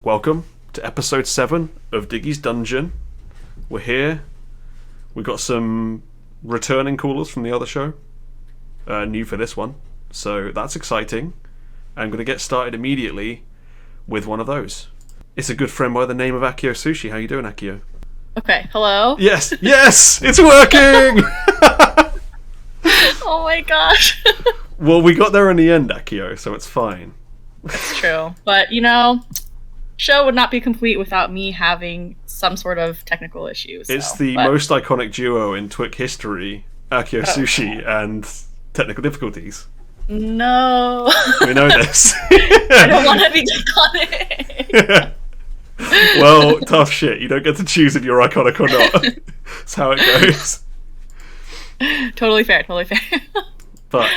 welcome to episode 7 of Diggy's Dungeon. We're here. We've got some returning callers from the other show, new for this one, so that's exciting. I'm going to get started immediately with one of those. It's a good friend by the name of Accio Sushi. How you doing, Accio? Okay, hello? Yes, it's working! Oh my gosh. Well, we got there in the end, Accio, so it's fine. That's true. But, you know, show would not be complete without me having some sort of technical issues. It's the most iconic duo in Twik history, Accio Sushi and technical difficulties. No. We know this. I don't want to be iconic. Well, tough shit. You don't get to choose if you're iconic or not. That's how it goes. Totally fair. But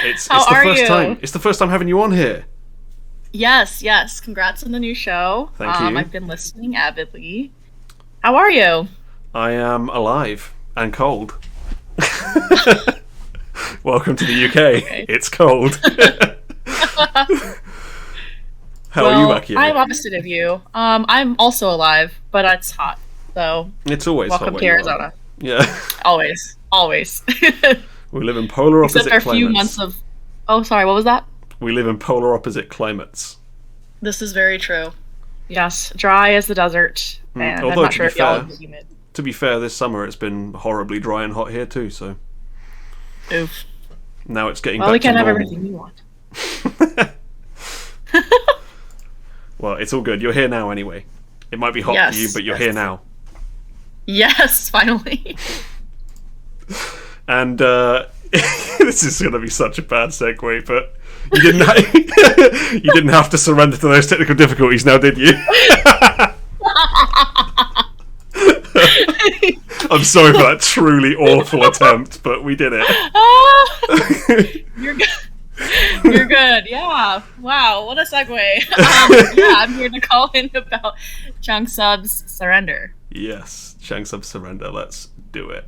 it's the first time. It's the first time having you on here. Yes. Congrats on the new show. Thank you. I've been listening avidly. How are you? I am alive and cold. Welcome to the UK. Okay. It's cold. How are you back here? I'm opposite of you. I'm also alive, but it's hot. So it's always welcome hot to Arizona. Yeah. Always. We live in polar opposite climates. Except for a few months of... Oh, sorry, what was that? We live in polar opposite climates. This is very true. Yes, dry as the desert. And although, I'm not sure if y'all are humid. To be fair, this summer it's been horribly dry and hot here too, so... Oof. Now it's getting back to we can't normal. have everything we want. Well, it's all good. You're here now anyway. It might be hot for you, but you're here now. Yes, finally. And this is going to be such a bad segue, but you didn't you didn't have to surrender to those technical difficulties now, did you? I'm sorry for that truly awful attempt, but we did it. You're good. You're good. Yeah. Wow. What a segue. I'm here to call in about Changsub's surrender. Yes, Changsub's surrender. Let's do it.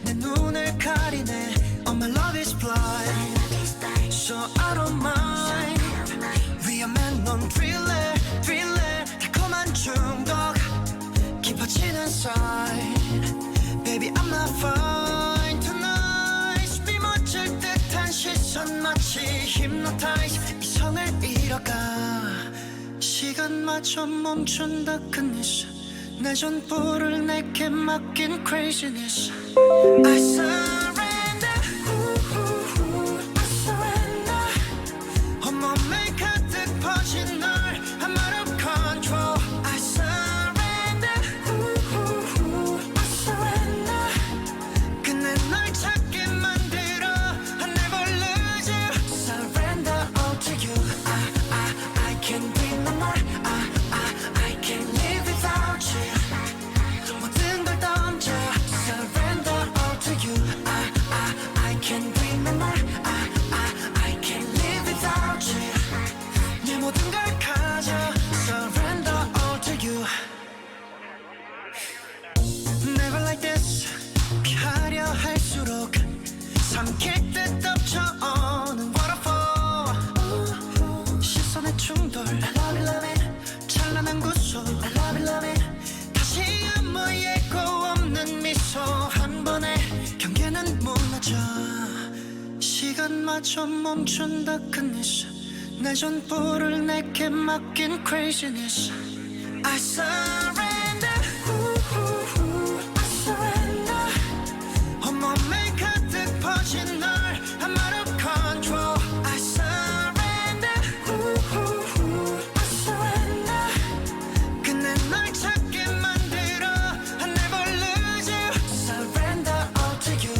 내 눈을 가리네. Oh, my love is blind, so I don't mind. 위험한 넌 thriller, 달콤한 중독, 깊어지는 sign. Baby, I'm not fine tonight. 삐멋질 듯한 시선 마치 hypnotize. 이성을 잃어가. 시간마저 멈춘다 그니스. 내 전부를 내게 맡긴 craziness. I surrender, I surrender. 온몸에 가득 퍼진 널 I'm out of control. I surrender, I surrender. 끝내 널 찾게 만들어 I never lose you. Surrender all to you. I can't breathe no more. I can't live without you. 모든 걸 던져 surrender all to you. I can't breathe no more. I can't live without you. 내 모든 걸 가져 surrender all to you. Never like this. 피하려 할수록 삼킬 듯 덮쳐오는 waterfall. 시선의 충돌 I love it. 찬란한 구속 I love it. 다시 아무 예고 없는 미소 한 번에 경계는 무너져. 시간마저 멈춘다 그니스. 내 전부를 내게 맡긴 craziness. I surrender, I surrender. 온몸에 가득 퍼진 널 I'm out of control. I surrender, I surrender. 끝내 널 찾게 만들어 I never lose you. Surrender all to you.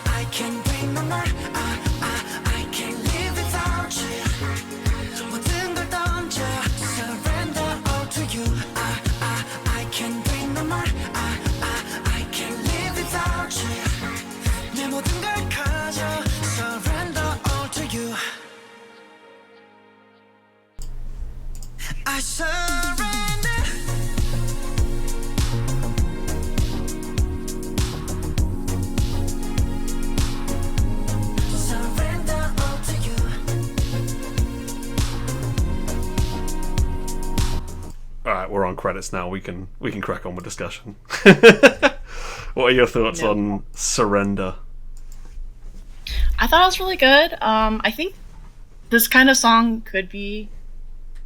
I can't breathe no more. I can't live without you. 모든 걸 던져 surrender all to you. All right, we're on credits now. We can crack on with discussion. What are your thoughts on Surrender? I thought it was really good. I think this kind of song could be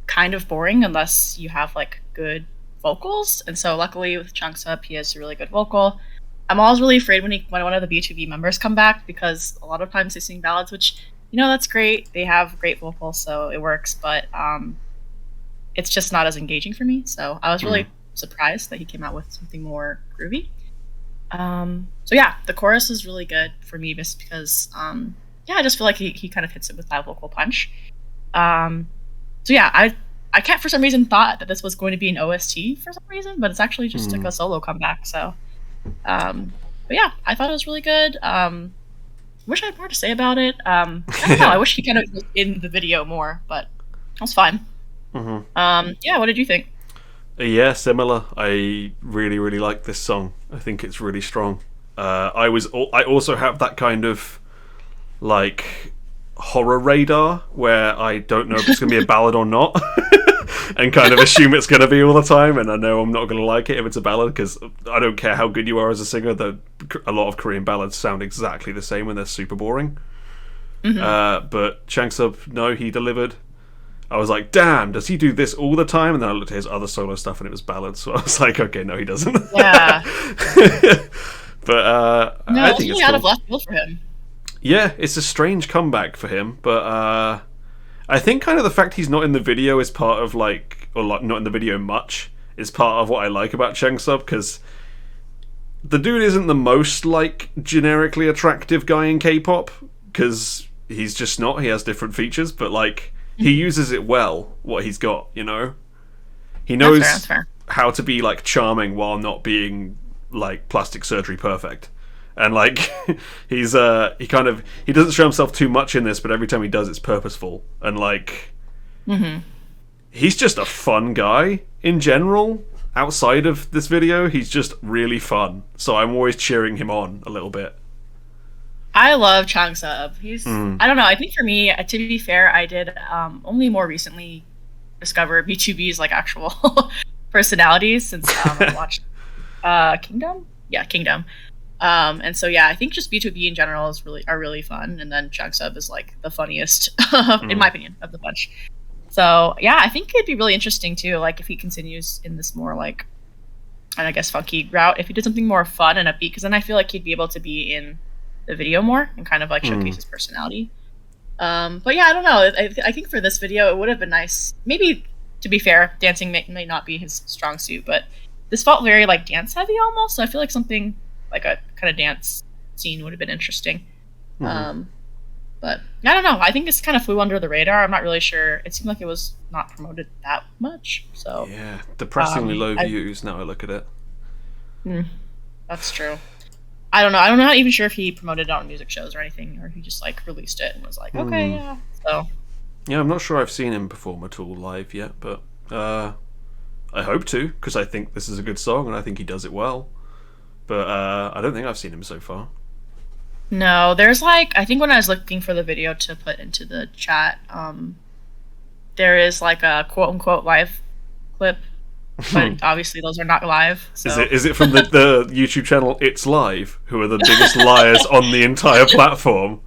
kind of boring unless you have like good vocals, and so luckily with Changsub, he has a really good vocal. I'm always really afraid when one of the BTOB members come back, because a lot of times they sing ballads, which, you know, that's great. They have great vocals, so it works, but it's just not as engaging for me. So I was really surprised that he came out with something more groovy. So yeah, the chorus is really good for me just because, I just feel like he kind of hits it with that vocal punch. So yeah, I can't for some reason thought that this was going to be an OST for some reason, but it's actually just like a solo comeback. So, but yeah, I thought it was really good. Wish I had more to say about it. I don't know. I wish he kind of was in the video more, but it was fine. Yeah, what did you think? Yeah, similar. I really, really like this song. I think it's really strong. I also have that kind of like horror radar where I don't know if it's going to be a ballad or not, and kind of assume it's going to be all the time, and I know I'm not going to like it if it's a ballad, because I don't care how good you are as a singer. A lot of Korean ballads sound exactly the same and they're super boring. But Changsub, no, he delivered. I was like, damn, does he do this all the time? And then I looked at his other solo stuff and it was ballads, so I was like, okay, no, he doesn't. Yeah. But no, I think it's really it's out cool. of left field for him. Yeah, it's a strange comeback for him, but I think kind of the fact he's not in the video is part of not in the video much is part of what I like about Changsub, because the dude isn't the most like generically attractive guy in K-pop, because he's just not. He has different features, but like he uses it well, what he's got, you know. He knows That's fair. how to be like charming while not being like plastic surgery perfect. And like he doesn't show himself too much in this, but every time he does, it's purposeful. And like he's just a fun guy in general. Outside of this video, he's just really fun. So I'm always cheering him on a little bit. I love Changsub. He's I don't know. I think for me, to be fair, I did only more recently discover B2B's like actual personalities since I watched Kingdom. Yeah, Kingdom. And so yeah, I think just B2B in general are really fun, and then Changsub is like the funniest in my opinion of the bunch. So yeah, I think it'd be really interesting too, like if he continues in this more like, and I guess funky route, if he did something more fun and upbeat, because then I feel like he'd be able to be in the video more and kind of like showcase his personality. But yeah, I don't know. I think for this video, it would have been nice. Maybe, to be fair, dancing may not be his strong suit, but this felt very like dance heavy almost. So I feel like something like a kind of dance scene would have been interesting. But I don't know. I think it's kind of flew under the radar. I'm not really sure. It seemed like it was not promoted that much. So yeah, depressingly low views. Now I look at it. That's true. I don't know. I'm not even sure if he promoted it on music shows or anything, or if he just like released it and was like, okay, yeah. So yeah, I'm not sure I've seen him perform at all live yet, but I hope to, because I think this is a good song and I think he does it well. But I don't think I've seen him so far. No, there's like, I think when I was looking for the video to put into the chat, there is like a quote unquote live clip, but obviously those are not live. So. Is it from the YouTube channel It's Live, who are the biggest liars on the entire platform?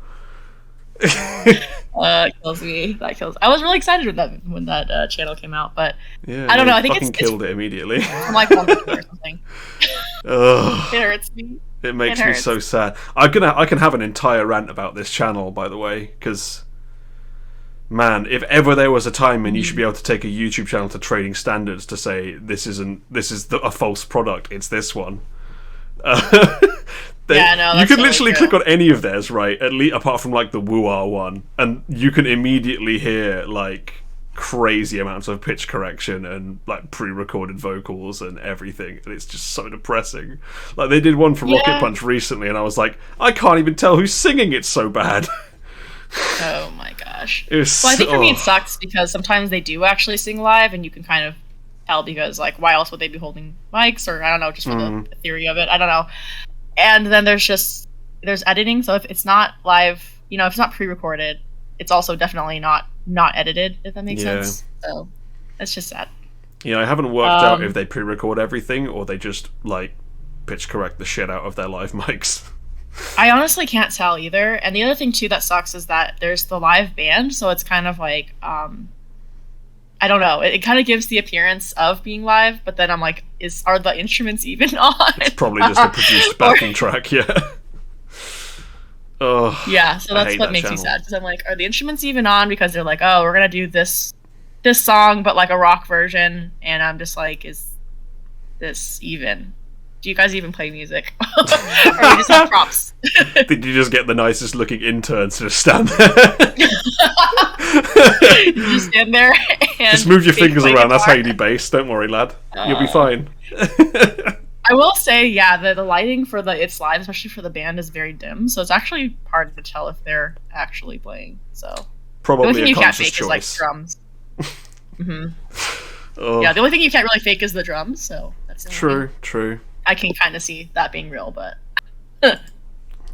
It kills me. That kills. I was really excited when that channel came out, but yeah, I don't know. I think it's killed it immediately. I'm like one or something. It hurts me. It makes me so sad. I can have an entire rant about this channel, by the way, because man, if ever there was a time when you should be able to take a YouTube channel to trading standards to say this is a false product, it's this one. You can literally click on any of theirs, right? At least apart from like the Woo-Ah one, and you can immediately hear like crazy amounts of pitch correction and like pre-recorded vocals and everything, and it's just so depressing. Like they did one for Rocket Punch recently, and I was like, I can't even tell who's singing. It's so bad. Oh my gosh. Well, I think for me it sucks because sometimes they do actually sing live, and you can kind of tell because like why else would they be holding mics, or I don't know, just for the theory of it. I don't know. And then there's editing, so if it's not live, if it's not pre-recorded, it's also definitely not edited, if that makes sense. So that's just sad. I haven't worked out if they pre-record everything or they just like pitch correct the shit out of their live mics. I honestly can't tell either. And the other thing too that sucks is that there's the live band, so it's kind of like I don't know. It kind of gives the appearance of being live, but then I'm like, are the instruments even on? It's probably just a produced backing track, yeah. Oh, yeah, so that's what makes me sad, because I'm like, are the instruments even on? Because they're like, oh, we're gonna do this song, but like a rock version, and I'm just like, is this even? Do you guys even play music? Or you just have props? Did you just get the nicest looking interns to just stand there? You just stand there and just move your fingers around. Guitar. That's how you do bass. Don't worry, lad. You'll be fine. I will say, yeah, the lighting for It's Live, especially for the band, is very dim, so it's actually hard to tell if they're actually playing. So probably the only thing a you can't conscious fake choice. is like drums. Oh. Yeah, the only thing you can't really fake is the drums. So that's the only thing. True. I can kind of see that being real, but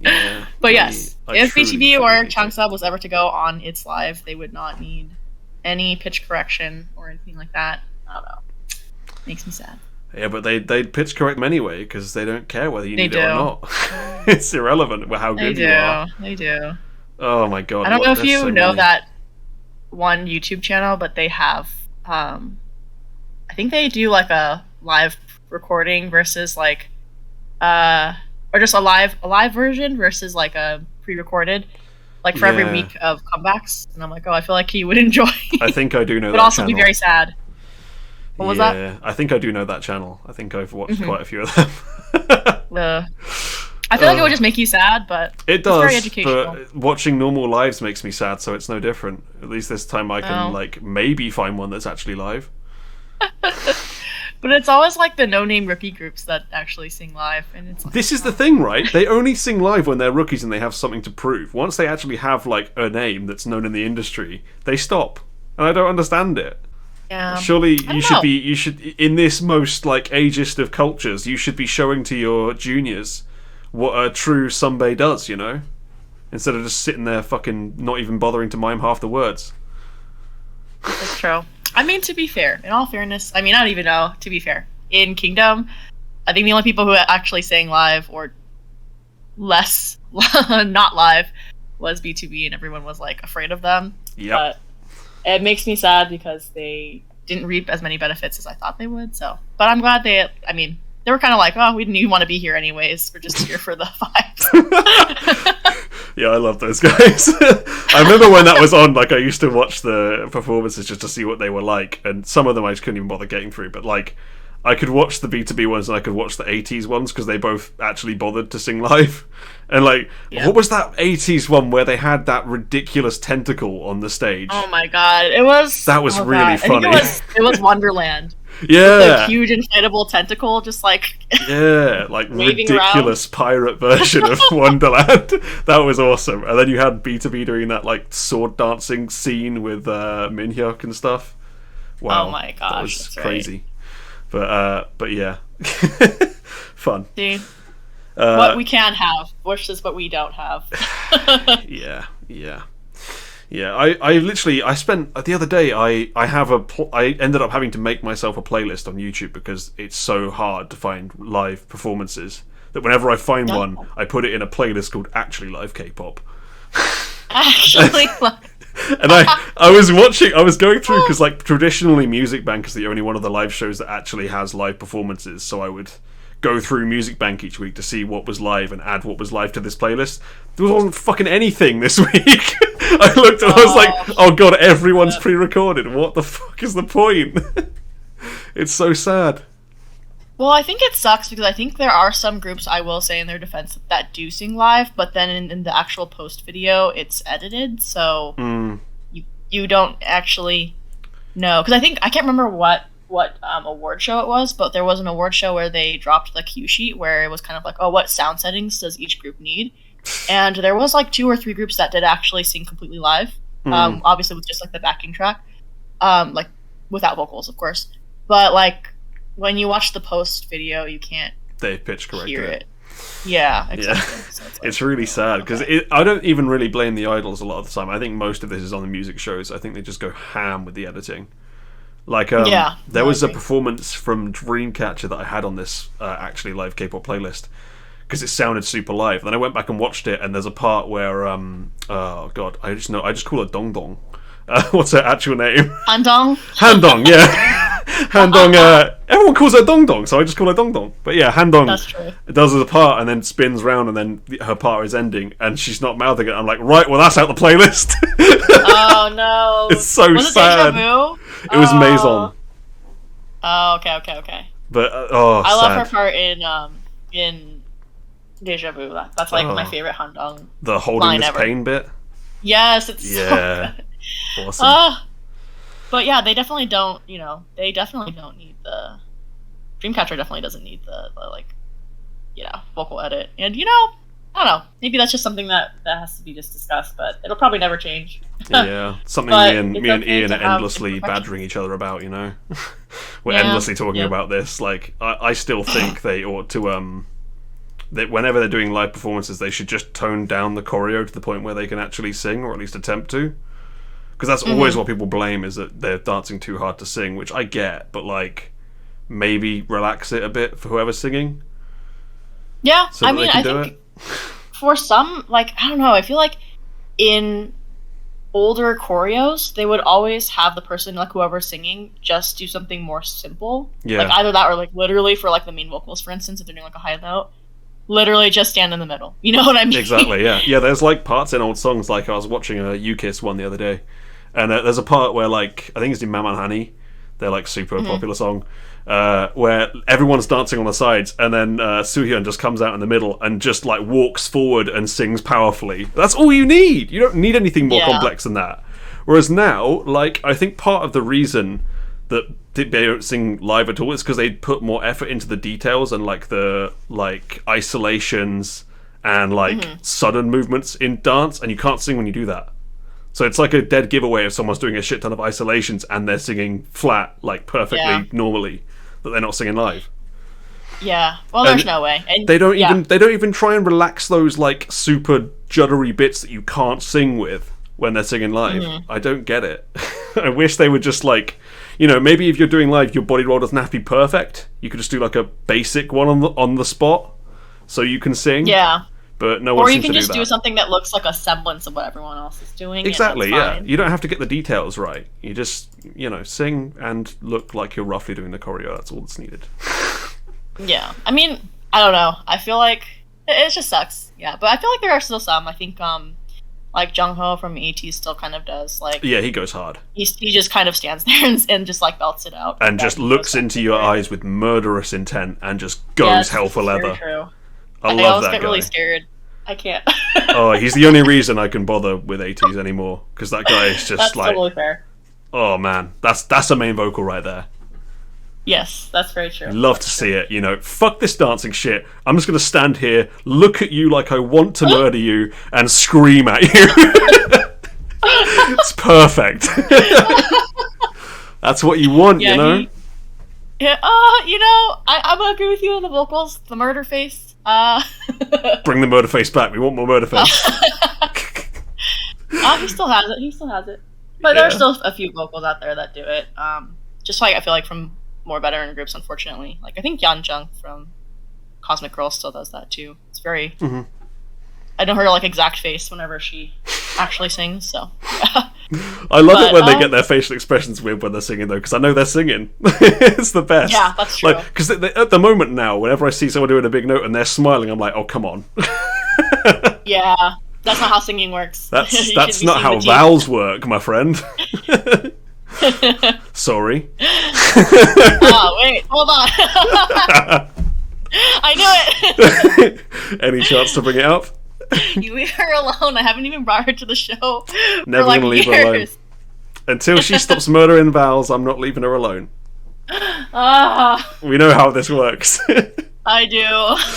Yeah. but yes, if BTOB or truly Changsub was ever to go on It's Live, they would not need any pitch correction or anything like that. I don't know. Makes me sad. Yeah, but they'd pitch correct them anyway because they don't care whether you need it or do. not. It's irrelevant how good you are. They do. Oh my god! I don't know if you know many. that one YouTube channel, but they have. I think they do like a live recording versus like, or just a live version versus like a pre-recorded, like for every week of comebacks. And I'm like, oh, I feel like he would enjoy. I think I do know, but that also channel. be very sad. What was that? Yeah, I think I do know that channel. I think I've watched quite a few of them. I feel like it would just make you sad, but it does. It's very educational. But watching normal lives makes me sad, so it's no different. At least this time I can like maybe find one that's actually live. But it's always like the no-name rookie groups that actually sing live, and it's like, This is the thing, right? They only sing live when they're rookies and they have something to prove. Once they actually have like a name that's known in the industry, they stop, and I don't understand it. yeah. Surely you should in this most like ageist of cultures, you should be showing to your juniors what a true Sunbae does, you know? Instead of just sitting there fucking not even bothering to mime half the words. That's true. I mean, to be fair, in all fairness, I mean, I don't even know, to be fair. In Kingdom, I think the only people who actually sang live or less not live was BTOB, and everyone was like afraid of them. Yep. But it makes me sad because they didn't reap as many benefits as I thought they would. So, but I'm glad they were kind of like, oh, we didn't even want to be here anyways. We're just here for the vibes. Yeah, I love those guys. I remember when that was on, like, I used to watch the performances just to see what they were like, and some of them I just couldn't even bother getting through, but, like, I could watch the BTOB ones and I could watch the 80s ones because they both actually bothered to sing live. And, like, what was that 80s one where they had that ridiculous tentacle on the stage? Oh my god, that was really funny. I think it was Wonderland. Yeah. The huge inflatable tentacle, just like like waving ridiculous around. pirate version of Wonderland. That was awesome. And then you had BTOB doing that like sword dancing scene with Minhyuk and stuff. Wow, oh my gosh, that was that's crazy. Right. But yeah, fun. See, what we can have versus what we don't have. Yeah. I spent the other day. I ended up having to make myself a playlist on YouTube because it's so hard to find live performances that whenever I find one, I put it in a playlist called Actually Live K-pop. Actually, And I was going through because like traditionally Music Bank is the only one of the live shows that actually has live performances. So I would go through Music Bank each week to see what was live and add what was live to this playlist. There wasn't fucking anything this week. I looked and I was like, oh god, everyone's pre-recorded. What the fuck is the point? It's so sad. well, I think it sucks because I think there are some groups, I will say in their defense, that do sing live, but then in the actual post video, it's edited, so you don't actually know. Because I can't remember what award show it was, but there was an award show where they dropped the cue sheet where it was kind of like, oh, what sound settings does each group need? And there was like 2 or 3 groups that did actually sing completely live, obviously with just like the backing track, like without vocals, of course. But like when you watch the post video, you can't They pitch corrected hear it. Yeah, exactly. Yeah. So it's, It's really sad because I don't even really blame the idols a lot of the time. I think most of this is on the music shows. I think they just go ham with the editing. Like, Yeah, there no, I was a agree. performance from Dreamcatcher that I had on this actually live K-pop playlist because it sounded super live. Then I went back and watched it, and there's a part where oh god, I just call it Dong Dong. What's her actual name? Handong. Handong, yeah. Handong. Everyone calls her Dong Dong, so I just call her Dong Dong. But yeah, Handong. That's true. It does a part and then spins round, and then her part is ending, and she's not mouthing it. I'm like, right, well that's out the playlist. Oh no! It's so was sad. It Deja Vu? It was Maison. Oh, okay. But I love her sad. part in Deja Vu. That's like my favorite Handong The holding line this ever. pain bit. Yes, it's Yeah. so good. Awesome. But yeah, they definitely don't. They definitely don't need the Dreamcatcher. Definitely doesn't need the like, vocal edit. And I don't know. Maybe that's just something that has to be just discussed. But it'll probably never change. Yeah, something But me it's and okay Ian to are have endlessly imperfections. badgering each other about. We're Yeah, endlessly talking yeah. about this. Like, I still think they ought to that whenever they're doing live performances, they should just tone down the choreo to the point where they can actually sing, or at least attempt to. Because that's always what people blame, is that they're dancing too hard to sing, which I get, but like, maybe relax it a bit for whoever's singing. Yeah, So I that they mean, can I do think for some, like, I don't know, I feel like in older choreos, they would always have the person, like whoever's singing, just do something more simple. Yeah. Like either that or like literally for like the main vocals, for instance, if they're doing like a high note, literally just stand in the middle. You know what I mean? Exactly, yeah. Yeah, there's like parts in old songs, like I was watching a U-Kiss one the other day, and there's a part where, like, I think it's in Maman Honey, their like super popular song, where everyone's dancing on the sides, and then Soohyun just comes out in the middle and just like walks forward and sings powerfully. That's all you need. You don't need anything more Yeah. complex than that. Whereas now, like, I think part of the reason that they don't sing live at all is because they put more effort into the details and like the like isolations and like sudden movements in dance, and you can't sing when you do that. So it's like a dead giveaway if someone's doing a shit ton of isolations and they're singing flat, like perfectly Yeah. normally, that they're not singing live. Yeah. Well, there's And no way. And They don't yeah. even try and relax those like super juddery bits that you can't sing with when they're singing live. I don't get it. I wish they would just like, maybe if you're doing live, your body roll doesn't have to be perfect. You could just do like a basic one on the spot, so you can sing. Yeah. But no one Or you seems can to just do do that. something that looks like a semblance of what everyone else is doing. Exactly, and that's yeah. fine. You don't have to get the details right. You just, sing and look like you're roughly doing the choreo. That's all that's needed. Yeah. I mean, I don't know. I feel like it just sucks. Yeah. But I feel like there are still some. I think, like Jungho from AT still kind of does. Like, Yeah, he goes hard. he just kind of stands there and just like belts it out. And just then looks goes back into to your it. eyes with murderous intent and just goes Yes, hell for very leather. True. I I love always that get guy. really scared. I can't. Oh, he's the only reason I can bother with ATs anymore, because that guy is just That's like, totally fair. oh man, that's a main vocal right there. Yes, that's very true. Love to see it. Fuck this dancing shit. I'm just gonna stand here, look at you like I want to murder you, and scream at you. It's perfect. That's what you want, Yeah, you know. Yeah. I'm gonna agree with you on the vocals. The murder face. Bring the murder face back. We want more murder face. He still has it. He still has it. But there are Yeah. still a few vocals out there that do it. Just like I feel like from more veteran groups, unfortunately. Like I think Yeonjung from Cosmic Girl still does that too. It's very. Mhm. I know her like exact face whenever she actually sings. So. I love it But, when they get their facial expressions weird when they're singing, though, because I know they're singing. It's the best. Yeah, that's true. Because at the moment now, whenever I see someone doing a big note and they're smiling, I'm like, oh, come on. Yeah, that's not how singing works. You That's should that's be not singing how with vowels work, my friend. Sorry. Oh wait, hold on. I knew it. Any chance to bring it up? You leave her alone. I haven't even brought her to the show. Never for, like, gonna leave her years. alone. Until she stops murdering vowels, I'm not leaving her alone. Ah, We know how this works. I do,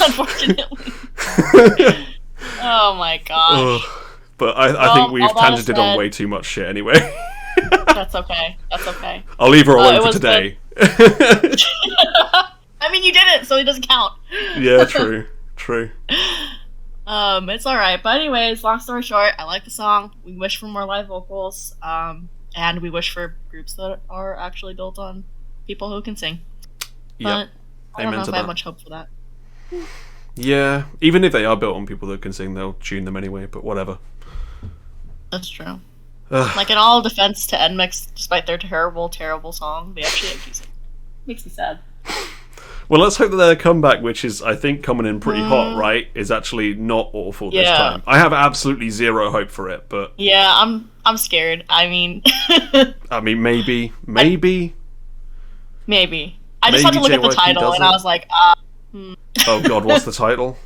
unfortunately. Oh my gosh. Ugh. But I Well, think we've all that tangented on said- way too much shit anyway. That's okay. That's okay. I'll leave her alone it for was today. I mean, you did it, so it doesn't count. Yeah, true. True. It's alright. But anyways, long story short, I like the song. We wish for more live vocals. and we wish for groups that are actually built on people who can sing. But I don't know if I have much hope for that. Yeah, even if they are built on people that can sing, they'll tune them anyway, but whatever. That's true. Like, in all defense to NMIX, despite their terrible, terrible song, they actually have music. Makes me sad. Well, let's hope that their comeback, which is, I think, coming in pretty hot, right, is actually not awful this time. I have absolutely zero hope for it, but... Yeah, I'm scared. I mean... maybe. Maybe. I just had to look at the title, and I was like, Oh god, what's the title?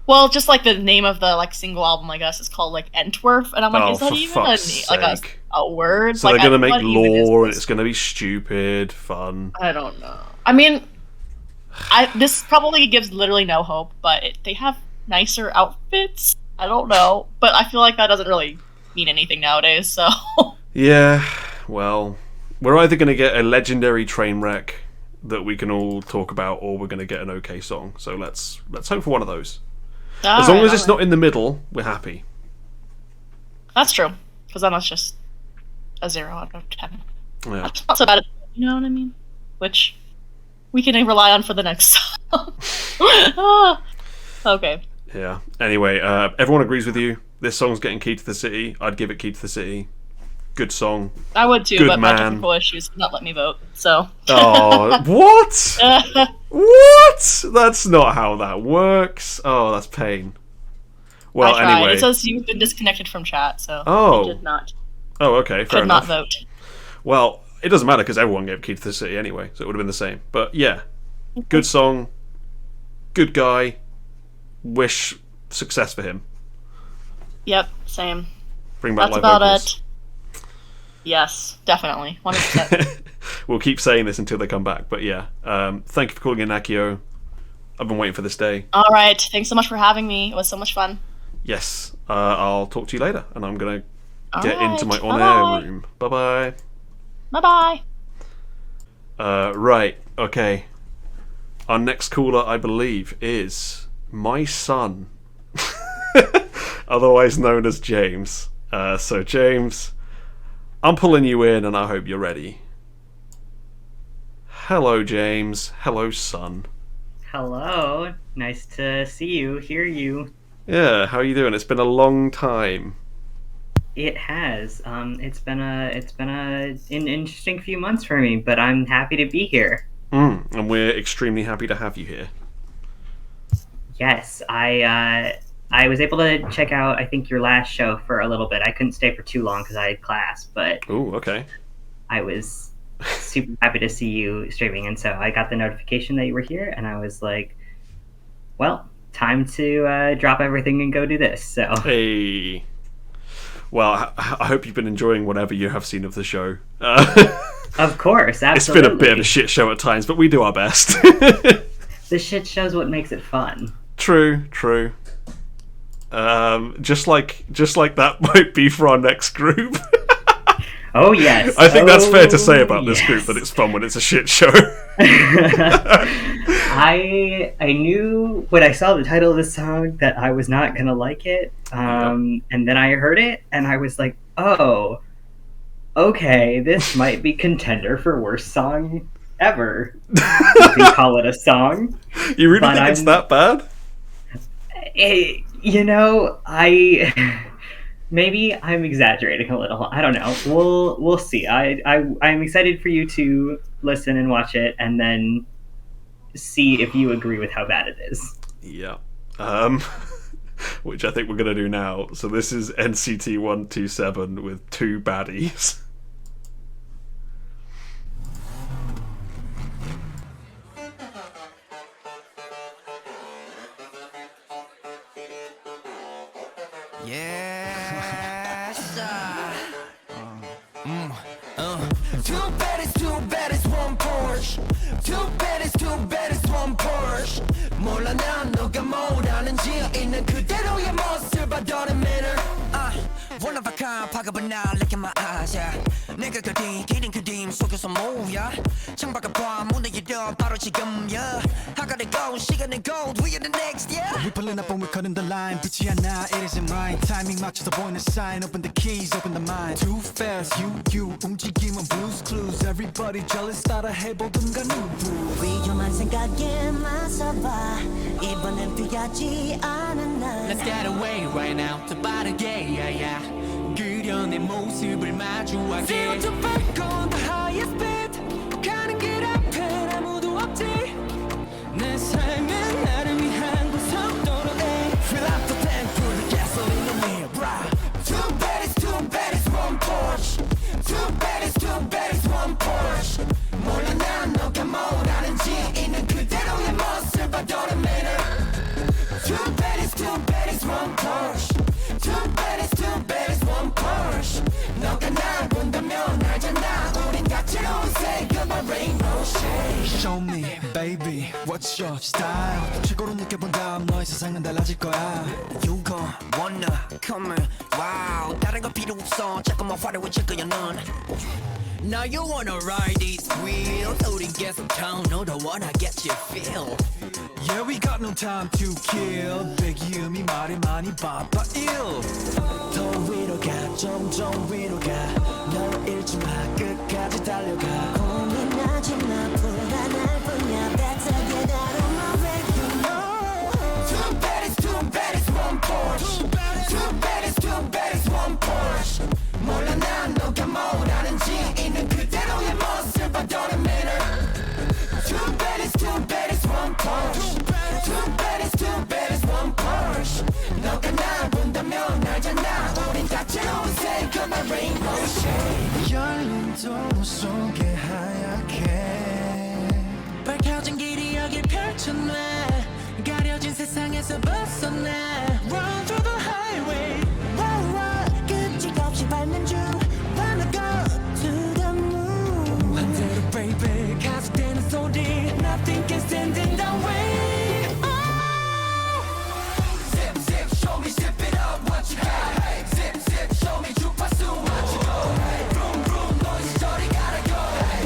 Well, just like the name of the like single album, I guess, is called like Antwerp, and I'm like, is that even a word? So like, they're gonna make lore, and it's gonna be stupid, fun. I don't know. I mean, this probably gives literally no hope, but they have nicer outfits. I don't know, but I feel like that doesn't really mean anything nowadays. So yeah, well, we're either gonna get a legendary train wreck that we can all talk about, or we're gonna get an okay song. So let's hope for one of those. As long as it's not in the middle, we're happy. That's true, because then that's just a 0 out of 10. Yeah. That's not so bad, you know what I mean? Which we can rely on for the next song. Okay. Yeah. Anyway, everyone agrees with you. This song's getting Key to the City. I'd give it Key to the City. Good song. I would too, Good but man. my technical issues would not let me vote, so... Oh, what? What? That's not how that works. Oh, that's pain. Well, I tried. Anyway. It says you've been disconnected from chat, so I did not. Oh, okay, fair enough. Could not vote. Well, it doesn't matter because everyone gave Key to the City anyway, so it would have been the same. But yeah, good song, good guy. Wish success for him. Yep, same. Bring back That's live about vocals. it. Yes, definitely. 100%. We'll keep saying this until they come back, but yeah. Thank you for calling in, Accio. I've been waiting for this day. Alright, thanks so much for having me. It was so much fun. Yes, I'll talk to you later, and I'm going to get into my Bye-bye. on-air room. Bye-bye. Bye-bye. Right, okay. Our next caller, I believe, is my son. Otherwise known as James. So, James, I'm pulling you in, and I hope you're ready. Hello, James. Hello, son. Hello. Nice to see you, hear you. Yeah, how are you doing? It's been a long time. It has. It's been an interesting few months for me, but I'm happy to be here. And we're extremely happy to have you here. Yes, I was able to check out, I think, your last show for a little bit. I couldn't stay for too long because I had class, but Ooh, okay. I was super happy to see you streaming, and so I got the notification that you were here, and I was like, well, time to drop everything and go do this. So Hey. Well, I hope you've been enjoying whatever you have seen of the show. of course, absolutely. It's been a bit of a shit show at times, but we do our best. The shit show's what makes it fun. True. Just like that might be for our next group. Oh yes. I think that's fair to say about this group, that it's fun when it's a shit show. I knew when I saw the title of this song that I was not gonna like it, and then I heard it and I was like, oh, okay, this might be contender for worst song ever. You can call it a song. You really think it's that bad? Maybe I'm exaggerating a little. I don't know. We'll see. I'm excited for you to listen and watch it, and then see if you agree with how bad it is. Yeah. Which I think we're gonna do now. So this is NCT 127 with 2 Baddies. Too bad it's one Porsche. Too bad it's one Porsche. 몰라 난 너가 뭐라는지 있는 그대로의 모습 I don't admit her. One of a kind, 파급은 나 look in my eyes, yeah. 내가 그린 기린 그림 속에서 뭐야. 창밖을 봐 무대에 오히려 바로 지금 yeah I gotta go 시간은 gold we are the next yeah We pulling up and we're cutting the line 빛이 하나 it isn't mine 타이밍 맞춰서 보이는 sign open the keys open the mind too fast you 움직임은 blues clues everybody jealous 따라 해보든가 누구 위험한 생각에 맞서봐 이번엔 피하지 않은 날 Let's get away right now 더 빠르게 yeah yeah 그려 내 모습을 마주하게 Zero to back on the highest speed 가는 길 앞엔 아무도 없지 내 삶은 나를 위한 고속도로에 Fill up the tank full of gasoline in here brah too bad it's one Porsche too bad it's one Porsche 몰라 난 너가 뭘 아는지 있는 그대로의 모습 I don't matter too bad it's one Porsche too bad it's one Porsche 너가 날 본다면 알잖아 우린 다채로운 색깔과 rainbow shade Show me baby what's your style 최고로 느껴본 다음 너의 세상은 달라질 거야 You gon' wanna come in wow 다른 거 필요 없어 자꾸만 화려해질 거야 넌 Now you wanna ride these wheels 우린 계속 down 너도 wanna get your feel Yeah we got no time to kill 배기음이 말에 많이 바빠 ill 더 위로 가 점점 위로 가너 잃지 마 끝까지 달려가 고민하지 마 불안할 뿐이야 Better get out of my way you know Too bad it's one Porsche Too bad it's one Porsche 몰라 난 너가 뭘 아는지 있는 그대로의 모습 I don't matter Too bad it's one Porsche Too bad it's one Porsche 너가 날 본다면 알잖아 우린 다채로운 색깔과 rainbow shade 열린 도로 속에 하얗게 밝혀진 길이 여길 펼쳐놔 가려진 세상에서 벗어나 Run through the highway 끄떡없이 밟는 중 Wanna go to the moon 반대로 baby 가속되는 소리 Nothing can stand in the way Zip zip show me zip it up what you got Zip zip show me 주파수 what you got Vroom vroom 너의 저리 gotta go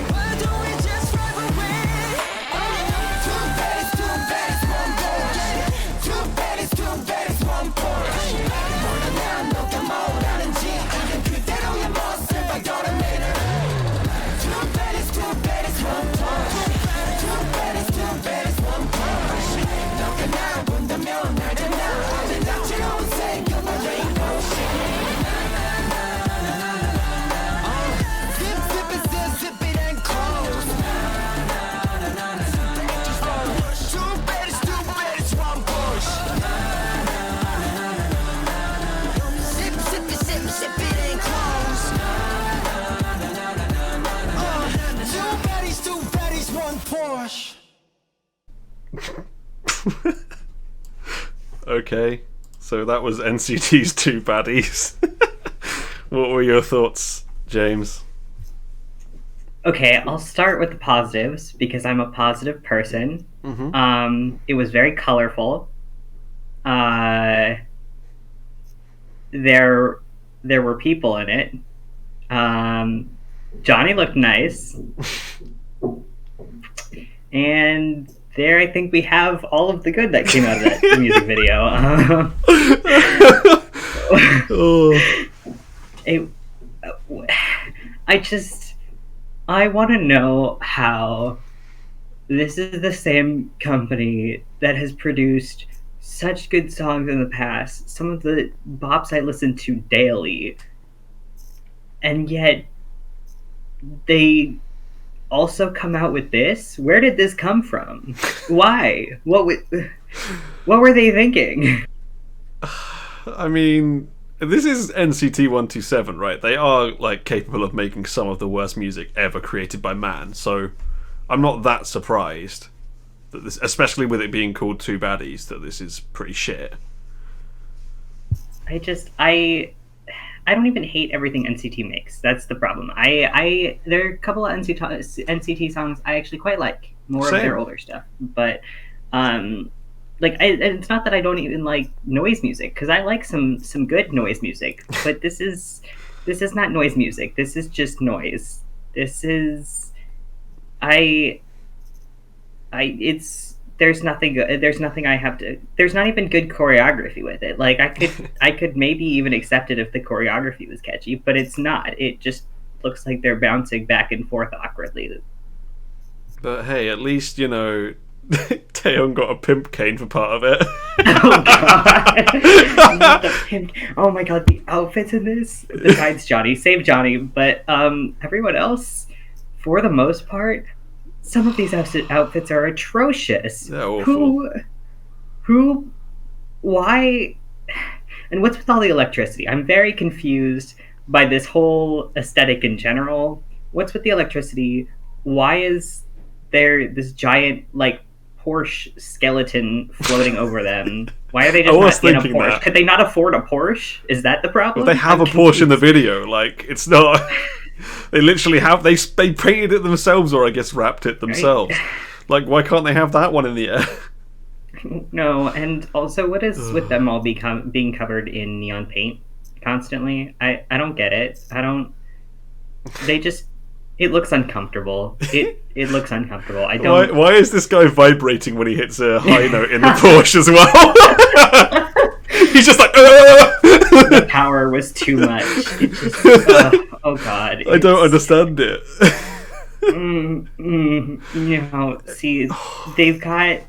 Why don't we just drive away Too bad it's one Porsche Too bad it's one Porsche 몰라 난 너가 뭘 아는지 있는 그대로의 모습 I don't matter Too bad it's one Porsche Too bad it's one Porsche 너가 날 본다면 알잖아 어제 다채로운 색깔과 rainbow shade Zip it and close Too bad it's one Porsche Zip it and close Too bad it's one Porsche Okay, so that was NCT's Two Baddies. What were your thoughts, James? Okay, I'll start with the positives because I'm a positive person. It was very colorful. There were people in it. Johnny looked nice. And there I think we have all of the good that came out of that music video. I want to know how this is the same company that has produced such good songs in the past, some of the bops I listen to daily, and yet they also come out with this? Where did this come from? Why? What were they thinking? I mean, this is NCT 127, right? They are like capable of making some of the worst music ever created by man, so I'm not that surprised that this, especially with it being called Two Baddies, that this is pretty shit. I don't even hate everything NCT makes. That's the problem. There are a couple of NCT songs I actually quite like, more Same. of their older stuff. But it's not that I don't even like noise music, because I like some good noise music. But this is not noise music. This is just noise. This is there's nothing good. There's nothing I have to. There's not even good choreography with it. Like I could maybe even accept it if the choreography was catchy, but it's not. It just looks like they're bouncing back and forth awkwardly. But hey, at least, you know, Taehyung got a pimp cane for part of it. Oh god! Oh my god, the outfits in this. Besides Johnny, save Johnny, but everyone else, for the most part, some of these outfits are atrocious. They're awful. Who, why, and what's with all the electricity? I'm very confused by this whole aesthetic in general. What's with the electricity? Why is there this giant, like, Porsche skeleton floating over them? Why are they just not in a Porsche? That. Could they not afford a Porsche? Is that the problem? Well, they have a Porsche in the video. Like, it's not... They literally have... They painted it themselves, or I guess wrapped it themselves. Right? Like, why can't they have that one in the air? No, and also, what is with them all being covered in neon paint constantly? I don't get it. I don't... They just... It looks uncomfortable. It looks uncomfortable. I don't... Why is this guy vibrating when he hits a high note in the Porsche as well? He's just like... The power was too much. It just, oh god. I don't understand it. You know, see, they've got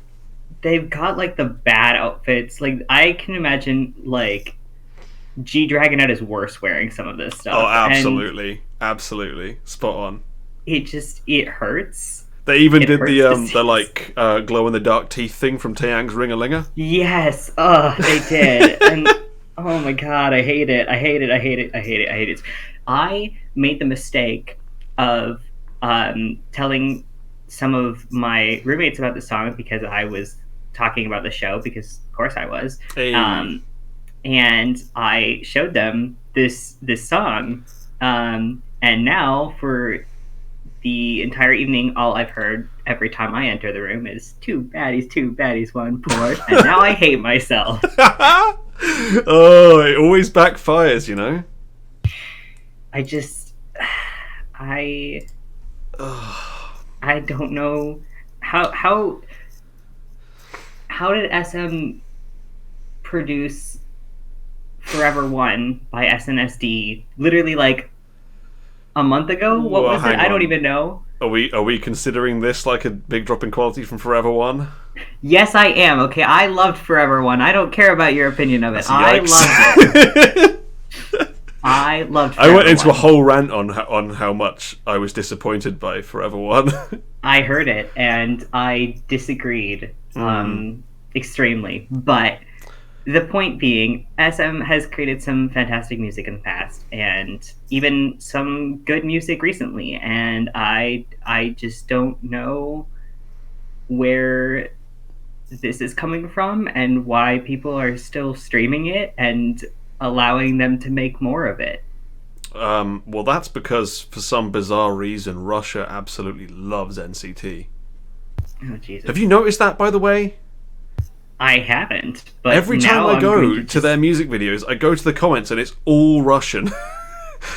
like the bad outfits. Like, I can imagine, like, G-Dragon at his worst wearing some of this stuff. Oh, absolutely. Absolutely. Spot on. It hurts. They even did the like glow in the dark teeth thing from Taeyang's Ring-a-Linger. Yes, they did. And oh my god, I hate it. I made the mistake of telling some of my roommates about the song because I was talking about the show, because of course I was. Hey. And I showed them this song, and now for the entire evening, all I've heard every time I enter the room is two baddies, one Porsche, and now I hate myself. Oh, it always backfires, you know? I don't know how did SM produce Forever One by SNSD literally like a month ago? What was it? I don't even know. Are we considering this like a big drop in quality from Forever One? Yes, I am. Okay, I loved Forever One. I don't care about your opinion of it. I loved it. I loved Forever I went into One. a whole rant on how much I was disappointed by Forever One. I heard it and I disagreed extremely. But the point being, SM has created some fantastic music in the past, and even some good music recently, and I just don't know where this is coming from and why people are still streaming it and allowing them to make more of it. Well, that's because, for some bizarre reason, Russia absolutely loves NCT. Oh, Jesus. Have you noticed that, by the way? I haven't, but every time I go to their music videos, I go to the comments and it's all Russian.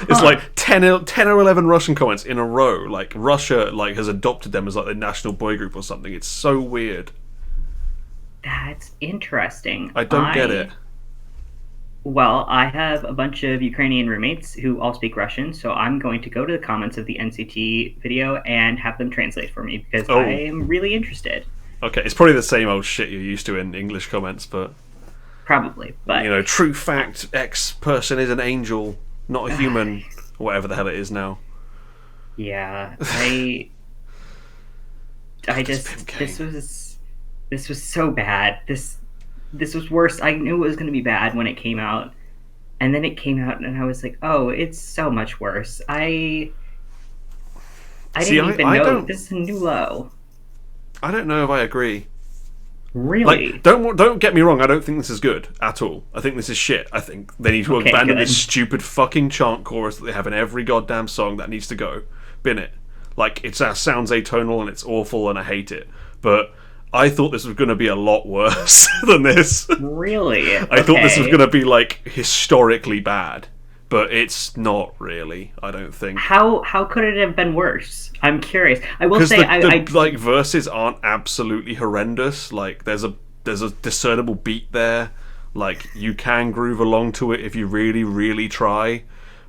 It's like 10 or 11 Russian comments in a row. Like, Russia has adopted them as like their national boy group or something. It's so weird. That's interesting. I don't get it. Well, I have a bunch of Ukrainian roommates who all speak Russian, so I'm going to go to the comments of the NCT video and have them translate for me, because I am really interested. Okay, it's probably the same old shit you're used to in English comments, but... Probably, but... You know, true fact, X person is an angel, not a human, or whatever the hell it is now. Yeah, I just... This was so bad. This was worse. I knew it was going to be bad when it came out. And then it came out, and I was like, oh, it's so much worse. I didn't even know. This is a new low. I don't know if I agree. Really? Like, don't get me wrong, I don't think this is good at all. I think this is shit. I think they need to abandon this stupid fucking chant chorus that they have in every goddamn song. That needs to go. Bin it. Like, it sounds atonal and it's awful and I hate it. But I thought this was going to be a lot worse than this. Really? I thought this was going to be, like, historically bad. but it's not really. I don't think. How could it have been worse? I'm curious. I will Because say the like verses aren't absolutely horrendous. Like there's a discernible beat there. Like you can groove along to it if you really, really try.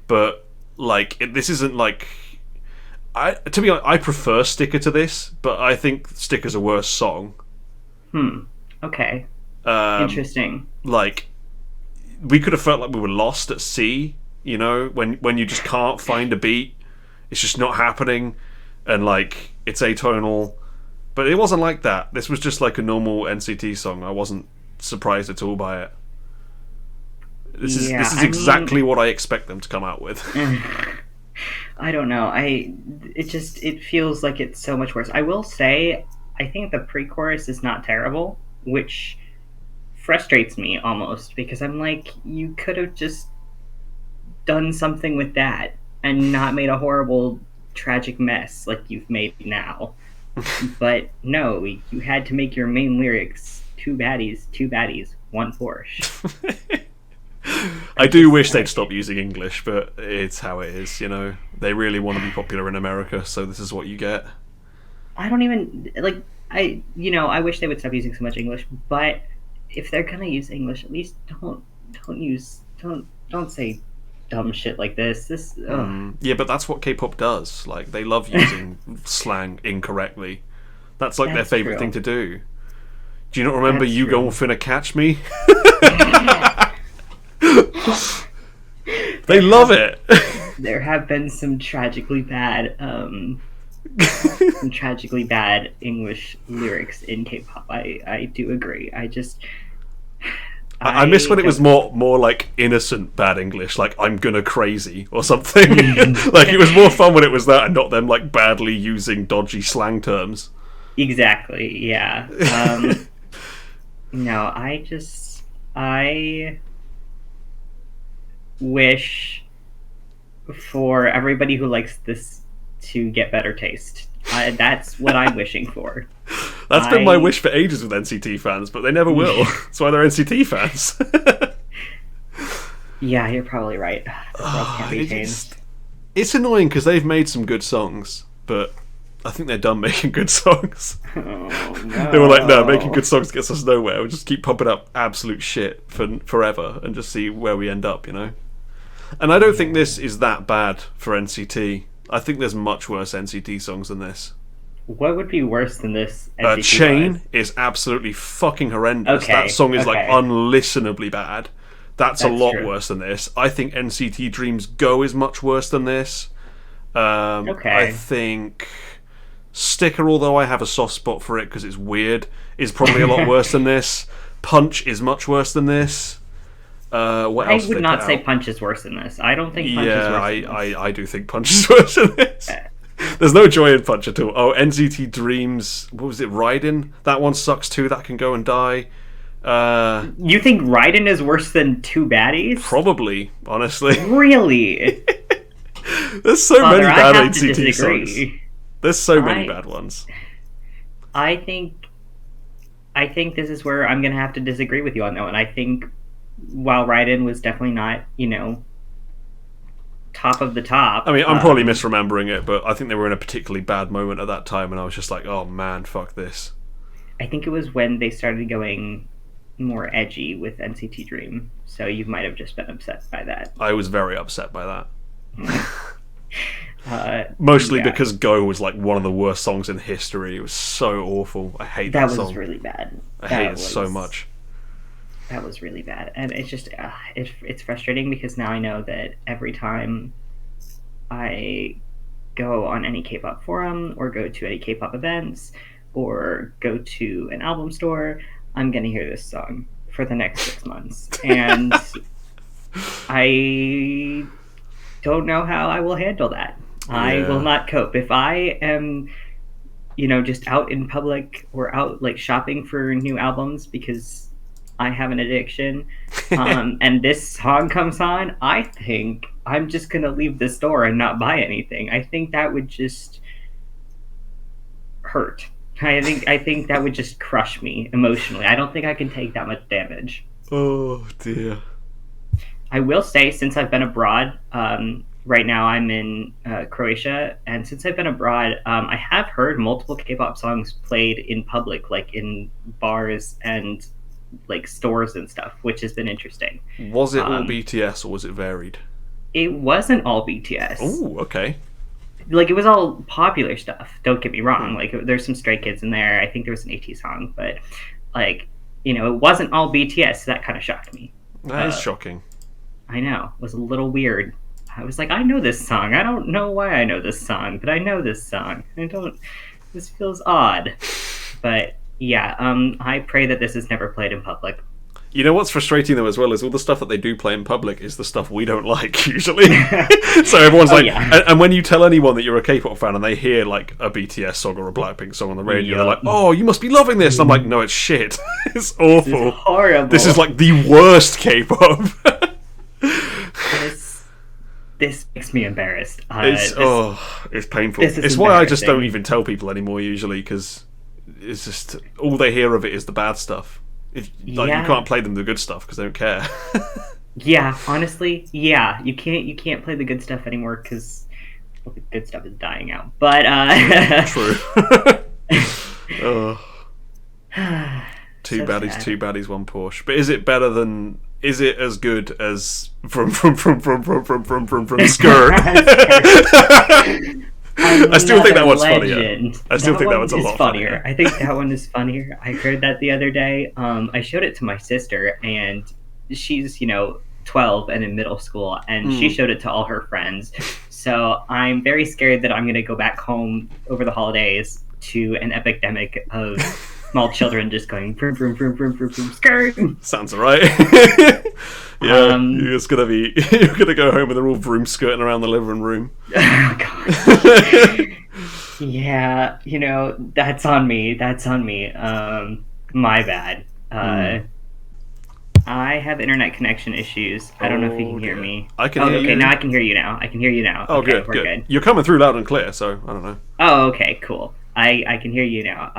But like this isn't like. To be honest, I prefer Sticker to this, but I think Sticker's a worse song. Okay. Interesting. Like we could have felt like we were lost at sea. You know, when you just can't find a beat, it's just not happening, and like it's atonal. But it wasn't like that. This was just like a normal NCT song. I wasn't surprised at all by it. This is exactly what I expect them to come out with. I don't know. It feels like it's so much worse. I will say, I think the pre-chorus is not terrible, which frustrates me almost, because I'm like, you could have just done something with that and not made a horrible, tragic mess like you've made now. But no, you had to make your main lyrics two baddies, one Porsche. I do wish they'd stop using English, but it's how it is, you know. They really want to be popular in America, so this is what you get. I don't even like I wish they would stop using so much English, but if they're gonna use English, at least don't say dumb shit like this. Yeah, but that's what K-pop does. Like they love using slang incorrectly. That's like their favorite thing to do. Do you not remember "You Gon' Finna Catch Me"? They love it. There have been some tragically bad English lyrics in K-pop. I do agree. I miss when it was more like innocent bad English, like "I'm gonna crazy" or something. Like it was more fun when it was that and not them like badly using dodgy slang terms. Exactly, yeah. No, I wish for everybody who likes this to get better taste. That's what I'm wishing for. That's been my wish for ages with NCT fans, but they never will. That's why they're NCT fans. Yeah, you're probably right. The world can't be changed. It's annoying because they've made some good songs, but I think they're done making good songs. Oh, no. They were like, no, making good songs gets us nowhere. We'll just keep pumping up absolute shit for forever and just see where we end up, you know? And I don't think this is that bad for NCT. I think there's much worse NCT songs than this. What would be worse than this? Chain is absolutely fucking horrendous. Okay, that song is like okay. unlistenably bad. That's a lot true. worse than this. I think NCT Dreams Go is much worse than this. I think Sticker, although I have a soft spot for it because it's weird, is probably a lot worse than this. Punch is much worse than this. What else I would not say Punch is worse than this. I don't think Punch is worse than this. I do think Punch is worse than this. There's no joy in Punch at all. Oh, NCT Dreams, what was it, Raiden? That one sucks too, that can go and die. You think Raiden is worse than Two Baddies? Probably, honestly. Really? There's so many bad I have to NCT disagree. songs. There's so many bad ones. I think this is where I'm going to have to disagree with you on that one. I think while Raiden was definitely not, top of the top. I mean, I'm probably misremembering it, but I think they were in a particularly bad moment at that time, and I was just like, oh man, fuck this. I think it was when they started going more edgy with NCT Dream, so you might have just been upset by that. I was very upset by that. Mostly because Go was like one of the worst songs in history. It was so awful. I hate that song. That was really bad. I hate it so much. That was really bad, and it's just it's frustrating because now I know that every time I go on any K-pop forum or go to any K-pop events or go to an album store, I'm gonna hear this song for the next 6 months, and I don't know how I will handle that. Yeah. I will not cope if I am, just out in public or out like shopping for new albums because I have an addiction, and this song comes on. I think I'm just gonna leave the store and not buy anything. I think that would just hurt. I think that would just crush me emotionally. I don't think I can take that much damage. Oh dear. I will say, since I've been abroad, right now I'm in Croatia, and since I've been abroad, I have heard multiple K-pop songs played in public, like in bars and like stores and stuff, which has been interesting. Was it all BTS or was it varied? It wasn't all BTS. Oh, okay. Like, it was all popular stuff. Don't get me wrong. Like, there's some Stray Kids in there. I think there was an AT song, but like, you know, it wasn't all BTS. So that kind of shocked me. That is shocking. I know. It was a little weird. I was like, I know this song. I don't know why I know this song, but I know this song. This feels odd. But yeah, I pray that this is never played in public. You know what's frustrating though as well is all the stuff that they do play in public is the stuff we don't like usually. So everyone's like, yeah. and when you tell anyone that you're a K-pop fan and they hear like a BTS song or a Blackpink song on the radio, they're like, "Oh, you must be loving this." And I'm like, "No, it's shit. It's awful. This is horrible. This is like the worst K-pop." This makes me embarrassed. It's painful. It's why I just don't even tell people anymore usually, because it's just all they hear of it is the bad stuff. You can't play them the good stuff because they don't care. Yeah, honestly, yeah, you can't play the good stuff anymore because the good stuff is dying out. But true. Two baddies, one Porsche. But is it better than? Is it as good as from Skur? I still think that one's funnier. I still think that one's a lot funnier. I think that one is funnier. I heard that the other day. I showed it to my sister, and she's 12 and in middle school, and she showed it to all her friends. So I'm very scared that I'm going to go back home over the holidays to an epidemic of small children just going vroom vroom vroom vroom vroom vroom skirt. Sounds alright. Yeah, you're gonna go home and they're all vroom skirting around the living room. Oh god. Yeah, that's on me. My bad. I have internet connection issues. I don't know if you can hear me. I can hear you. Okay, now I can hear you now. Oh, okay, good, good. You're coming through loud and clear, so I don't know. Oh, okay, cool. I can hear you now.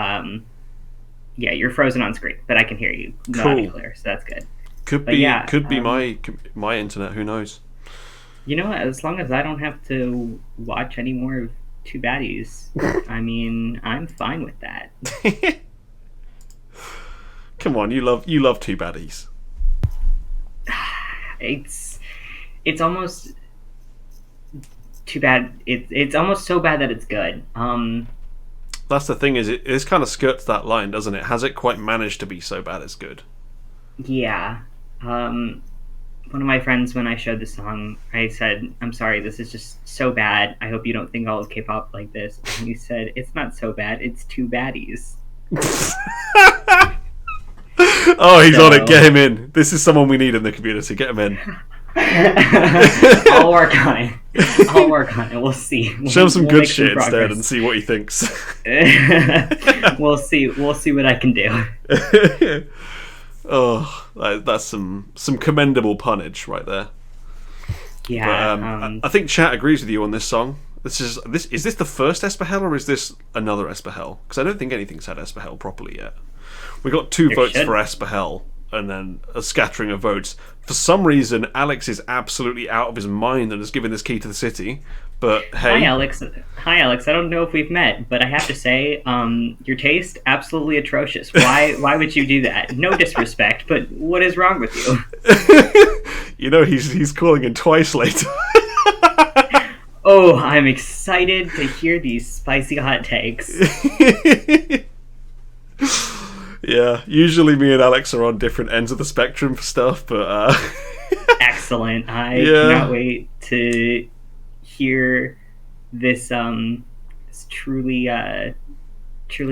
Yeah, you're frozen on screen, but I can hear you loud and clear, so that's good. Could be my internet. Who knows? You know what? As long as I don't have to watch any more of Two Baddies, I mean, I'm fine with that. Come on, you love Two Baddies. It's almost too bad. It's almost so bad that it's good. That's the thing, is it kind of skirts that line, doesn't it? Has it quite managed to be so bad it's good? Yeah. One of my friends, when I showed the song, I said, "I'm sorry, this is just so bad. I hope you don't think all of K-pop like this." And he said, "It's not so bad. It's Two Baddies." Oh, he's on it. Get him in. This is someone we need in the community. Get him in. I'll work on it. We'll see. Show him some good shit instead and see what he thinks. We'll see what I can do. Oh, that's some commendable punnage right there. Yeah. But, I think chat agrees with you on this song. Is this the first Espahel or is this another Espahel? Because I don't think anything's had Espahel properly yet. We got 2 votes for Espahel and then a scattering of votes. For some reason, Alex is absolutely out of his mind and has given this key to the city. But hey, Hi Alex. I don't know if we've met, but I have to say, your taste absolutely atrocious. Why would you do that? No disrespect, but what is wrong with you? He's calling in twice later. Oh, I'm excited to hear these spicy hot takes. Yeah, usually me and Alex are on different ends of the spectrum for stuff, but excellent. I cannot wait to hear this truly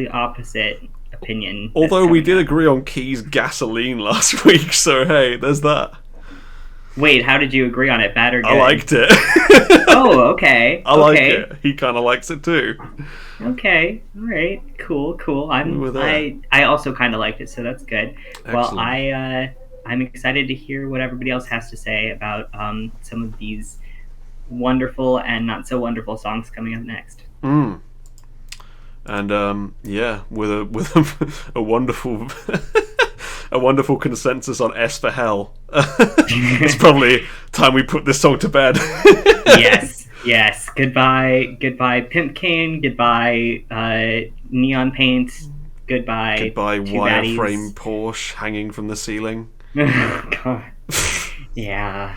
opposite opinion. Although we did agree on Key's Gasoline last week, so hey, there's that. Wait, how did you agree on it? Bad or good? I liked it. Oh, okay. I like it. He kind of likes it too. Okay. All right. Cool. I also kind of liked it, so that's good. Excellent. Well, I'm excited to hear what everybody else has to say about some of these wonderful and not so wonderful songs coming up next. And with a wonderful a wonderful consensus on S for Hell. It's probably time we put this song to bed. Yes. Goodbye, Pimp Cane. Goodbye, Neon Paint. Goodbye, Goodbye, Two wireframe Baddies. Porsche hanging from the ceiling. God. Yeah.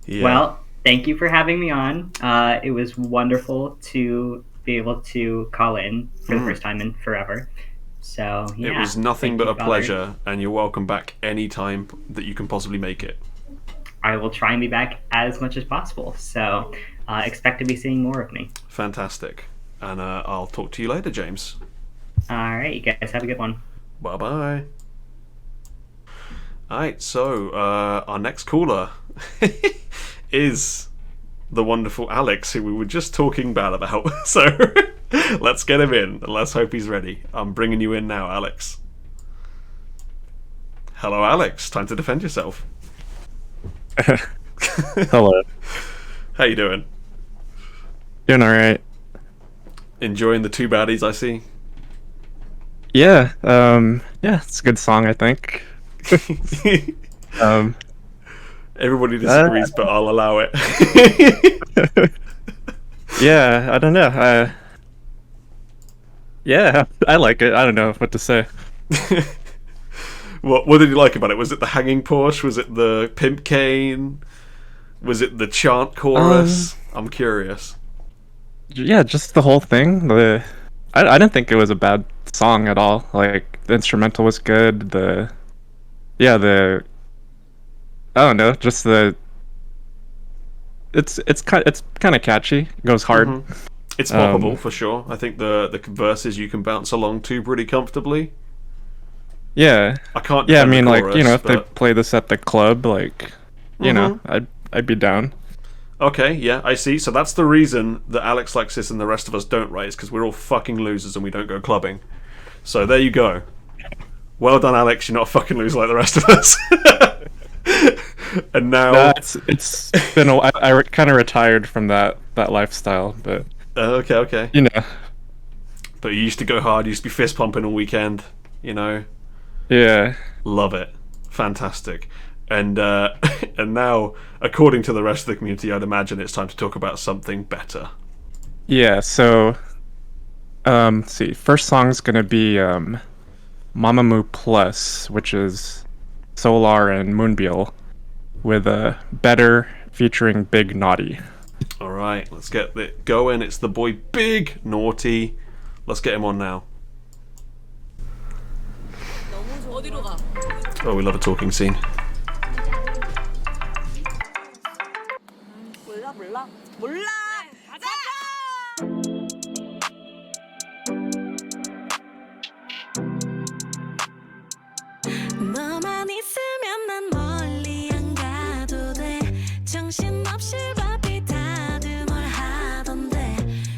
Yeah. Well, thank you for having me on. It was wonderful to be able to call in for the first time in forever. So, yeah. It was nothing thank but you, a Father. pleasure, and you're welcome back anytime that you can possibly make it. I will try and be back as much as possible. So, expect to be seeing more of me. Fantastic. And I'll talk to you later, James. All right, you guys have a good one. Bye-bye. Alright, so our next caller is the wonderful Alex, who we were just talking bad about. So let's get him in, and let's hope he's ready. I'm bringing you in now, Alex. Hello, Alex. Time to defend yourself. Hello. How you doing? Doing alright. Enjoying the Two Baddies, I see. Yeah, it's a good song, I think. Everybody disagrees, but I'll allow it. Yeah, I don't know. Yeah, I like it. I don't know what to say. What did you like about it? Was it the hanging Porsche? Was it the pimp cane? Was it the chant chorus? I'm curious. Yeah, just the whole thing. I didn't think it was a bad song at all. Like, the instrumental was good. I don't know, just it's kind of catchy. It goes hard. It's poppable for sure. I think the verses you can bounce along to pretty comfortably. Yeah. I can't. Yeah, I defend mean, the like, chorus, you know, if they but- play this at the club, like, you know, I'd be down. Okay, yeah, I see. So that's the reason that Alex likes this and the rest of us don't, right? Is because we're all fucking losers and we don't go clubbing. So there you go. Well done, Alex. You're not a fucking loser like the rest of us. And now, Nah, it's been I kind of retired from that lifestyle, but okay. you know, But you used to go hard. You used to be fist pumping all weekend. You know, yeah. love it. Fantastic. And and now, according to the rest of the community, I'd imagine it's time to talk about something better. Yeah, so let's see. First song's gonna be Mamamoo Plus, which is Solar and Moonbeal, with Better featuring Big Naughty. All right, let's get it going. It's the boy Big Naughty. Let's get him on now. Oh, we love a talking scene. 너만 있으면 난 멀리 안 가도 돼 정신없이 바삐 다들 뭘 하던데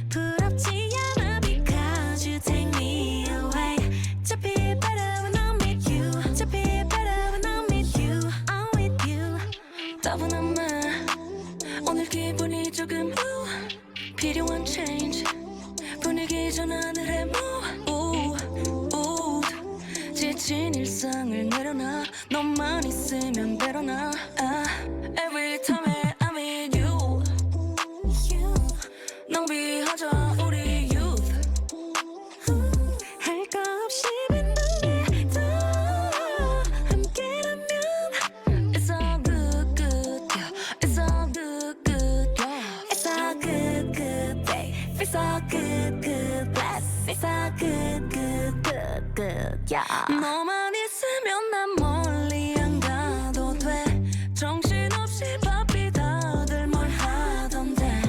부럽지 않아 because you take me away to be better when I'm with you to be better when I'm with you I'm with you 따분한 말 오늘 기분이 조금 필요한 change 분위기 전환을 해 지친 일상을 내려놔 너만 있으면 배려나 Every time I'm with you 낭비하자 우리 youth 할 거 없이 빈둥이 더 함께라면 It's all good yeah It's all good yeah It's all good babe It's all good bless It's all good yeah 너만 있으면 난 멀리 안 가도 돼 정신없이 바삐 다들 뭘 하던데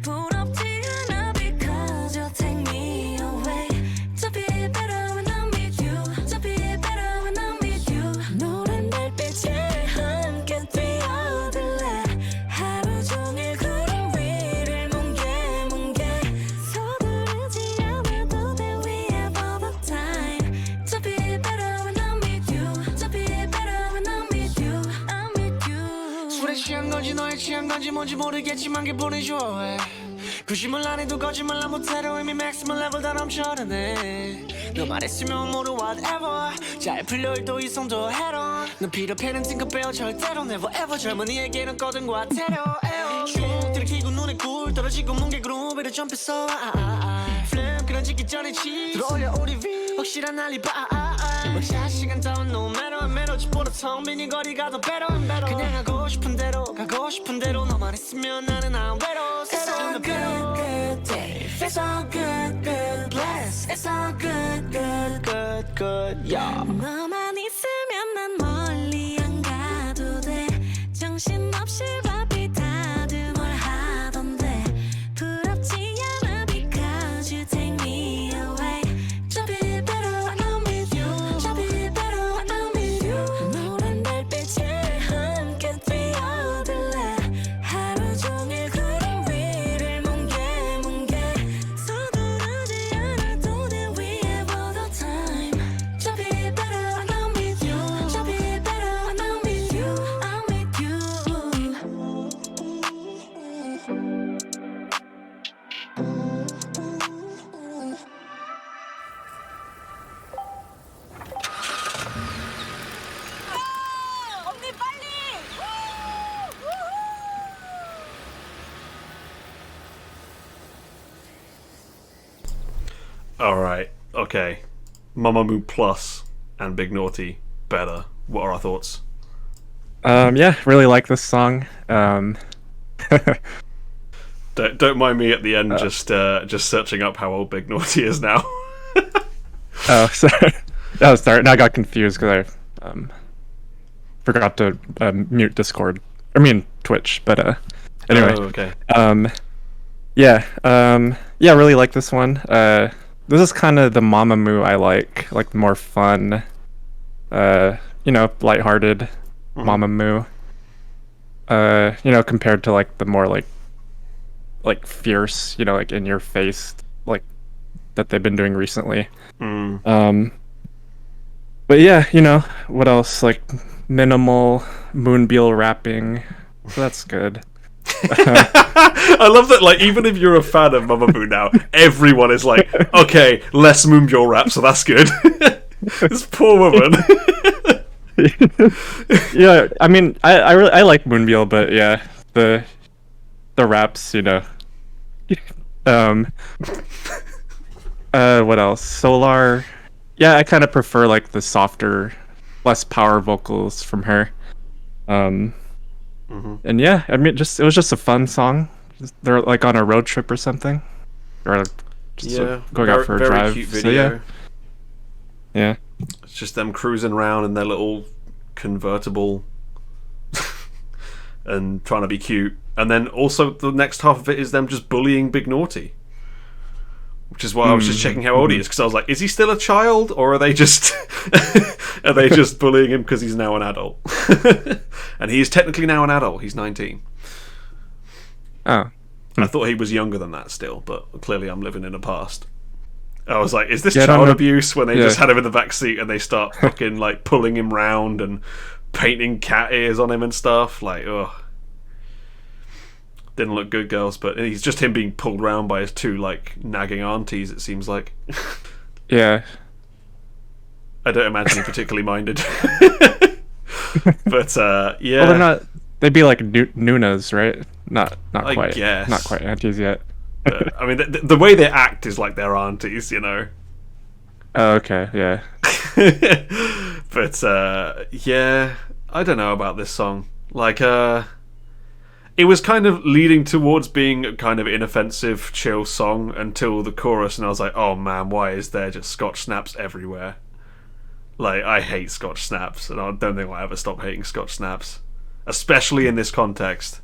부럽지 않아 because you take me away to be better when I'm with you to be better when I'm with you 노란 달빛에 함께 뛰어들래 하루 종일 구름 위를 뭉게 서두르지 않아도 돼 we have all the time to be better when I'm with you to be better when I'm with you I'm with you 술에 취한 건지 너의 취한 건지 뭔지 모르겠지만 기분이 좋아해 구심을 안 해도 거짓말 안 못해도 이미 maximum level 다 넘쳐나네 너 말했으면 모두 whatever 잘 풀려 또 이성도 해로 넌 필요 패는 팅커벨 절대로 never ever 젊은이에게는 꺼든과 테러 슉 들이키고 눈에 굴 떨어지고 뭉개구름 위로 점프했어 플랜 끊어지기 전에 치 들어올려 우리 위 확실한 알리바 막샷 시간 따윈 no matter 매로집보다 텅 빈 이 거리가 더 better and better 그냥 하고 싶은 대로 가고 싶은 대로 너만 있으면 나는 안 외로워 It's all good good day It's all good good bless It's all good good good good yeah 너만 있으면 난 멀리 안 가도 돼 정신없이 바삐 다들 뭘 하던데 부럽지 않아 because you take me away Just be better when I'm with you Just be better when I'm with you 노란 달빛에 함께 뛰어들래 하루 종일 구름 위를 뭉게 서두르지 않아도 내 위에 all the time Just be better when I'm with you Just be better when I'm with you I'm with you 언니 빨리 Alright, okay. Mamamoo Plus and Big Naughty better. What are our thoughts? Yeah, really like this song. Don't mind me at the end just searching up how old Big Naughty is now. Oh, sorry. Oh, sorry. Now I got confused because I forgot to mute Discord. I mean Twitch, but anyway. Oh, okay. Yeah, really like this one. This is kind of the Mamamoo I like the more fun, lighthearted Mamamoo. Compared to like the more like fierce, like in your face, like that they've been doing recently. But yeah, what else? Like minimal Moonbeal rapping, so that's good. I love that, like, even if you're a fan of Mamamoo now, everyone is like, okay, less Moonbyul rap, so that's good. This poor woman. Yeah, I mean, I like Moonbyul, but yeah, the raps, what else? Solar. Yeah, I kind of prefer like the softer, less power vocals from her. And yeah, I mean, it was just a fun song. They're like on a road trip or something, or just going out for a very drive. Cute video. Yeah. It's just them cruising around in their little convertible and trying to be cute. And then also the next half of it is them just bullying Big Naughty. Which is why I was just checking how old he is, because I was like, is he still a child, or are they just bullying him because he's now an adult? And he is technically now an adult. He's 19. Oh. I thought he was younger than that still, but clearly I'm living in the past. I was like, is this Yeah, I don't child know. abuse when they Yeah. just had him in the back seat and they start fucking like pulling him round and painting cat ears on him and stuff? Like, ugh. Didn't look good, girls, but he's just him being pulled round by his two like nagging aunties, it seems like. Yeah. I don't imagine he particularly minded. But yeah. Well, they're not. They'd be like Noonas, right? Not I quite. guess. Not quite aunties yet. I mean, the way they act is like their aunties, Oh, okay. Yeah. But yeah, I don't know about this song. Like, it was kind of leading towards being a kind of inoffensive, chill song until the chorus, and I was like, oh man, why is there just Scotch snaps everywhere? Like, I hate Scotch snaps, and I don't think I'll ever stop hating Scotch snaps, especially in this context.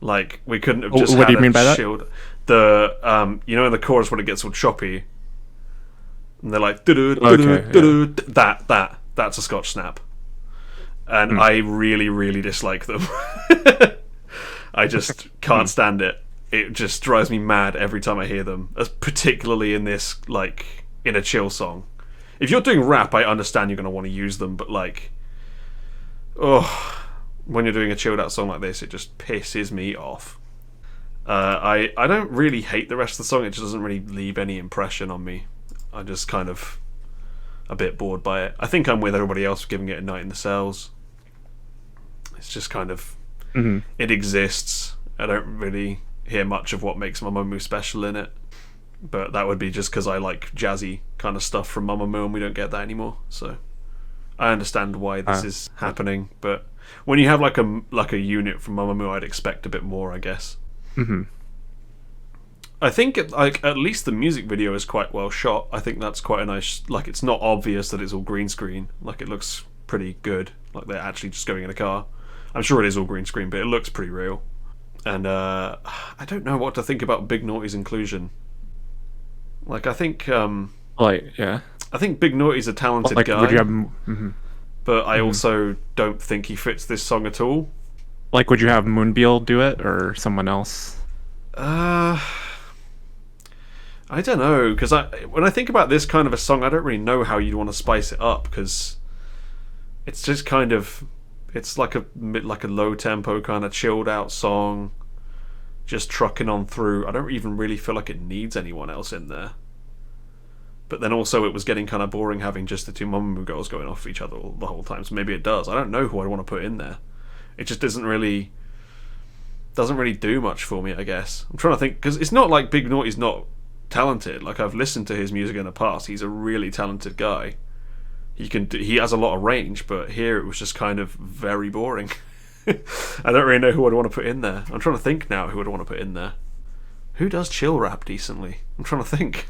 Like, we couldn't have just What do had you mean by that? shield. The in the chorus when it gets all choppy, and they're like, that's a Scotch snap. And I really, really dislike them. I just can't stand it. It just drives me mad every time I hear them, particularly in this, like, in a chill song. If you're doing rap, I understand you're going to want to use them, but, like, when you're doing a chilled out song like this, it just pisses me off. I don't really hate the rest of the song, it just doesn't really leave any impression on me. I'm just kind of a bit bored by it. I think I'm with everybody else giving it a Night in the Cells. It's just kind of it exists. I don't really hear much of what makes Mamamoo special in it, but that would be just because I like jazzy kind of stuff from Mamamoo, and we don't get that anymore. So I understand why this is happening, but when you have like a unit from Mamamoo, I'd expect a bit more, I guess. I think like at least the music video is quite well shot. I think that's quite a nice, like, it's not obvious that it's all green screen. Like, it looks pretty good. Like they're actually just going in a car. I'm sure it is all green screen, but it looks pretty real. And I don't know what to think about Big Naughty's inclusion. Like, I think I think Big Naughty's a talented guy. Would you have, but I also don't think he fits this song at all. Like, would you have Moonbyul do it or someone else? I don't know, because when I think about this kind of a song, I don't really know how you'd want to spice it up, because it's just kind of, it's like a low tempo kind of chilled out song, just trucking on through. I don't even really feel like it needs anyone else in there. But then also it was getting kind of boring having just the two Mamamoo girls going off each other the whole time, so maybe it does. I don't know who I want to put in there. It just doesn't really do much for me, I guess. I'm trying to think, because it's not like Big Naughty's not talented. Like, I've listened to his music in the past. He's a really talented guy. He has a lot of range, but here it was just kind of very boring. I don't really know who I'd want to put in there. I'm trying to think now who I'd want to put in there. Who does chill rap decently? I'm trying to think.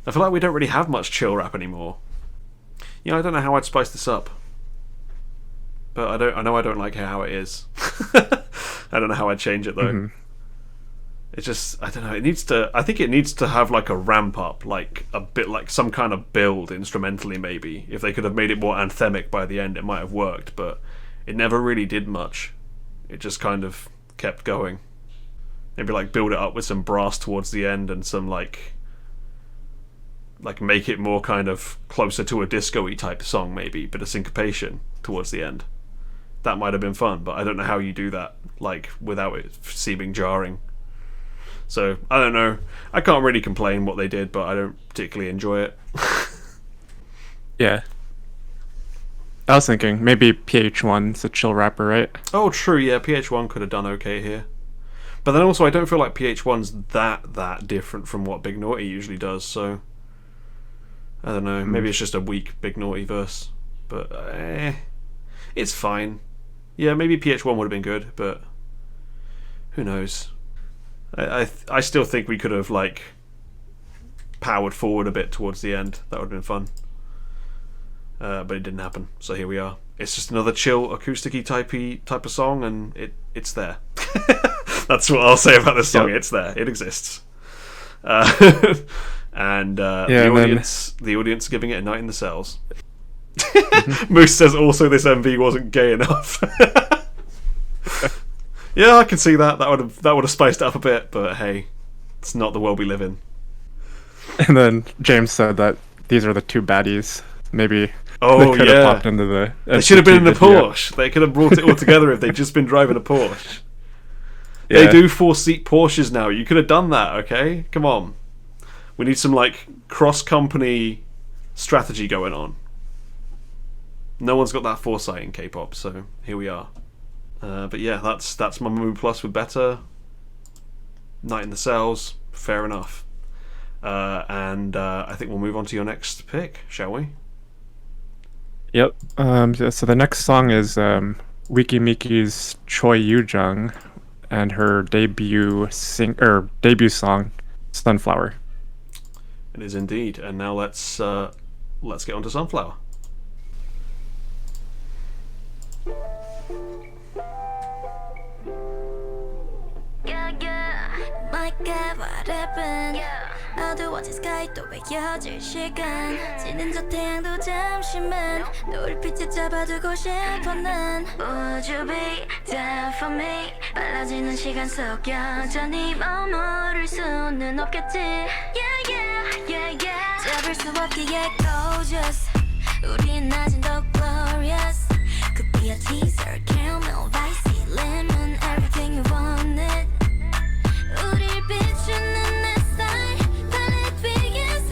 I feel like we don't really have much chill rap anymore. Yeah, I don't know how I'd spice this up. But I know I don't like how it is. I don't know how I'd change it though. It just, I don't know, I think it needs to have like a ramp up, like a bit like some kind of build instrumentally maybe. If they could have made it more anthemic by the end, it might have worked, but it never really did much. It just kind of kept going. Maybe like build it up with some brass towards the end and some like make it more kind of closer to a disco-y type song maybe, but a syncopation towards the end. That might have been fun, but I don't know how you do that, like, without it seeming jarring. So, I don't know. I can't really complain what they did, but I don't particularly enjoy it. Yeah. I was thinking, maybe PH1's a chill rapper, right? Oh, true, yeah, PH1 could have done okay here. But then also, I don't feel like PH1's that different from what Big Naughty usually does, so I don't know. Maybe it's just a weak Big Naughty verse. But, it's fine. Yeah, maybe PH1 would have been good, but who knows? I still think we could have like powered forward a bit towards the end. That would have been fun, but it didn't happen. So here we are. It's just another chill, acousticy type of song, and it's there. That's what I'll say about this song. Yep. It's there. It exists. And the audience giving it a Night in the Cells. Moose says also this MV wasn't gay enough. Yeah, I can see that. That would have spiced it up a bit, but hey, it's not the world we live in. And then James said that these are the two baddies. Maybe they could have popped into the NCT They should have been in the video. Porsche. They could have brought it all together if they'd just been driving a Porsche. Yeah. They do 4-seat Porsches now. You could have done that, okay? Come on. We need some like cross-company strategy going on. No one's got that foresight in K-pop, so here we are. But yeah, that's Mamamoo Plus with Better. Night in the Cells, fair enough. And I think we'll move on to your next pick, shall we? Yep. So the next song is Weki Meki's Choi Yoojung and her debut song, Sunflower. It is indeed. And now let's get on to Sunflower. 어두워진 sky 또 베겨질 시간 지는 저 태양도 잠시만 노을 빛에 잡아두고 싶어 난 Would you be down for me 빨라지는 시간 속 여전히 머무를 수는 없겠지 Yeah yeah yeah yeah 잡을 수 없기에 gorgeous 우린 아직 더 glorious Could be a teaser caramel spicy lemon everything you wanted 우릴 비추는 내 style 달리 biggest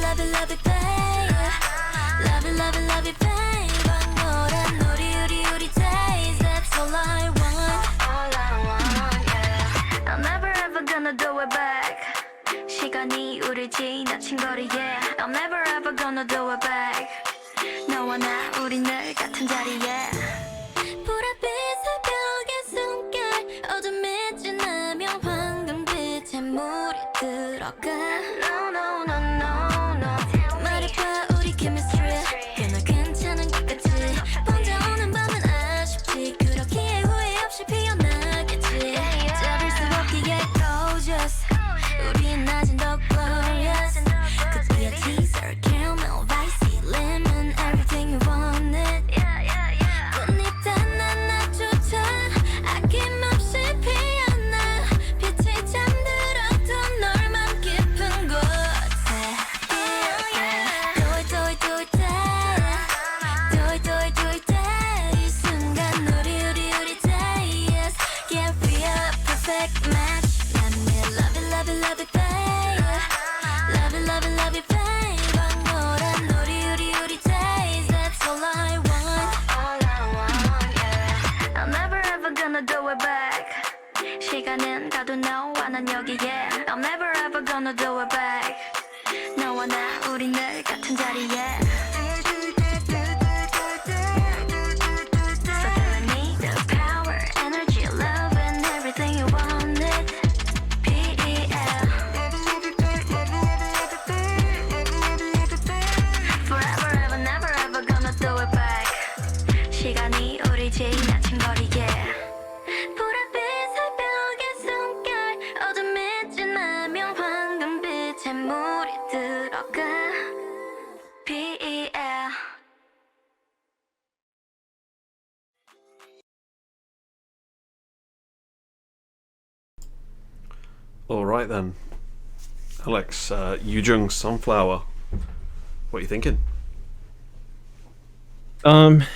love it, love it, babe. Love it, love it, love it, babe. 방울한 우리 days. That's all I want. All I want, yeah. I'm never ever gonna do it back. 시간이 우릴 지나친 거리에 I'm never ever gonna do it back. 너와 나 우리 늘 같은 자리에 불빛 새벽의 숨결 어둠이 지나면 황금빛의 물이 들어가 No no no no no 말해봐 우리 chemistry 꽤나 괜찮은 것 같지 혼자 오는 밤은 아쉽지 그렇기에 후회 없이 피어나겠지 잡을 수 없기에 gorgeous 우린 아직 더 glorious Could be a teaser, caramel, spicy, lemon Everything you wanted 꽃잎 하나조차 아낌없이 피어나 빛이 잠들어도 널만 깊은 곳에 Do it, do it, do it, do it, do it, do it, 이 순간 우리 days Yeah, we are a perfect match Love it, love it, love it, babe. Love it, love it, love it, babe. 방울한 우리 days. That's all I want. All I want, yeah. I'm never ever gonna do it back. 시간은 가도 너와 난 여기에. I'm never ever gonna do it back. 너와 나 우리 늘 같은 자리에. So telling me the power, energy, love, and everything you wanted. P.E.L. Forever, ever, never, ever gonna do it back. 시간이 우리 지나친 거리에 불빛 새벽의 숨결 어둠이 지나면 황금빛의 물이 들어가 P.E.L. All right then, Alex, Yoojung Sunflower. What are you thinking?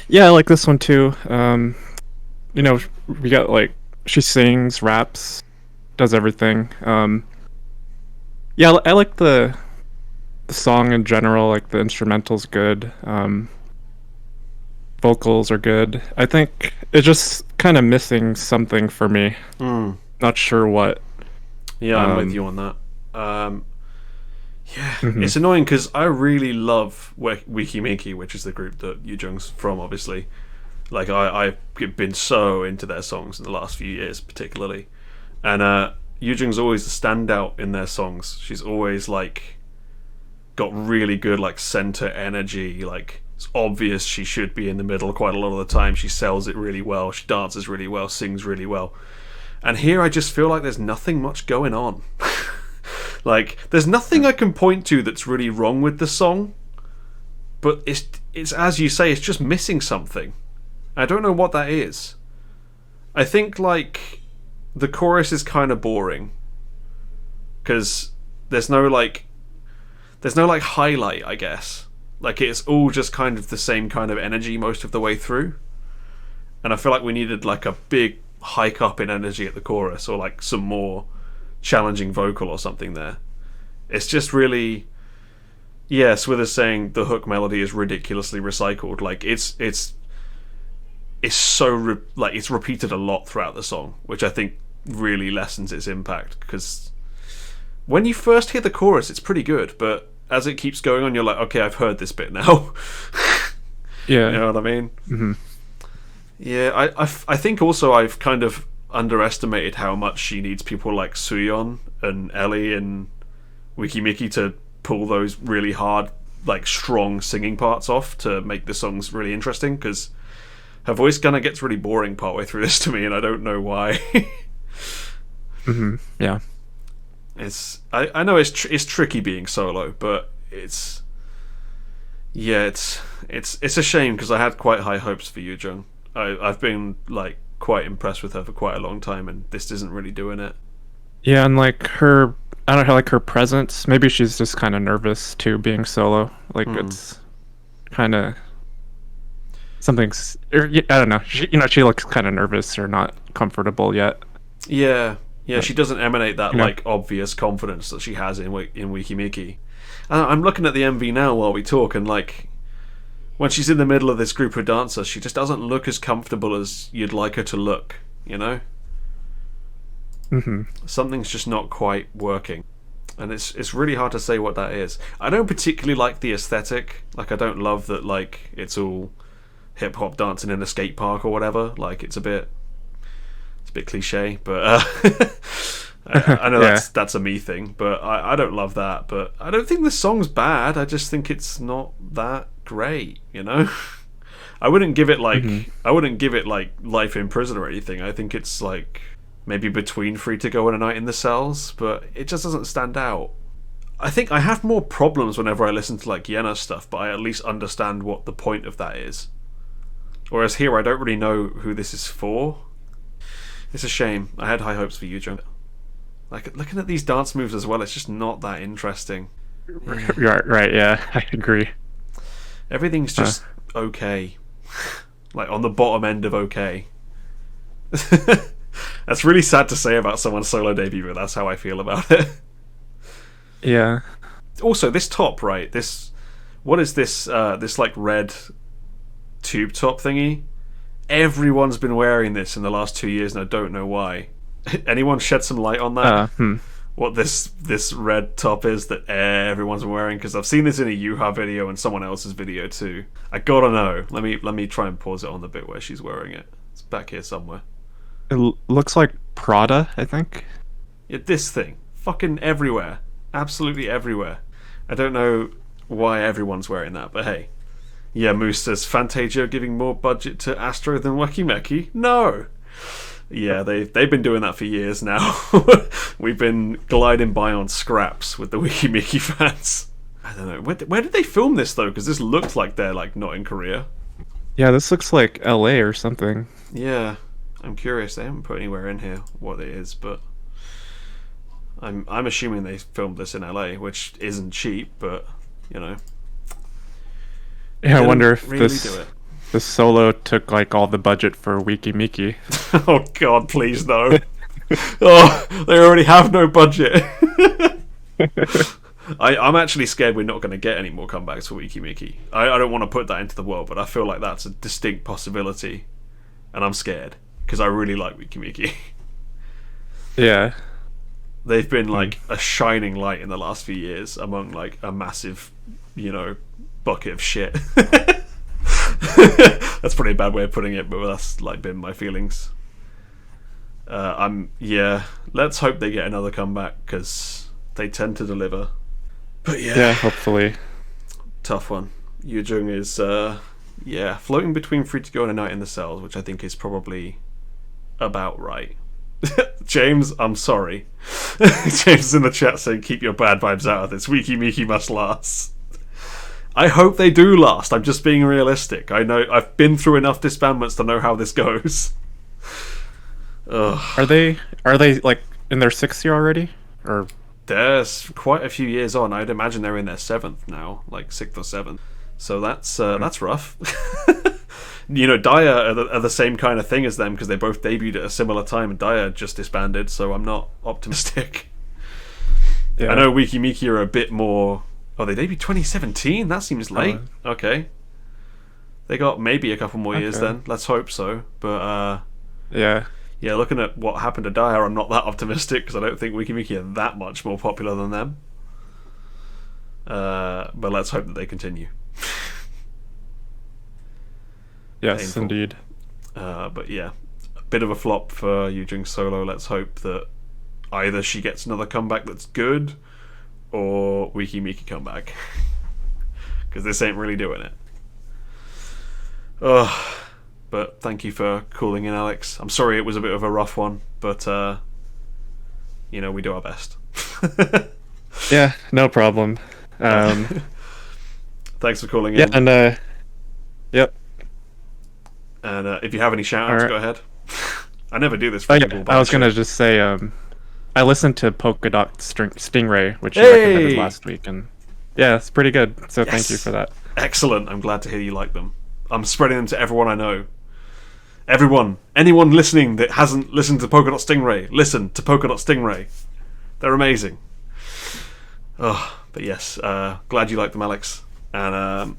Yeah, I like this one too. You know, we got like she sings, raps, does everything. Yeah, I like the song in general. Like the instrumental's good. Vocals are good. I think it's just kind of missing something for me. Not sure what. Yeah, I'm with you on that. It's annoying because I really love Weki Meki, which is the group that Yoojung's from, obviously. Like, I've been so into their songs in the last few years, particularly. And Yoojung's always the standout in their songs. She's always, like, got really good, like, center energy. Like, it's obvious she should be in the middle quite a lot of the time. She sells it really well. She dances really well, sings really well. And here I just feel like there's nothing much going on. Like, there's nothing I can point to that's really wrong with the song, but it's as you say, it's just missing something. I don't know what that is. I think, like, the chorus is kind of boring, because there's no highlight, I guess. Like, it's all just kind of the same kind of energy most of the way through, and I feel like we needed, like, a big hike up in energy at the chorus, or like some more challenging vocal or something there. It's just really, yeah, Swither's saying the hook melody is ridiculously recycled. Like it's so it's repeated a lot throughout the song, which I think really lessens its impact, because when you first hear the chorus it's pretty good, but as it keeps going on you're like, okay, I've heard this bit now. Yeah, you know what I mean? Yeah, I think also I've kind of underestimated how much she needs people like Suyeon and Ellie and Weki Meki to pull those really hard, like, strong singing parts off to make the songs really interesting, because her voice kind of gets really boring partway through this to me, and I don't know why. Yeah. I know it's tricky being solo, but it's a shame, because I had quite high hopes for Yoojung. I've been, like, quite impressed with her for quite a long time, and this isn't really doing it. Yeah, and like her, I don't know, like her presence. Maybe she's just kind of nervous too, being solo. Like it's kind of something's. I don't know. She looks kind of nervous or not comfortable yet. Yeah, Yeah, she doesn't emanate that like obvious confidence that she has in Weki Meki. I'm looking at the MV now while we talk, and like when she's in the middle of this group of dancers, she just doesn't look as comfortable as you'd like her to look. You know, something's just not quite working, and it's really hard to say what that is. I don't particularly like the aesthetic. Like, I don't love that like it's all hip hop dancing in a skate park or whatever. Like, it's a bit cliche, but I know that's a me thing, but I don't love that. But I don't think the song's bad. I just think it's not that great, you know. I wouldn't give it like Life in Prison or anything. I think it's like maybe between Free to Go and A Night in the Cells, but it just doesn't stand out. I think I have more problems whenever I listen to like Yena stuff, but I at least understand what the point of that is. Whereas here, I don't really know who this is for. It's a shame. I had high hopes for Yoojung. Like, looking at these dance moves as well, it's just not that interesting. Right, yeah, I agree. Everything's just okay. Like, on the bottom end of okay. That's really sad to say about someone's solo debut, but that's how I feel about it. Yeah. Also, this top, right? What is this? This like red tube top thingy? Everyone's been wearing this in the last 2 years, and I don't know why. Anyone shed some light on that? What this red top is that everyone's been wearing? Because I've seen this in a Yuha video and someone else's video too. I gotta know. Let me try and pause it on the bit where she's wearing it. It's back here somewhere. It looks like Prada, I think. Yeah, this thing. Fucking everywhere. Absolutely everywhere. I don't know why everyone's wearing that, but hey. Yeah, Moose says, Fantasia giving more budget to Astro than Weki Meki? No! Yeah, they've been doing that for years now. We've been gliding by on scraps with the Weki Meki fans. I don't know. Where did they film this, though? Because this looked like they're, like, not in Korea. Yeah, this looks like LA or something. Yeah, I'm curious. They haven't put anywhere in here what it is, but I'm assuming they filmed this in LA, which isn't cheap, but, you know. Yeah, I wonder if really this solo took like all the budget for Weki Meki. Oh god, please no. Oh, they already have no budget. I'm actually scared we're not going to get any more comebacks for Weki Meki. I don't want to put that into the world, but I feel like that's a distinct possibility, and I'm scared because I really like Weki Meki. Yeah, they've been like a shining light in the last few years among like a massive, you know, bucket of shit. That's probably a bad way of putting it, but that's like been my feelings. Let's hope they get another comeback because they tend to deliver. But yeah, hopefully. Tough one. Yoojung is floating between Free to Go and A Night in the Cells, which I think is probably about right. James, I'm sorry. James is in the chat saying keep your bad vibes out of this. Weki Meki must last. I hope they do last. I'm just being realistic. I know I've been through enough disbandments to know how this goes. Ugh. Are they like in their 6th year already? Or there's quite a few years on. I'd imagine they're in their 7th now, like 6th or 7th. So that's rough. You know, Daya are the same kind of thing as them because they both debuted at a similar time, and Daya just disbanded. So I'm not optimistic. Yeah. I know Weki Meki are a bit more. Oh, they debuted 2017? That seems late. Okay. They got maybe a couple more years then. Let's hope so. But, yeah, looking at what happened to Daya, I'm not that optimistic because I don't think Weki Meki are that much more popular than them. But let's hope that they continue. Yes, Painful. Indeed. But yeah, a bit of a flop for Yoojung solo. Let's hope that either she gets another comeback that's good, or Weki Meki come back, because this ain't really doing it. But thank you for calling in, Alex. I'm sorry it was a bit of a rough one, but you know, we do our best. Yeah, no problem. Thanks for calling in. Yeah, and yep. And if you have any shout-outs, go ahead. I never do this for people. I was gonna just say, I listened to Polka Dot Stingray, which you recommended last week, and yeah, it's pretty good. So Thank you for that. Excellent. I'm glad to hear you like them. I'm spreading them to everyone I know. Everyone, anyone listening that hasn't listened to Polka Dot Stingray, listen to Polka Dot Stingray. They're amazing. Oh, but yes, glad you like them, Alex. And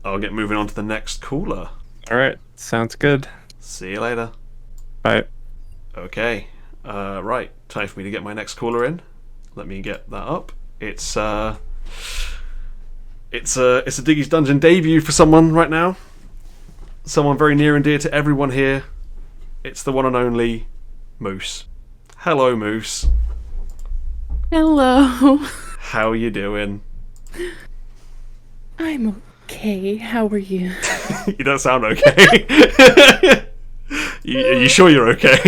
I'll get moving on to the next caller. Alright, sounds good. See you later. Bye. Okay, right, time for me to get my next caller in. Let me get that up. It's a Diggy's Dungeon debut for someone right now. Someone very near and dear to everyone here. It's the one and only Moose. Hello, Moose. Hello. How you doing? I'm okay. How are you? You don't sound okay. Are you sure you're okay?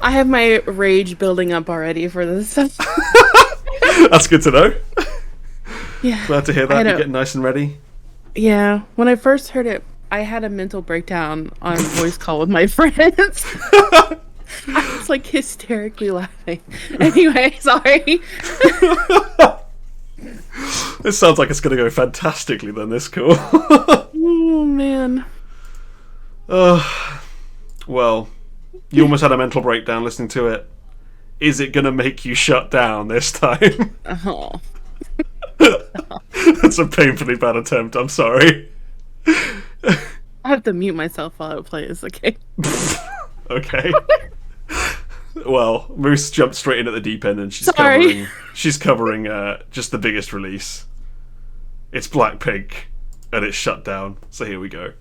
I have my rage building up already for this. That's good to know. Yeah. Glad to hear that. You're getting nice and ready. Yeah. When I first heard it, I had a mental breakdown on voice call with my friends. I was like hysterically laughing. Anyway, sorry. This sounds like it's going to go fantastically then, this call. Oh, man. Well, you almost had a mental breakdown listening to it. Is it going to make you shut down this time? Oh. That's a painfully bad attempt, I'm sorry. I have to mute myself while it plays, okay? Okay. Well, Moose jumped straight in at the deep end and she's Sorry. covering just the biggest release. It's Blackpink and it's shut down. So here we go.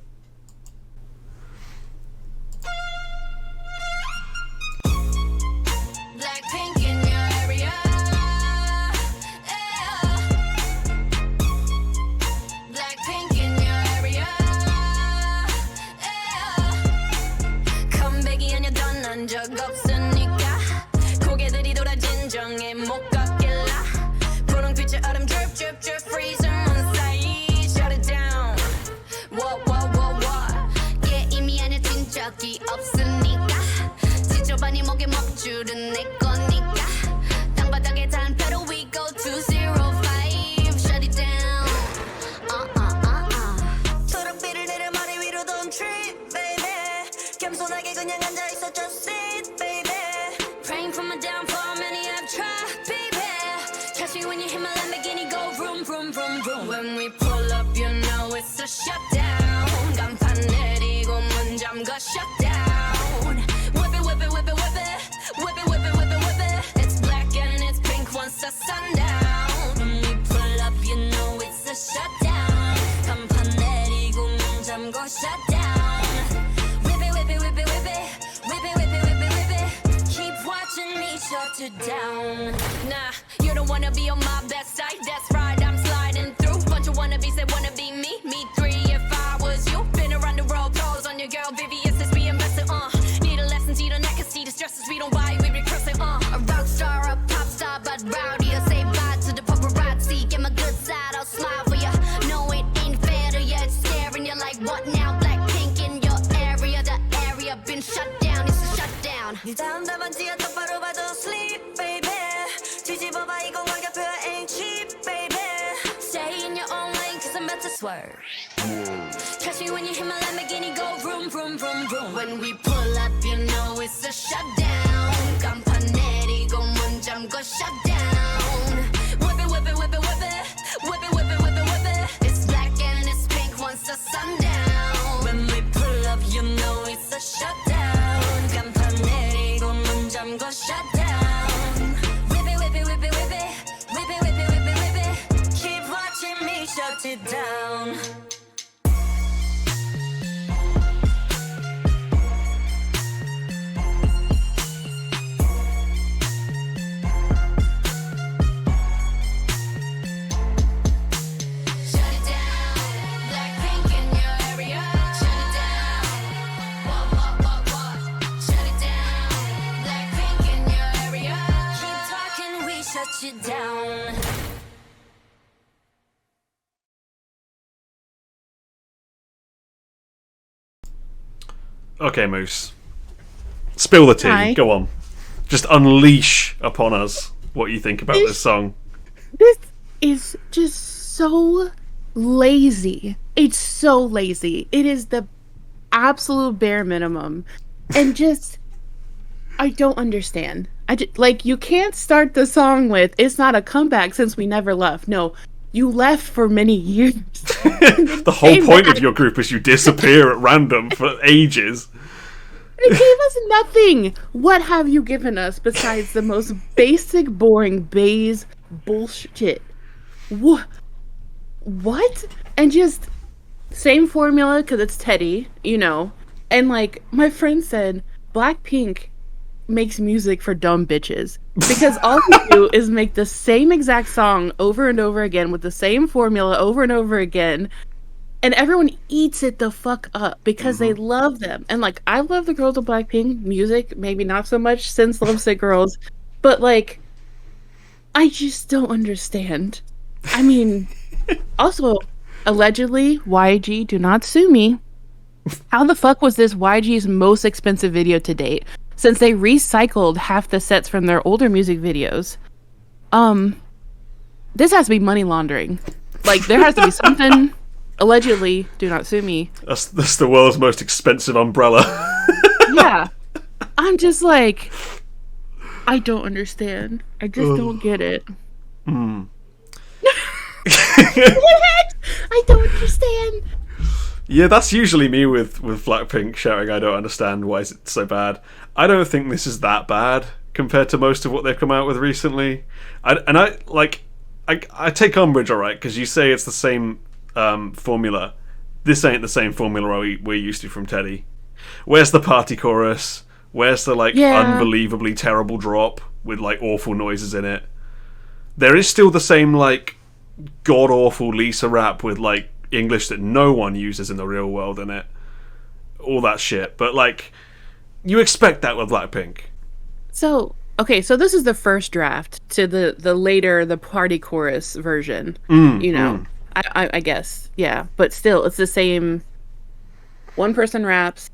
Blackpink in your area. Blackpink in your area. 컴백이 아니야 넌 적 없으니까 고개들이 돌아 진정에 못 걷길라 분홍빛의 얼음 drip drip drip freeze on 사이 shut it down. Whoa whoa whoa whoa 게임이 아니야 진적이 없으니까 지저분이 목에 먹줄은 내 거니까 땅바닥에 단패로 we go 205 shut it down. 초록빛을 내려 머리 위로 don't trip baby 겸손하게 그냥 앉아있어 just sit baby praying for my downfall many have tried baby catch me when you hit my Lamborghini go vroom vroom vroom vroom when we pull up you know it's a shutdown 간판 내리고 문 잠가 shutdown whip it whip it whip it whip it whip it whip it whip it whip it it's black and it's pink once the sundown when we pull up you know it's a shutdown 간판 내리고 문 잠가 shutdown whip it whip it whip it whip it whip it whip it whip it whip it keep watching me shut it down nah you don't wanna be on my best side that's right I'm sliding through bunch of wannabes that wanna be me three if I was you been around the world pose on your girl VVS as we invested need a lesson see the neck and see the stresses we don't buy we recurse it a rock star a pop star but rowdy I say bye to the paparazzi get my good side I'll smile for ya no it ain't fair to ya it's staring you like what now Blackpink in your area the area been shut down it's a shutdown 네 다음 답안지야 똑바로 봐도 sleep baby 뒤집어봐 이건 가격표야 ain't cheap baby stay in your own lane cause I'm about to swerve catch me when you hit my Lamborghini go vroom vroom vroom vroom when we pull up you know it's a shutdown 간판 내리고 문 잠궈 shutdown whip it whip it whip it whip it whip it whip it whip it whip it it's black and it's pink once the sundown when we pull up you know it's a shutdown 간판 내리고 문 잠궈 shutdown whip it whip it whip it whip it whip it whip it whip it whip it keep watching me shut it down. Shut it down, Blackpink in your area. Shut it down, what? Shut it down, Blackpink in your area. Keep talking, we shut you down. Okay, Moose. Spill the tea. Hi. Go on. Just unleash upon us what you think about this song. This is just so lazy. It's so lazy. It is the absolute bare minimum. And just, I don't understand. Like, you can't start the song with, it's not a comeback since we never left. No, you left for many years. The whole point of your group is you disappear at random for ages. It gave us nothing. What have you given us besides the most basic, boring base bullshit? What? And just same formula because it's Teddy, you know. And like my friend said, Blackpink makes music for dumb bitches because all they do is make the same exact song over and over again with the same formula over and over again. And everyone eats it the fuck up because they love them. And, like, I love the girls of Blackpink music. Maybe not so much since Lovesick Girls. But, like, I just don't understand. I mean, also, allegedly, YG, do not sue me. How the fuck was this YG's most expensive video to date? Since they recycled half the sets from their older music videos. This has to be money laundering. Like, there has to be something... Allegedly, do not sue me. That's the world's most expensive umbrella. Yeah. I'm just like, I don't understand. I just don't get it. I don't understand. Yeah, that's usually me with Blackpink shouting, I don't understand, why is it so bad? I don't think this is that bad compared to most of what they've come out with recently. I take umbrage, alright, because you say it's the same... formula. This ain't the same formula we're used to from Teddy. Where's the party chorus? Where's the unbelievably terrible drop with like awful noises in it? There is still the same like god awful Lisa rap with like English that no one uses in the real world in it. All that shit. But like you expect that with Blackpink. So this is the first draft to the party chorus version. You know. I guess, yeah. But still, it's the same. One person raps,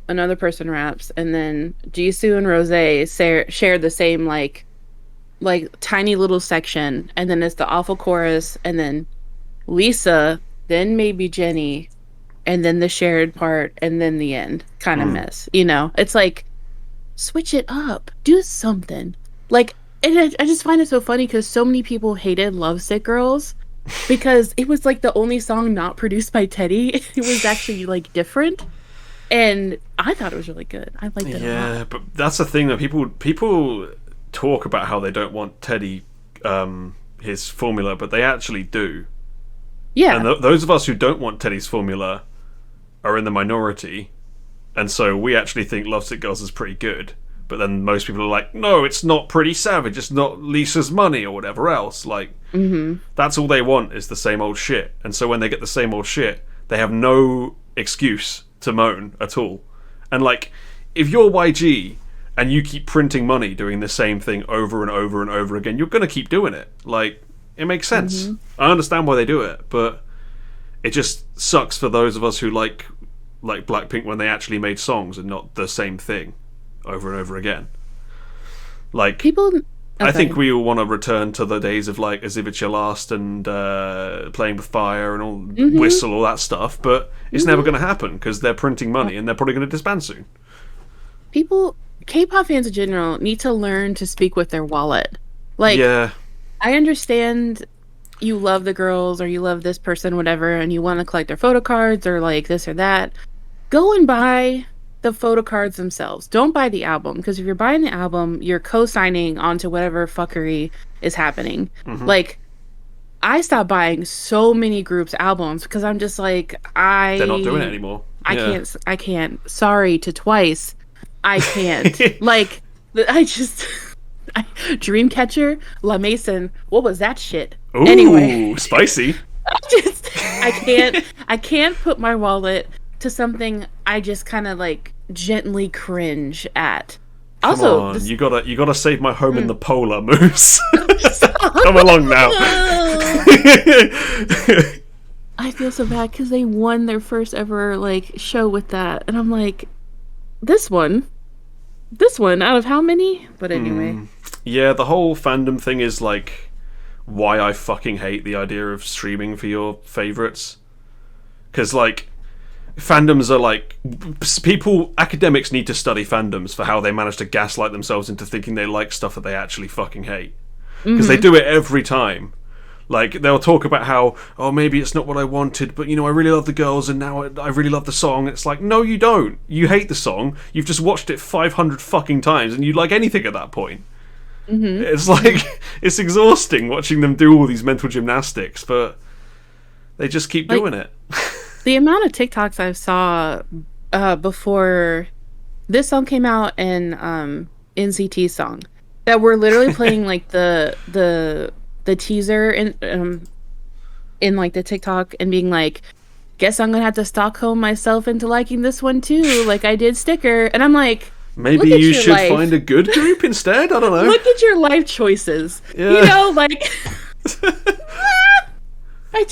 another person raps, and then Jisoo and Rosé share the same, like tiny little section. And then it's the awful chorus, and then Lisa, then maybe Jenny, and then the shared part, and then the end kind of mess. You know? It's like, switch it up. Do something. Like, and I just find it so funny because so many people hated Lovesick Girls. Because it was like the only song not produced by Teddy. It was actually like different, and I thought it was really good. I liked it a lot. Yeah, but that's the thing that people talk about how they don't want Teddy, his formula, but they actually do. Yeah, and those of us who don't want Teddy's formula are in the minority, and so we actually think Lovesick Girls is pretty good. But then most people are like, no, it's not Pretty Savage, it's not Lisa's Money or whatever else. Like, that's all they want is the same old shit. And so when they get the same old shit, they have no excuse to moan at all. And like, if you're YG and you keep printing money doing the same thing over and over and over again, you're going to keep doing it. Like, it makes sense. I understand why they do it, but it just sucks for those of us who like Blackpink when they actually made songs and not the same thing over and over again. Like, people, I think we all want to return to the days of like As If It's Your Last and Playing with Fire and all Whistle, all that stuff, but it's never going to happen because they're printing money and they're probably going to disband soon. People, K-pop fans in general, need to learn to speak with their wallet. Like, yeah, I understand you love the girls or you love this person, whatever, and you want to collect their photo cards or like this or that. Go and buy the photo cards themselves. Don't buy the album, because if you're buying the album, you're co-signing onto whatever fuckery is happening. Like, I stopped buying so many groups' albums because I'm just like, they're not doing it anymore. I can't. Sorry to Twice. I can't. Like, Dreamcatcher, La Mason. What was that shit? Ooh, anyway, spicy. I can't put my wallet to something I just kind of like gently cringe at. Also, come on, you gotta save my home in the polar, Moose. Come along now. I feel so bad because they won their first ever like show with that, and I'm like, this one out of how many? But anyway, yeah, the whole fandom thing is like why I fucking hate the idea of streaming for your favorites, because like, fandoms are like academics need to study fandoms for how they manage to gaslight themselves into thinking they like stuff that they actually fucking hate, because they do it every time. Like, they'll talk about how, oh, maybe it's not what I wanted, but, you know, I really love the girls and now I really love the song. It's like, no, you don't. You hate the song. You've just watched it 500 fucking times and you like anything at that point. It's like, it's exhausting watching them do all these mental gymnastics, but they just keep doing it. The amount of TikToks I saw before this song came out and NCT song that were literally playing like the teaser in like the TikTok and being like, guess I'm gonna have to Stockholm myself into liking this one too, like I did Sticker. And I'm like, maybe you should find a good group instead. I don't know. Look at your life choices. Yeah. You know, like I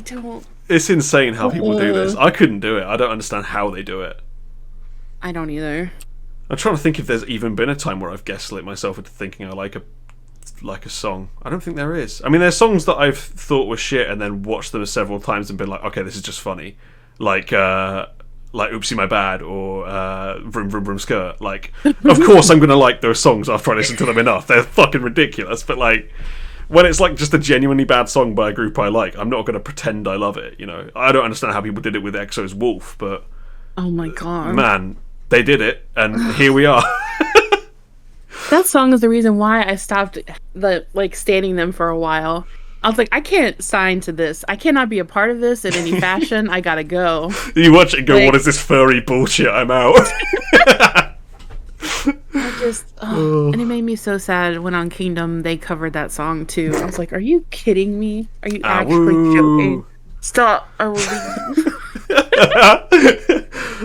don't. It's insane how people do this. I couldn't do it. I don't understand how they do it. I don't either. I'm trying to think if there's even been a time where I've gaslit myself into thinking I like a song. I don't think there is. I mean, there's songs that I've thought were shit and then watched them several times and been like, okay, this is just funny. Like Oopsie My Bad or Vroom Vroom Vroom Skirt. Like, of course I'm going to like those songs after I listen to them enough. They're fucking ridiculous. But like, when it's like just a genuinely bad song by a group I like, I'm not going to pretend I love it, you know. I don't understand how people did it with EXO's Wolf, but oh my god, man, they did it, and here we are. That song is the reason why I stopped standing them for a while. I was like, I can't sign to this. I cannot be a part of this in any fashion. I gotta go. You watch it and go, like, what is this furry bullshit? I'm out. And it made me so sad when on Kingdom they covered that song too. I was like, are you kidding me? Are you actually joking? Stop. I will leave.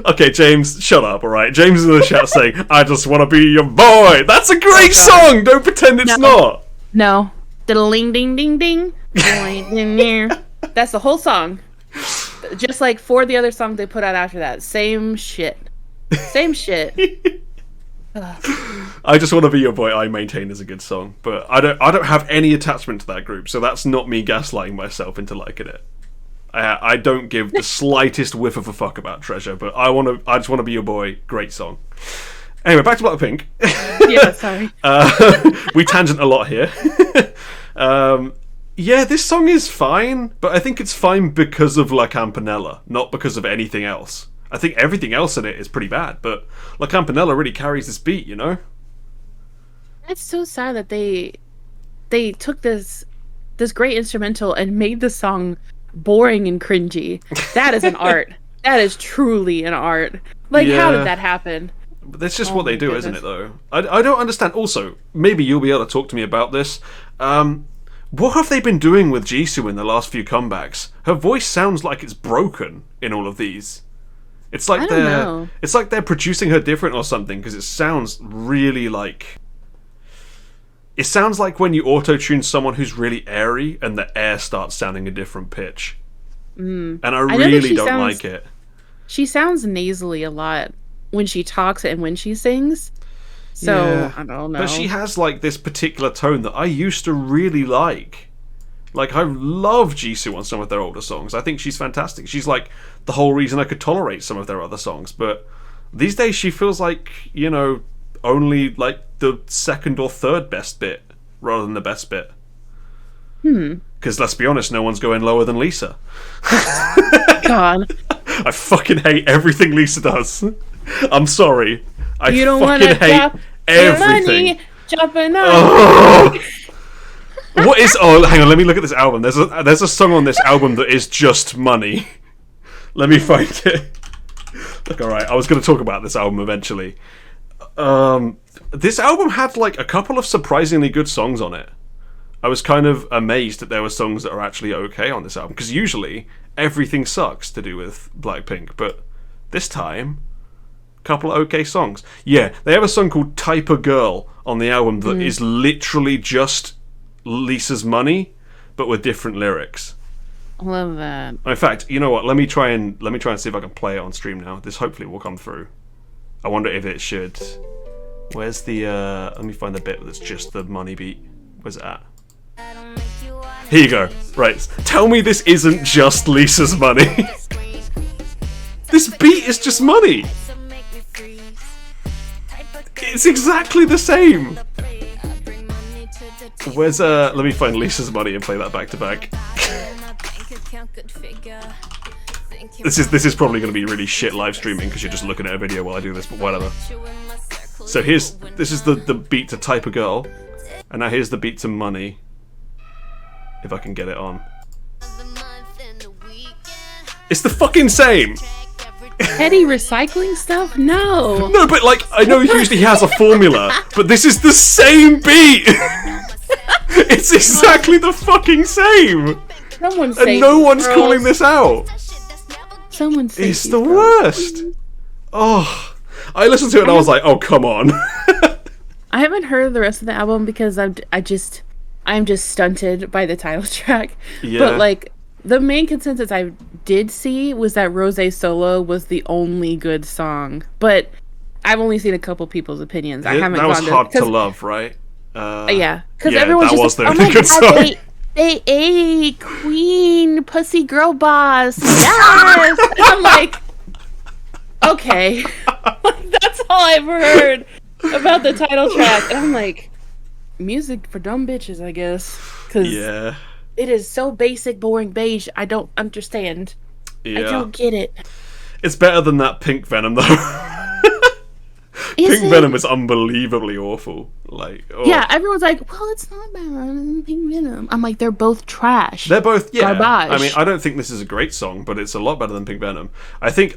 Okay, James, shut up, alright? James is in the chat saying, I just want to be your boy. That's a great song! Don't pretend it's not. No. Ding ding ding ding. That's the whole song. Just like 4 of the other songs they put out after that. Same shit. Same shit. I Just Want to Be Your Boy, I maintain is a good song, but I don't have any attachment to that group, so that's not me gaslighting myself into liking it. I don't give the slightest whiff of a fuck about Treasure, but I Just Want to Be Your Boy, great song. Anyway, back to Blackpink. Yeah, sorry. We tangent a lot here. Yeah, this song is fine, but I think it's fine because of La Campanella, not because of anything else. I think everything else in it is pretty bad, but La Campanella really carries this beat, you know? It's so sad that they took this great instrumental and made the song boring and cringy. That is an art. That is truly an art. Like, how did that happen? But that's just what they do, isn't it, though? I don't understand. Also, maybe you'll be able to talk to me about this. What have they been doing with Jisoo in the last few comebacks? Her voice sounds like it's broken in all of these. It's like they're producing her different or something, because it sounds really like... It sounds like when you auto-tune someone who's really airy and the air starts sounding a different pitch. And I really don't like it. She sounds nasally a lot when she talks and when she sings. So, yeah. I don't know. But she has like this particular tone that I used to really like. Like, I love Jisoo on some of their older songs. I think she's fantastic. She's like the whole reason I could tolerate some of their other songs. But these days she feels like, you know, only like the second or third best bit rather than the best bit. Because let's be honest, no one's going lower than Lisa. God. I fucking hate everything Lisa does. I'm sorry. You don't fucking hate everything. Money, chopping up. What is? Oh, hang on. Let me look at this album. There's a song on this album that is just money. Let me find it. Look, all right. I was going to talk about this album eventually. This album had like a couple of surprisingly good songs on it. I was kind of amazed that there were songs that are actually okay on this album, because usually everything sucks to do with Blackpink, but this time, a couple of okay songs. Yeah, they have a song called Type of Girl on the album that is literally just Lisa's Money, but with different lyrics. I love that. In fact, you know what? Let me try and see if I can play it on stream now. This hopefully will come through. I wonder if it should. Where's the? Let me find the bit that's just the money beat. Where's it at? Here you go. Right. Tell me this isn't just Lisa's Money. This beat is just money. It's exactly the same. Where's let me find Lisa's Money and play that back to back. This is probably going to be really shit live streaming because you're just looking at a video while I do this, but whatever. So this is the beat to Type of Girl, and now here's the beat to Money. If I can get it on. It's the fucking same. Petty recycling stuff? No. No, but like I know usually he has a formula, but this is the same beat. It's exactly the fucking same. Someone's and no one's calling this out. Someone's It's the worst. Oh, I listened to it and I was like, oh come on. I haven't heard the rest of the album because I'm just stunted by the title track. Yeah. But like the main consensus I did see was that Rose Solo was the only good song. But I've only seen a couple people's opinions. I haven't. That was gone Hard to Love, right? Yeah, because yeah, everyone's that just was like, the oh my only good god, song. they ate Queen Pussy Girl Boss. Yes, and I'm like, okay, that's all I've heard about the title track, and I'm like, music for dumb bitches, I guess, because Yeah. it is so basic, boring, beige. I don't understand. Yeah. I don't get it. It's better than that Pink Venom though. Pink Venom is unbelievably awful. Like, oh. Yeah, everyone's like, well, it's not better than Pink Venom. I'm like, they're both trash. They're both, yeah. Garbage. I mean, I don't think this is a great song, but it's a lot better than Pink Venom. I think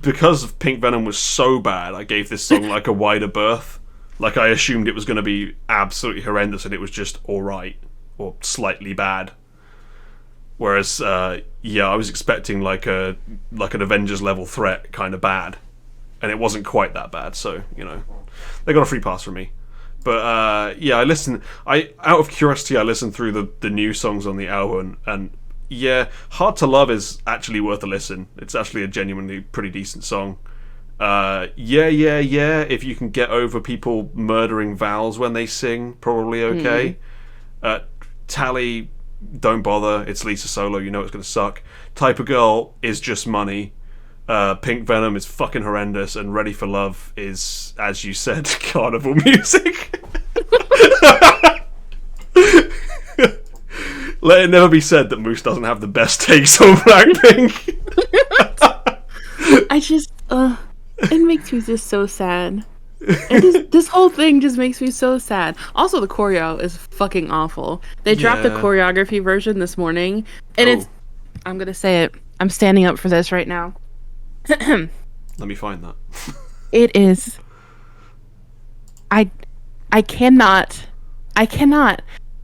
because Pink Venom was so bad, I gave this song like a wider berth. Like I assumed it was going to be absolutely horrendous, and it was just all right or slightly bad. Whereas, yeah, I was expecting like an Avengers level threat kind of bad. And it wasn't quite that bad, so, you know, they got a free pass from me. But, yeah, out of curiosity, I listened through the new songs on the album, and, yeah, Hard to Love is actually worth a listen. It's actually a genuinely pretty decent song. Yeah, if you can get over people murdering vowels when they sing, probably okay. Tally, don't bother, it's Lisa Solo, you know it's going to suck. Type of Girl is just money. Pink Venom is fucking horrendous, and Ready for Love is, as you said, carnival music. Let it never be said that Moose doesn't have the best takes on Blackpink. I just, it makes me just so sad. This whole thing just makes me so sad. Also, the choreo is fucking awful. They dropped the choreography version this morning, and it's, I'm gonna say it, I'm standing up for this right now. Let me find that. It is. I cannot.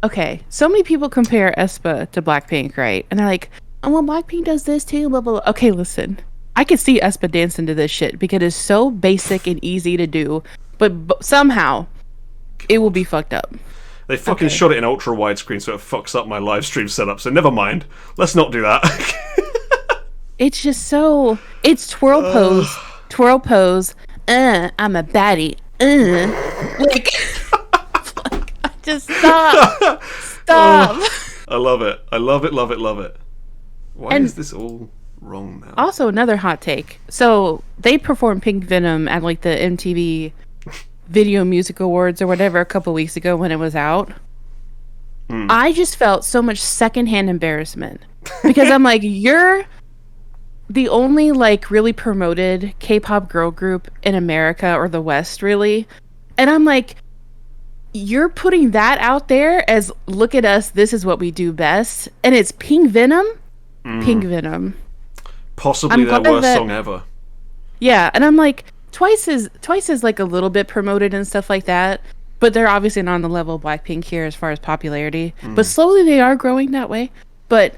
Okay, so many people compare aespa to Blackpink, right? And they're like, oh, well, Blackpink does this too, blah, blah, blah. Okay, listen. I could see aespa dancing to this shit because it's so basic and easy to do, but somehow it will be fucked up. They fucking shot it in ultra widescreen, so it fucks up my live stream setup, so never mind. Let's not do that. It's just so... It's twirl pose, I'm a baddie, like... just stop. I love it. I love it. Why is this all wrong now? Also, another hot take. So, they performed Pink Venom at, like, the MTV Video Music Awards or whatever a couple weeks ago when it was out. I just felt so much secondhand embarrassment. Because I'm like, you're... the only like really promoted K-pop girl group in America or the West, really. And I'm like, you're putting that out there as, look at us, this is what we do best, and it's Pink Venom. Pink Venom, possibly their worst song ever. Yeah, and I'm like, Twice is like a little bit promoted and stuff like that, but they're obviously not on the level of Blackpink here as far as popularity. But slowly they are growing that way. But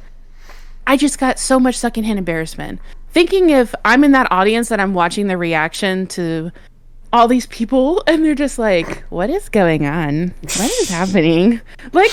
I just got so much secondhand embarrassment. Thinking if I'm in that audience and I'm watching the reaction to all these people and they're just like, what is going on? What is happening? Like,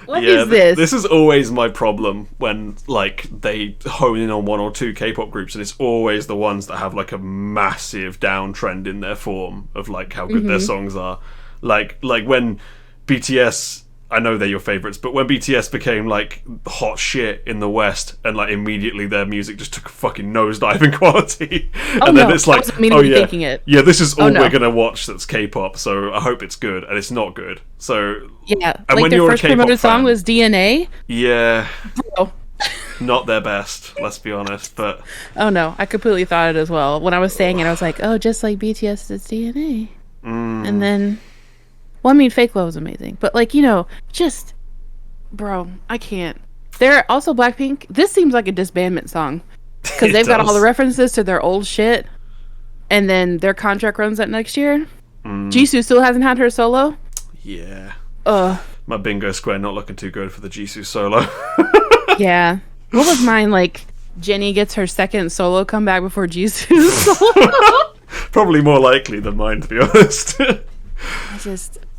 what is this? This is always my problem when, like, they hone in on one or two K-pop groups, and it's always the ones that have, like, a massive downtrend in their form of, like, how good their songs are. Like when BTS I know they're your favorites, but when BTS became like hot shit in the West, and like immediately their music just took a fucking nosedive in quality, and then it's like, thinking it. Yeah, this is all we're gonna watch that's K-pop, so I hope it's good, and it's not good. So yeah, and like when their you're first a K-pop promoted song fan, was DNA. Yeah, Bro. Not their best. Let's be honest, but oh no, I completely thought it as well. When I was saying it, I was like, oh, just like BTS, it's DNA, and then. Well, I mean, Fake Love was amazing, but like, you know, just, bro, I can't. They're also Blackpink. This seems like a disbandment song because they've got all the references to their old shit, and then their contract runs out next year. Jisoo still hasn't had her solo. Yeah. My bingo square not looking too good for the Jisoo solo. Yeah. What was mine? Like, Jennie gets her second solo comeback before Jisoo's solo. Probably more likely than mine, to be honest.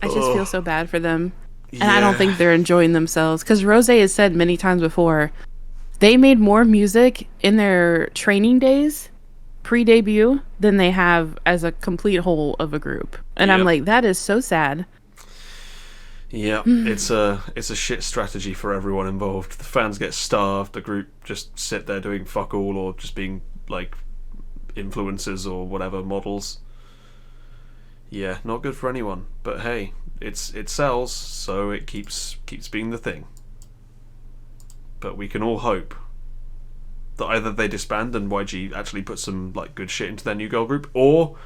I just feel so bad for them. And I don't think they're enjoying themselves. Because Rose has said many times before, they made more music in their training days, pre-debut, than they have as a complete whole of a group. And I'm like, that is so sad. Yeah, it's a shit strategy for everyone involved. The fans get starved, the group just sit there doing fuck all, or just being, like, influencers or whatever, models. Yeah, not good for anyone. But hey, it sells, so it keeps being the thing. But we can all hope that either they disband and YG actually put some like good shit into their new girl group, or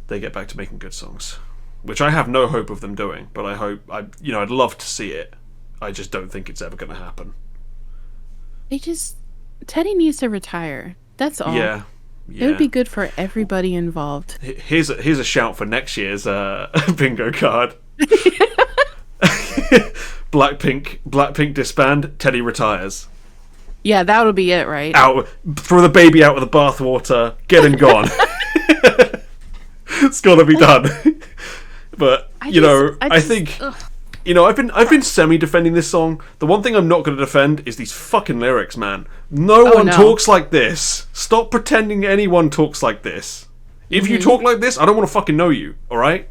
they get back to making good songs, which I have no hope of them doing. But I hope I'd love to see it. I just don't think it's ever going to happen. Teddy needs to retire. That's all. Yeah. It would be good for everybody involved. Here's a shout for next year's bingo card. Blackpink disband, Teddy retires. Yeah, that would be it, right? Throw the baby out with the bathwater, get him gone. It's gotta be done. But I think I've been semi-defending this song. The one thing I'm not going to defend is these fucking lyrics, man. No one talks like this. Stop pretending anyone talks like this. If you talk like this, I don't want to fucking know you, alright?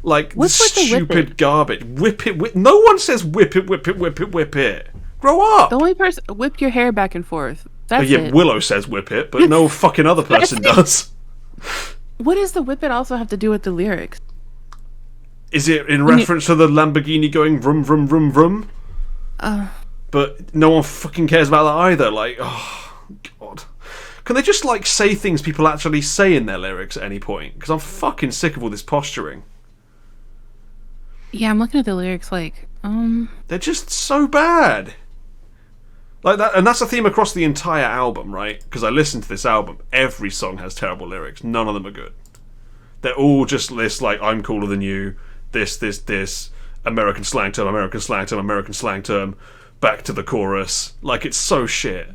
Like, what's stupid garbage. Whip it. No one says whip it, whip it, whip it, whip it. Grow up! The only person... Whip your hair back and forth. That's it. Willow says whip it, but no fucking other person does. What does the whip it also have to do with the lyrics? Is it in reference to the Lamborghini going vroom, vroom, vroom, vroom? But no one fucking cares about that either. Like, oh, God. Can they just, like, say things people actually say in their lyrics at any point? Because I'm fucking sick of all this posturing. Yeah, I'm looking at the lyrics like, They're just so bad. Like that, and that's a theme across the entire album, right? Because I listened to this album. Every song has terrible lyrics. None of them are good. They're all just this, like, I'm cooler than you. This, American slang term, American slang term, American slang term, back to the chorus. Like, it's so shit.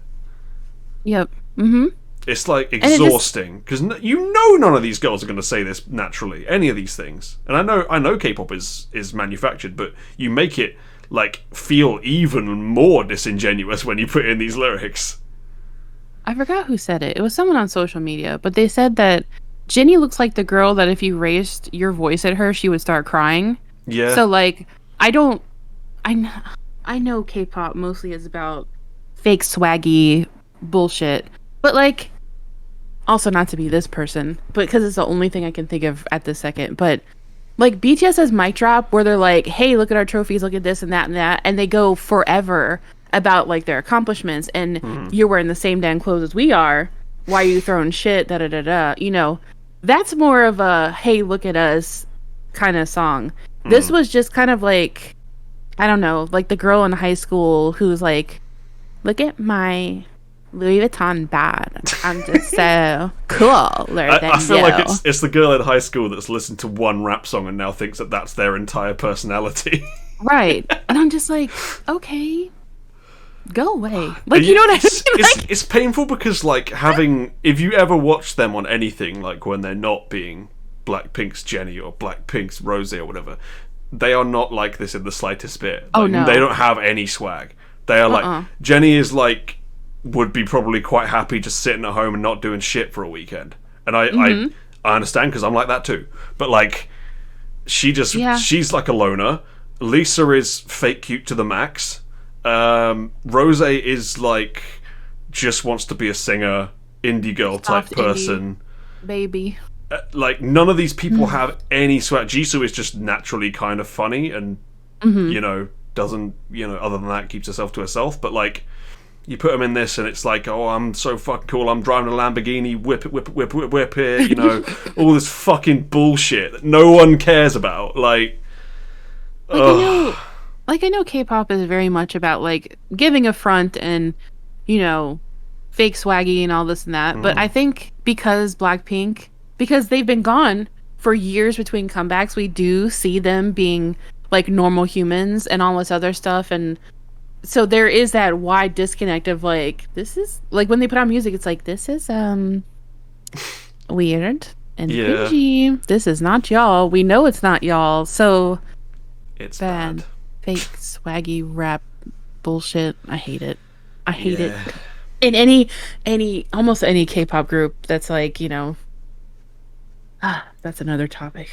Yep. Mm-hmm. It's, like, exhausting. Because none of these girls are going to say this naturally. Any of these things. And I know K-pop is manufactured, but you make it, like, feel even more disingenuous when you put in these lyrics. I forgot who said it. It was someone on social media, but they said that Jennie looks like the girl that if you raised your voice at her, she would start crying. Yeah. So, like, I know K-pop mostly is about fake swaggy bullshit, but, like, also not to be this person, but because it's the only thing I can think of at this second, but, like, BTS has mic drop where they're like, hey, look at our trophies, look at this and that, and they go forever about, like, their accomplishments, and you're wearing the same damn clothes as we are, why are you throwing shit, da-da-da-da, you know. That's more of a, hey, look at us kind of song. This was just kind of like, I don't know, like the girl in high school who's like, look at my Louis Vuitton bag. I'm just so cooler than I feel you. like it's the girl in high school that's listened to one rap song and now thinks that that's their entire personality. Right. And I'm just like, okay, go away. Like, you know what I mean? It's painful because, like, if you ever watch them on anything, like when they're not being Blackpink's Jennie or Blackpink's Rose or whatever, they are not like this in the slightest bit. Like, oh, no. They don't have any swag. They are like, Jennie is like, would be probably quite happy just sitting at home and not doing shit for a weekend. And I understand because I'm like that too. But, like, she's like a loner. Lisa is fake cute to the max. Rose is like just wants to be a singer, indie girl type Soft person. indie baby. Like none of these people have any swag. Jisoo is just naturally kind of funny and you know doesn't other than that keeps herself to herself. But like you put them in this and it's like, oh, I'm so fucking cool. I'm driving a Lamborghini, whip it, whip it, whip it, whip, whip it. You know, all this fucking bullshit that no one cares about. Like I know K-pop is very much about like giving a front and fake swaggy and all this and that. But I think because Blackpink, because they've been gone for years between comebacks, we do see them being like normal humans and all this other stuff. And so there is that wide disconnect of like, this is like when they put out music, it's like, this is weird and cringy. This is not y'all. We know it's not y'all. So it's bad. Fake swaggy rap bullshit. I hate it. I hate it. In any almost any K-pop group that's like, that's another topic.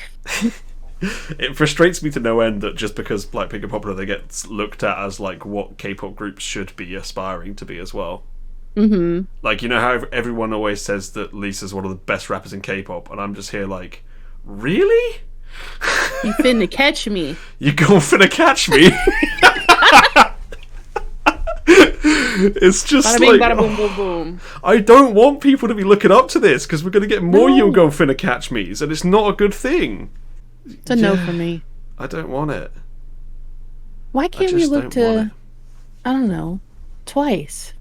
It frustrates me to no end that just because Blackpink are popular, they get looked at as like what K-pop groups should be aspiring to be as well. Mm-hmm. Like, how everyone always says that Lisa's one of the best rappers in K-pop, and I'm just here like, really? You finna catch me. You gon' finna catch me? It's just bada bing, like, bada boom, boom, boom. I don't want people to be looking up to this because we're going to get more you gon' finna catch me's, and it's not a good thing. It's a no for me. I don't want it. Why can't we look to, I don't know, Twice?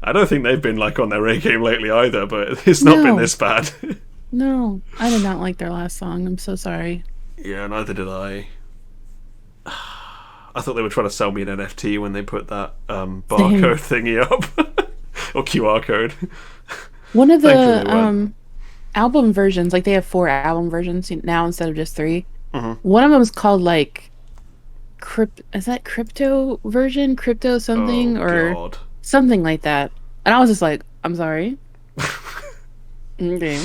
I don't think they've been like on their A game lately either, but it's not been this bad. No, I did not like their last song. I'm so sorry. Yeah, neither did I. I thought they were trying to sell me an NFT when they put that barcode thingy up. Or QR code. One of the album versions, like they have 4 album versions now instead of just 3. One of them is called like is that crypto version? Crypto something or something like that. And I was just like, I'm sorry. Okay.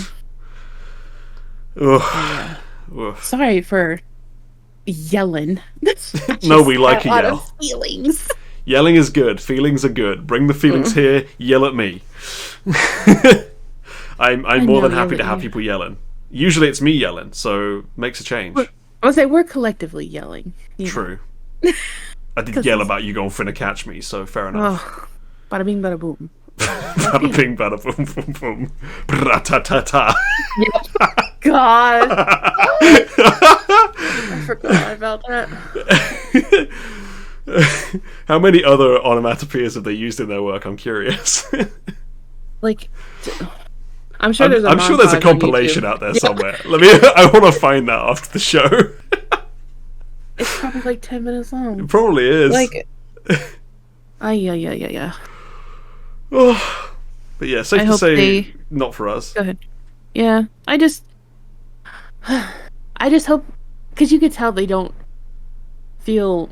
Yeah. Sorry for yelling. No, we like a lot yell. Of feelings. Yelling is good. Feelings are good. Bring the feelings here. Yell at me. I'm more than happy to have people yelling. Usually it's me yelling, so makes a change. I would say we're collectively yelling. True. I did yell about you going finna catch me, so fair enough. Oh, bada bing, bada boom. Bada bing, bada boom, boom, boom. Bra-ta-ta-ta. God. I forgot about that. How many other onomatopoeias have they used in their work? I'm curious. Like, I'm sure there's a compilation out there somewhere. I want to find that after the show. It's probably like 10 minutes long. It probably is. Like, yeah. Oh, but yeah, safe to say, not for us. Go ahead. Yeah, I just hope, because you could tell they don't feel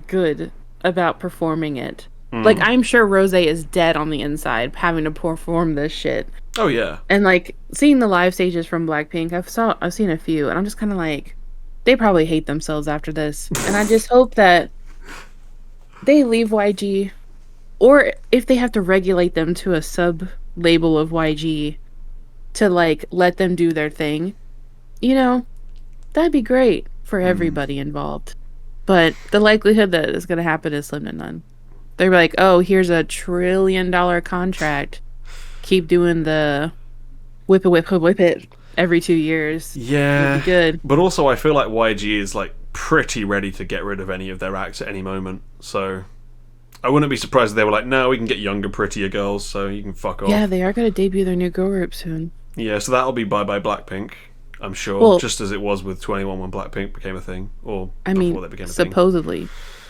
good about performing it. Like, I'm sure Rose is dead on the inside having to perform this shit. Oh yeah. And like seeing the live stages from Blackpink, I've seen a few, and I'm just kind of like, they probably hate themselves after this. And I just hope that they leave YG, or if they have to regulate them to a sub label of YG to like let them do their thing, that'd be great for everybody involved. But the likelihood that it's going to happen is slim to none. They're like, oh, here's a $1 trillion contract. Keep doing the whip it every 2 years. Yeah. Good. But also, I feel like YG is like pretty ready to get rid of any of their acts at any moment. So I wouldn't be surprised if they were like, no, we can get younger, prettier girls, so you can fuck off. Yeah, they are going to debut their new girl group soon. Yeah, so that'll be Bye Bye Blackpink, I'm sure. Well, just as it was with 21 when Blackpink became a thing. Or before they became a thing. Supposedly.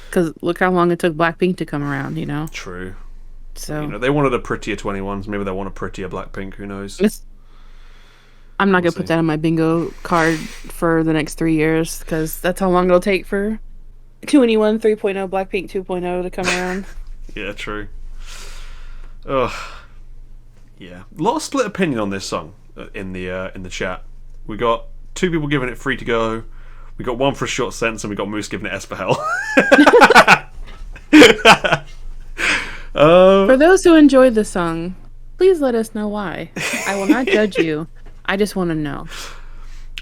Because look how long it took Blackpink to come around, True. So they wanted a prettier 21s. Maybe they want a prettier Blackpink. Who knows? I'm not going to put that on my bingo card for the next 3 years, because that's how long it'll take for 21 3.0 Blackpink 2.0 to come around. Yeah, true. Ugh. Yeah. A lot of split opinion on this song in the chat. We got 2 people giving it 3 to go, We got one for a short sentence, and we got Moose giving it Espahel. For those who enjoyed the song, please let us know why. I will not judge you. I just want to know.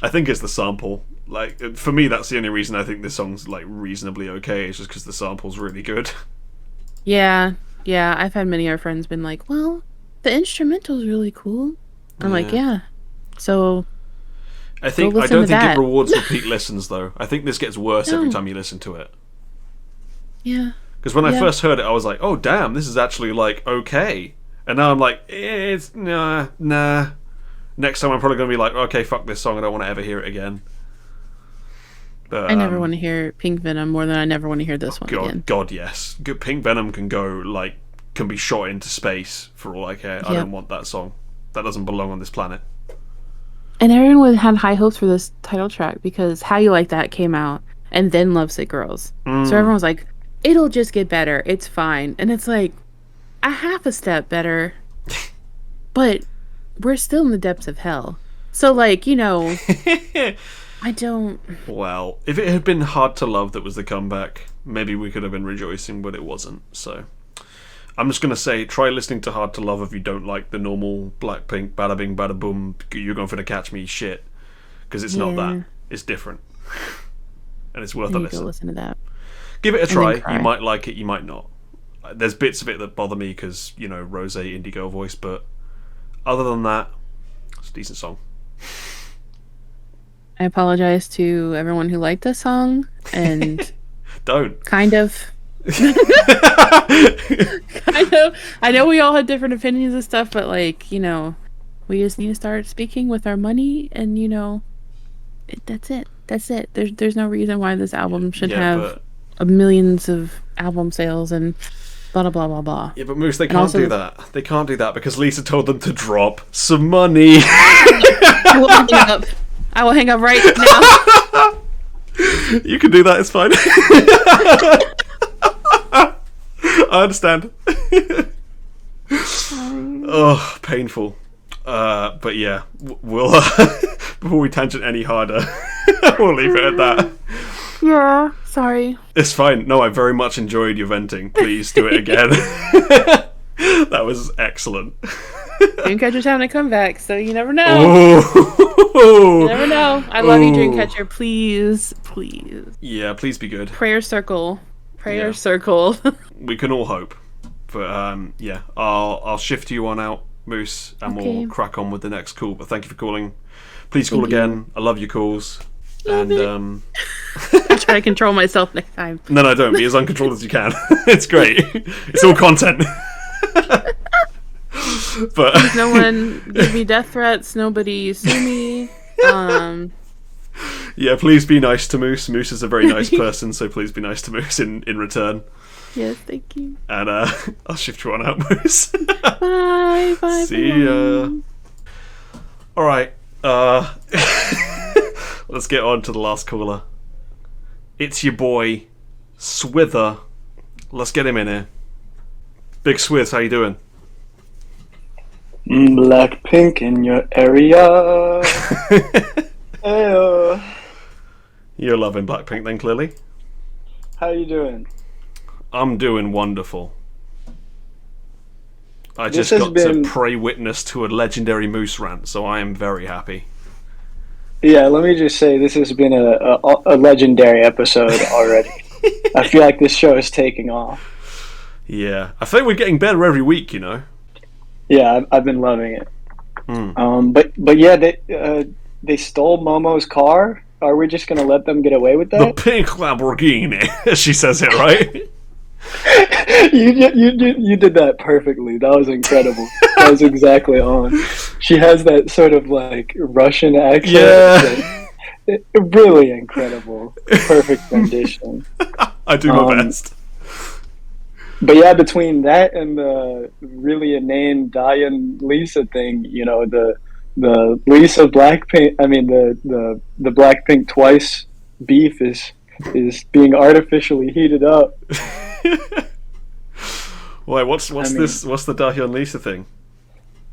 I think it's the sample. Like, for me, that's the only reason I think this song's like reasonably okay. It's just because the sample's really good. Yeah. I've had many of our friends been like, well, the instrumental's really cool. I'm like, yeah. So I don't think it rewards repeat listens though. I think this gets worse every time you listen to it. Yeah. Because when I first heard it, I was like, oh damn, this is actually like okay. And now I'm like, it's nah. Next time I'm probably gonna be like, okay, fuck this song, I don't want to ever hear it again. But, I never want to hear Pink Venom more than I never want to hear this one again. God, yes. Pink Venom can be shot into space for all I care. Yep. I don't want that song. That doesn't belong on this planet. And everyone had high hopes for this title track because How You Like That came out and then Lovesick Girls. So everyone was like, it'll just get better. It's fine. And it's like a half a step better. But we're still in the depths of hell. So like, I don't... Well, if it had been Hard to Love that was the comeback, maybe we could have been rejoicing, but it wasn't. So I'm just going to say, try listening to Hard to Love if you don't like the normal Blackpink, bada bing, bada boom, you're going for the catch me shit. Because it's not that. It's different. And it's worth a listen. Go listen to that. Give it a try. You might like it, you might not. There's bits of it that bother me because, Rose indie girl voice, but other than that, it's a decent song. I apologize to everyone who liked this song and don't kind of I know we all had different opinions and stuff, but like, we just need to start speaking with our money and that's it. There's no reason why this album should have millions of album sales and blah blah blah blah. Yeah, but Moose, they can't do that. They can't do that because Lisa told them to drop some money. I will hang up right now. You can do that, it's fine. I understand. Oh, painful. But yeah, we'll before we tangent any harder, we'll leave it at that. Yeah, sorry. It's fine. No, I very much enjoyed your venting. Please do it again. That was excellent. Dreamcatcher's having a comeback, so you never know. You never know. I love you, Dreamcatcher. Please. Yeah, please be good. Prayer circle. We can all hope. But yeah, I'll shift you on out, Moose, and we'll crack on with the next call. But thank you for calling. Please call again. I love your calls. Love it. I'll try to control myself next time. No, don't be as uncontrolled as you can. It's great. It's all content. But please, no one give me death threats. Nobody sue me. Yeah, please be nice to Moose. Moose is a very nice person, so please be nice to Moose in return. Yes, thank you. And I'll shift you on out, Moose. Bye. See ya. All right. Let's get on to the last caller. It's your boy, Swither. Let's get him in here. Big Swith, how you doing? Blackpink in your area. Heyo. You're loving Blackpink then, clearly. How you doing? I'm doing wonderful. I just got to pray witness to a legendary Moose rant, so I am very happy. Yeah, let me just say this has been a legendary episode already. I feel like this show is taking off. Yeah, I think we're getting better every week, Yeah, I've been loving it. But yeah, they stole Momo's car. Are we just gonna let them get away with that? The pink Lamborghini, she says it right. You did that perfectly. That was incredible. That was exactly on. She has that sort of like Russian accent. Yeah, really incredible. Perfect rendition. I do my best. But yeah, between that and the really inane Diane Lisa thing, the Lisa Blackpink, the Blackpink twice beef is being artificially heated up. Why? What's the Dahyun Lisa thing?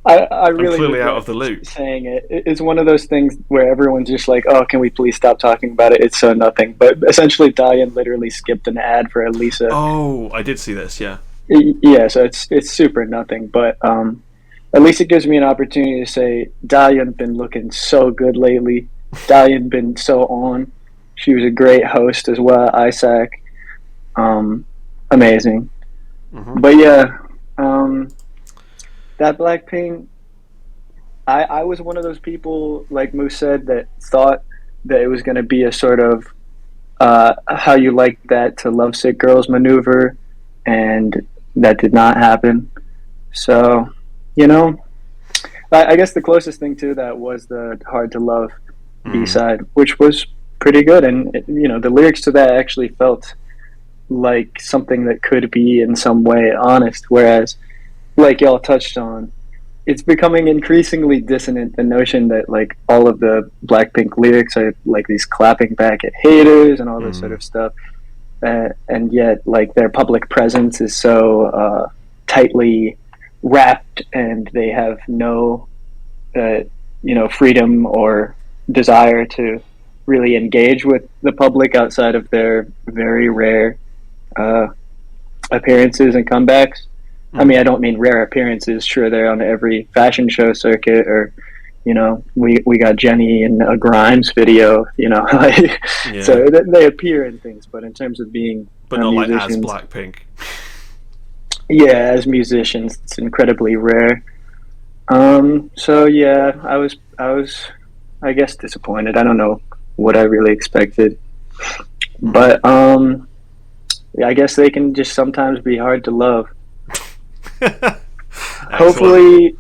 I I'm really clearly out regret of the loop. saying it. It's one of those things where everyone's just like, "Oh, can we please stop talking about it? It's so nothing." But essentially, Diane literally skipped an ad for Elisa. Oh, I did see this. Yeah. Yeah, so it's super nothing. But at least it gives me an opportunity to say Diane been looking so good lately. Diane been so on. She was a great host as well. Isaac, amazing. But yeah, that Blackpink. I was one of those people, like Moose said, that thought that it was going to be a sort of how you like that to Lovesick Girls maneuver, and that did not happen. So, you know, I guess the closest thing to that was the Hard to Love B-side, which was pretty good. And, you know, the lyrics to that actually felt like something that could be in some way honest, whereas, like y'all touched on, it's becoming increasingly dissonant, the notion that like all of the Blackpink lyrics are like these clapping back at haters and all this sort of stuff, and yet like their public presence is so tightly wrapped, and they have no freedom or desire to really engage with the public outside of their very rare appearances and comebacks. I mean, I don't mean rare appearances. Sure, they're on every fashion show circuit, or you know, we got Jenny in a Grimes video. You know, like, so they appear in things, but in terms of being not musicians, like as Blackpink. Yeah, as musicians, it's incredibly rare. So yeah, I was, I guess, disappointed. I don't know what I really expected, but I guess they can just sometimes be hard to love. Hopefully,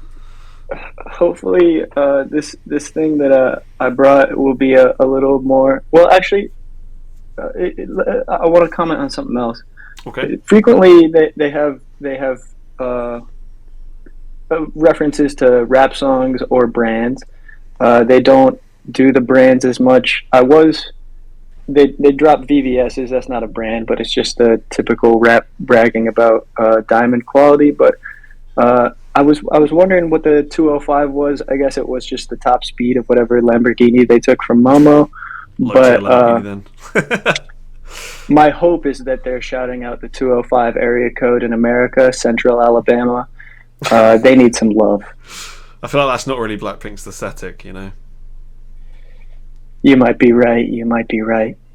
this thing that I brought will be a little more. Well, actually, I want to comment on something else. Okay. Frequently, they have references to rap songs or brands. They don't do the brands as much. They drop VVS's. That's not a brand, but it's just a typical rap bragging about diamond quality. But I was wondering what the 205 was. I guess it was just the top speed of whatever Lamborghini they took from Mamamoo. But then. my hope is that they're shouting out the 205 area code in America, Central Alabama. They need some love. I feel like that's not really Blackpink's aesthetic, you know. You might be right.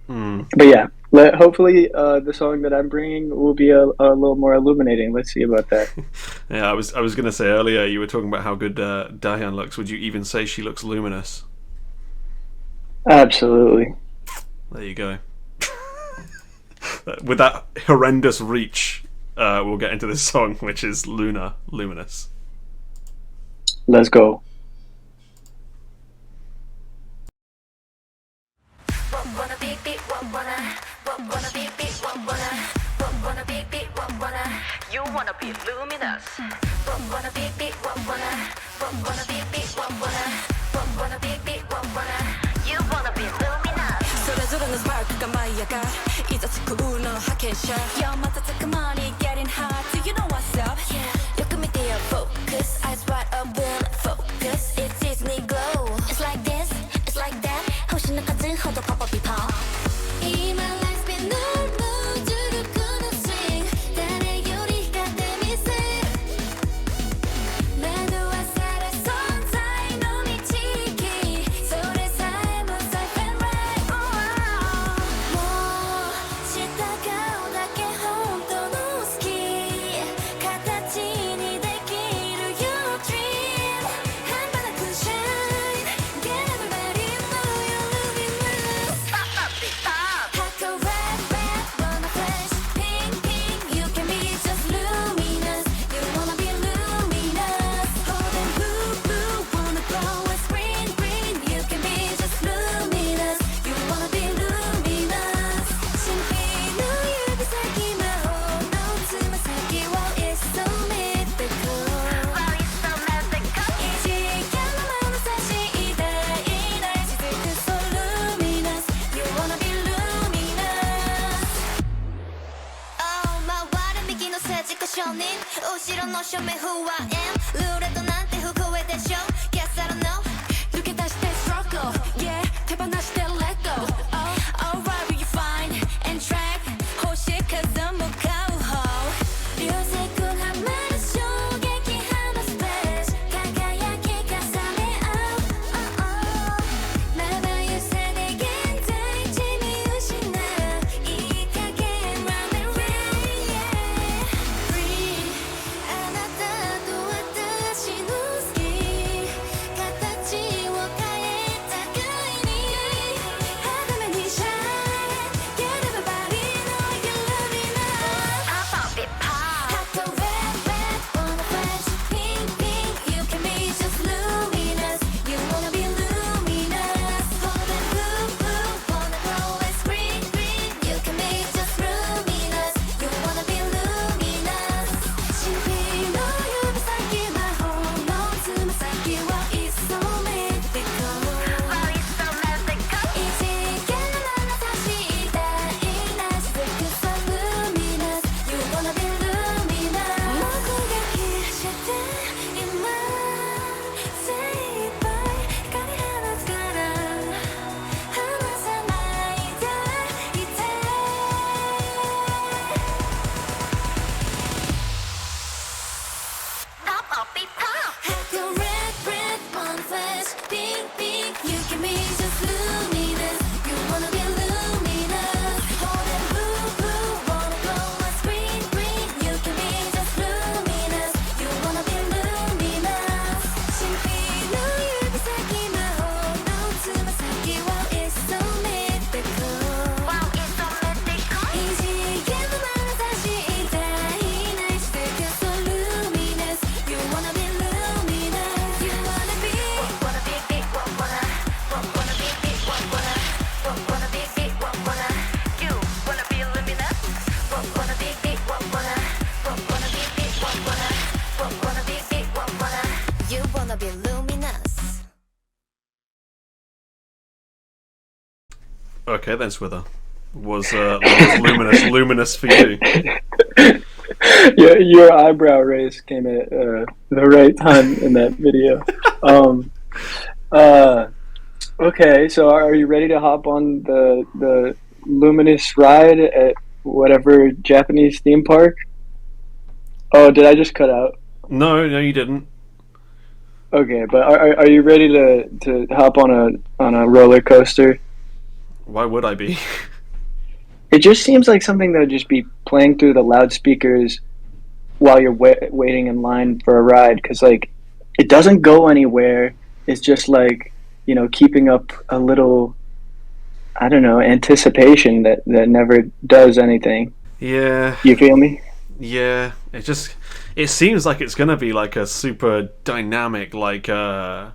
But yeah, hopefully the song that I'm bringing will be a little more illuminating. Let's see about that. Yeah, I was going to say earlier, you were talking about how good Dahyun looks. Would you even say she looks luminous? Absolutely. There you go. With that horrendous reach, we'll get into this song, which is Loona, Luminous. Let's go. You wanna be luminous. Wanna be You wanna be luminous. 쏟아지는 spark가 마야가 이자치고 울는 hot and shot. Yo, 맞아 money getting hot. Do you know what's up? Look at me there, focus. Eyes wide open, focus. It's Disney glow. It's like this, it's like that. 훨씬 더 가진 허도 pop up pop. 個少年後ろの正面不安ルーレットなんて不公平でしょ Guess I don't know 抜け出して struggle Yeah 手放して let go Oh alright will you find and track 欲しい風向かう方流星君はまる衝撃派のスペース輝き重ね合うまばゆさで現在地見失ういい加減 run and rain yeah Free あなたと私の好き形を変えたがいに肌目に shine Get everybody know you love me now Pop it pop Hot to red red wanna flash pink pink You can be just luminous You wanna be luminous Hold it blue blue wanna grow as green green You can be just luminous You wanna be luminous 神秘の指先魔法のつま先をいっそめてこう異次元の眼差し大なしでくそ luminous You wanna be luminous 目撃して今精一杯光放つから離さないでいてPop up it pop Have your red red one flash pink pink You can be just luminous You wanna be luminous Hold it blue blue wanna glow as green green You can be just luminous You wanna be luminous 神秘の指先魔法のつま先をいっそめてこう異次元の眼差し痛いないしてくそ luminous You wanna be luminous You wanna be wanna be big wanna be big wanna be big You wanna be luminous wanna be big wanna be big wanna be big You wanna be luminous Okay, then Swither. Was luminous for you? Yeah, your eyebrow raise came at the right time in that video. Okay, so are you ready to hop on the Luminous ride at whatever Japanese theme park? Oh, did I just cut out? No, you didn't. Okay, but are you ready to hop on a roller coaster? Why would I be? It just seems like something that would just be playing through the loudspeakers while you're waiting in line for a ride, because like it doesn't go anywhere. It's just like, you know, keeping up a little, I don't know, anticipation that never does anything. Yeah. You feel me? Yeah. It seems like it's gonna be like a super dynamic, like an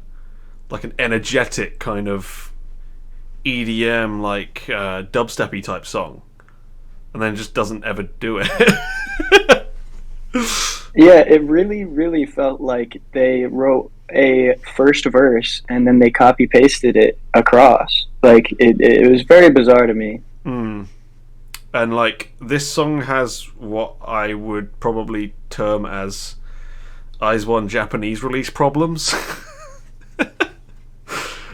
energetic kind of EDM, like dubsteppy type song, and then just doesn't ever do it. Yeah, it really felt like they wrote a first verse and then they copy pasted it across. Like it was very bizarre to me. And like this song has what I would probably term as IZ*ONE Japanese release problems,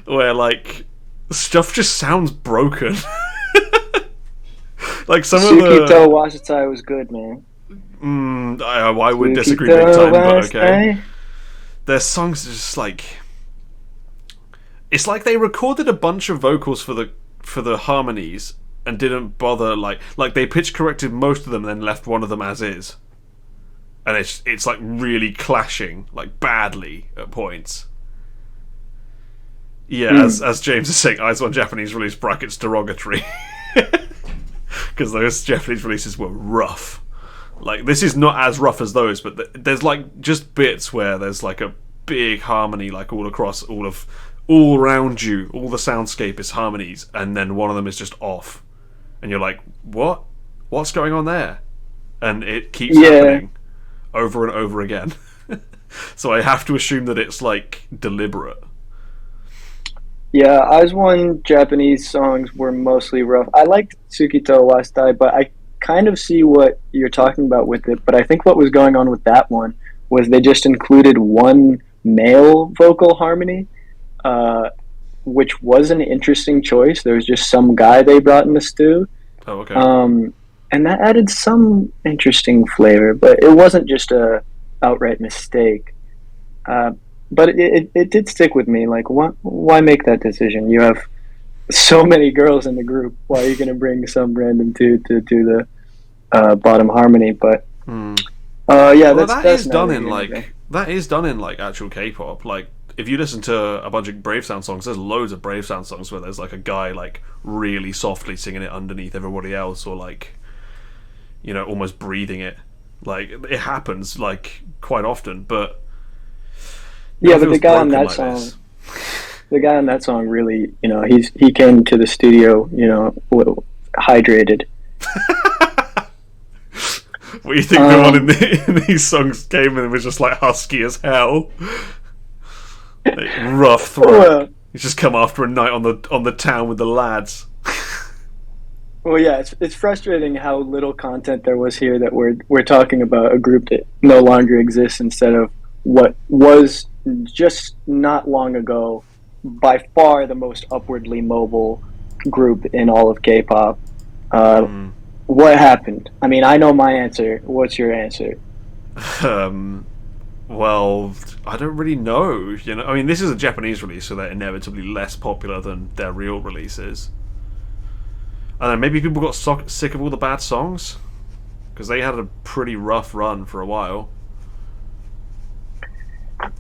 where like stuff just sounds broken. Like some of the Tsukito Washitai was good, man. I would disagree big time, but okay. Their songs are just like, it's like they recorded a bunch of vocals for the harmonies and didn't bother like they pitch corrected most of them and then left one of them as is, and it's like really clashing like badly at points. Yeah, as James is saying, IZ*ONE Japanese release brackets derogatory, because those Japanese releases were rough. Like this is not as rough as those, but there's like just bits where there's like a big harmony like all across all around you, all the soundscape is harmonies, and then one of them is just off, and you're like, what's going on there? And it keeps happening over and over again. So I have to assume that it's like deliberate. Yeah, IZ*ONE Japanese songs were mostly rough. I liked Tsukito Washitai, but I kind of see what you're talking about with it, but I think what was going on with that one was they just included one male vocal harmony, which was an interesting choice. There was just some guy they brought in the stew. Oh, okay. And that added some interesting flavor, but it wasn't just a outright mistake. But it did stick with me. Like, why make that decision? You have so many girls in the group. Why are you going to bring some random dude to do the bottom harmony? But that is done in like actual K-pop. Like, if you listen to a bunch of Brave Sound songs, there's loads of Brave Sound songs where there's like a guy like really softly singing it underneath everybody else, or like, you know, almost breathing it. Like, it happens like quite often, but yeah, but the guy on that song, the guy on that song really, you know, he came to the studio, you know, hydrated. What do you think the one in these songs came and was just like husky as hell? Like, rough throat. Well, he's just come after a night on the town with the lads. Well, yeah, it's frustrating how little content there was here that we're talking about a group that no longer exists instead of what was just not long ago by far the most upwardly mobile group in all of K-pop. What happened? I mean, I know my answer. What's your answer? Well, I don't really know. You know, I mean, this is a Japanese release, so they're inevitably less popular than their real releases. I don't know, maybe people got sick of all the bad songs, because they had a pretty rough run for a while.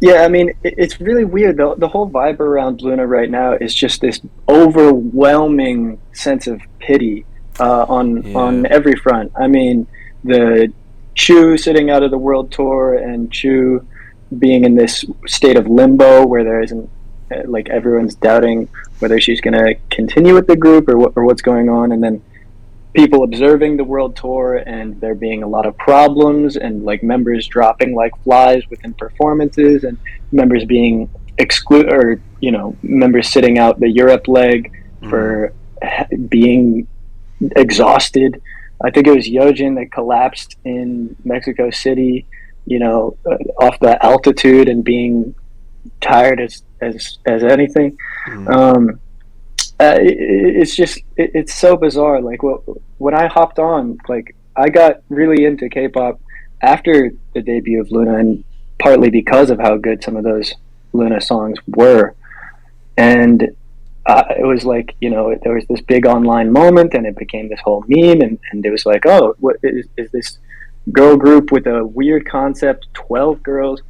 Yeah, I mean, it's really weird. The whole vibe around Loona right now is just this overwhelming sense of pity on every front. I mean, the Chu sitting out of the world tour and Chu being in this state of limbo where there isn't, like, everyone's doubting whether she's going to continue with the group or what's going on, and then people observing the world tour and there being a lot of problems and like members dropping like flies within performances and members being excluded, or, you know, members sitting out the Europe leg for being exhausted. I think it was Yoojung that collapsed in Mexico City, you know, off the altitude and being tired as anything. It's just it's so bizarre. Like, when I hopped on, like, I got really into K-pop after the debut of Loona, and partly because of how good some of those Loona songs were. And it was like, you know, there was this big online moment, and it became this whole meme, and it was like, oh, what is this girl group with a weird concept, 12 girls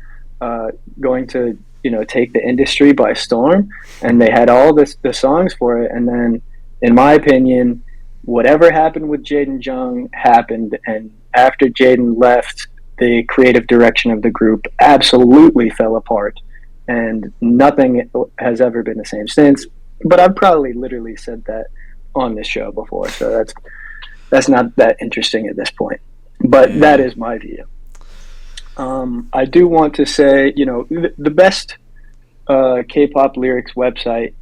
going to, you know, take the industry by storm? And they had all the songs for it, and then, in my opinion, whatever happened with Jaden Jung happened, and after Jaden left, the creative direction of the group absolutely fell apart, and nothing has ever been the same since. But I've probably literally said that on this show before, so that's not that interesting at this point. But that is my view. I do want to say, you know, the best K-pop lyrics website,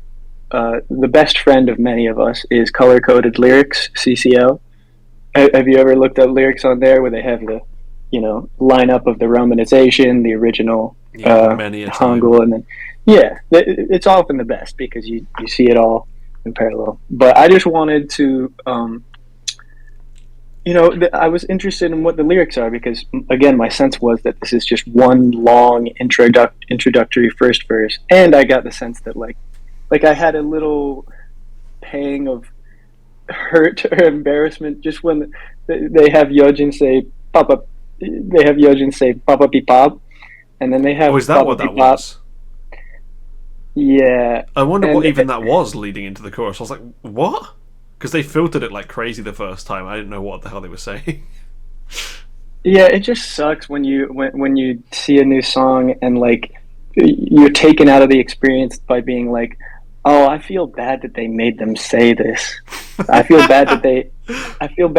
the best friend of many of us, is Color Coded Lyrics, CCL. Have you ever looked up lyrics on there where they have the, you know, lineup of the romanization, the original Hangul, and then it's often the best because you see it all in parallel. But I just wanted to, you know, I was interested in what the lyrics are because, again, my sense was that this is just one long introductory first verse, and I got the sense that like I had a little pang of hurt or embarrassment just when they have Yoojung say "Papa," they have Yoojung say "Papa Pi Pop," and then they have. Oh, is that what that was? Yeah. I wonder what even that was leading into the chorus. I was like, what? Because they filtered it like crazy the first time. I didn't know what the hell they were saying. Yeah, it just sucks when you see a new song and like you're taken out of the experience by being like, oh, I feel bad that they made them say this. I feel bad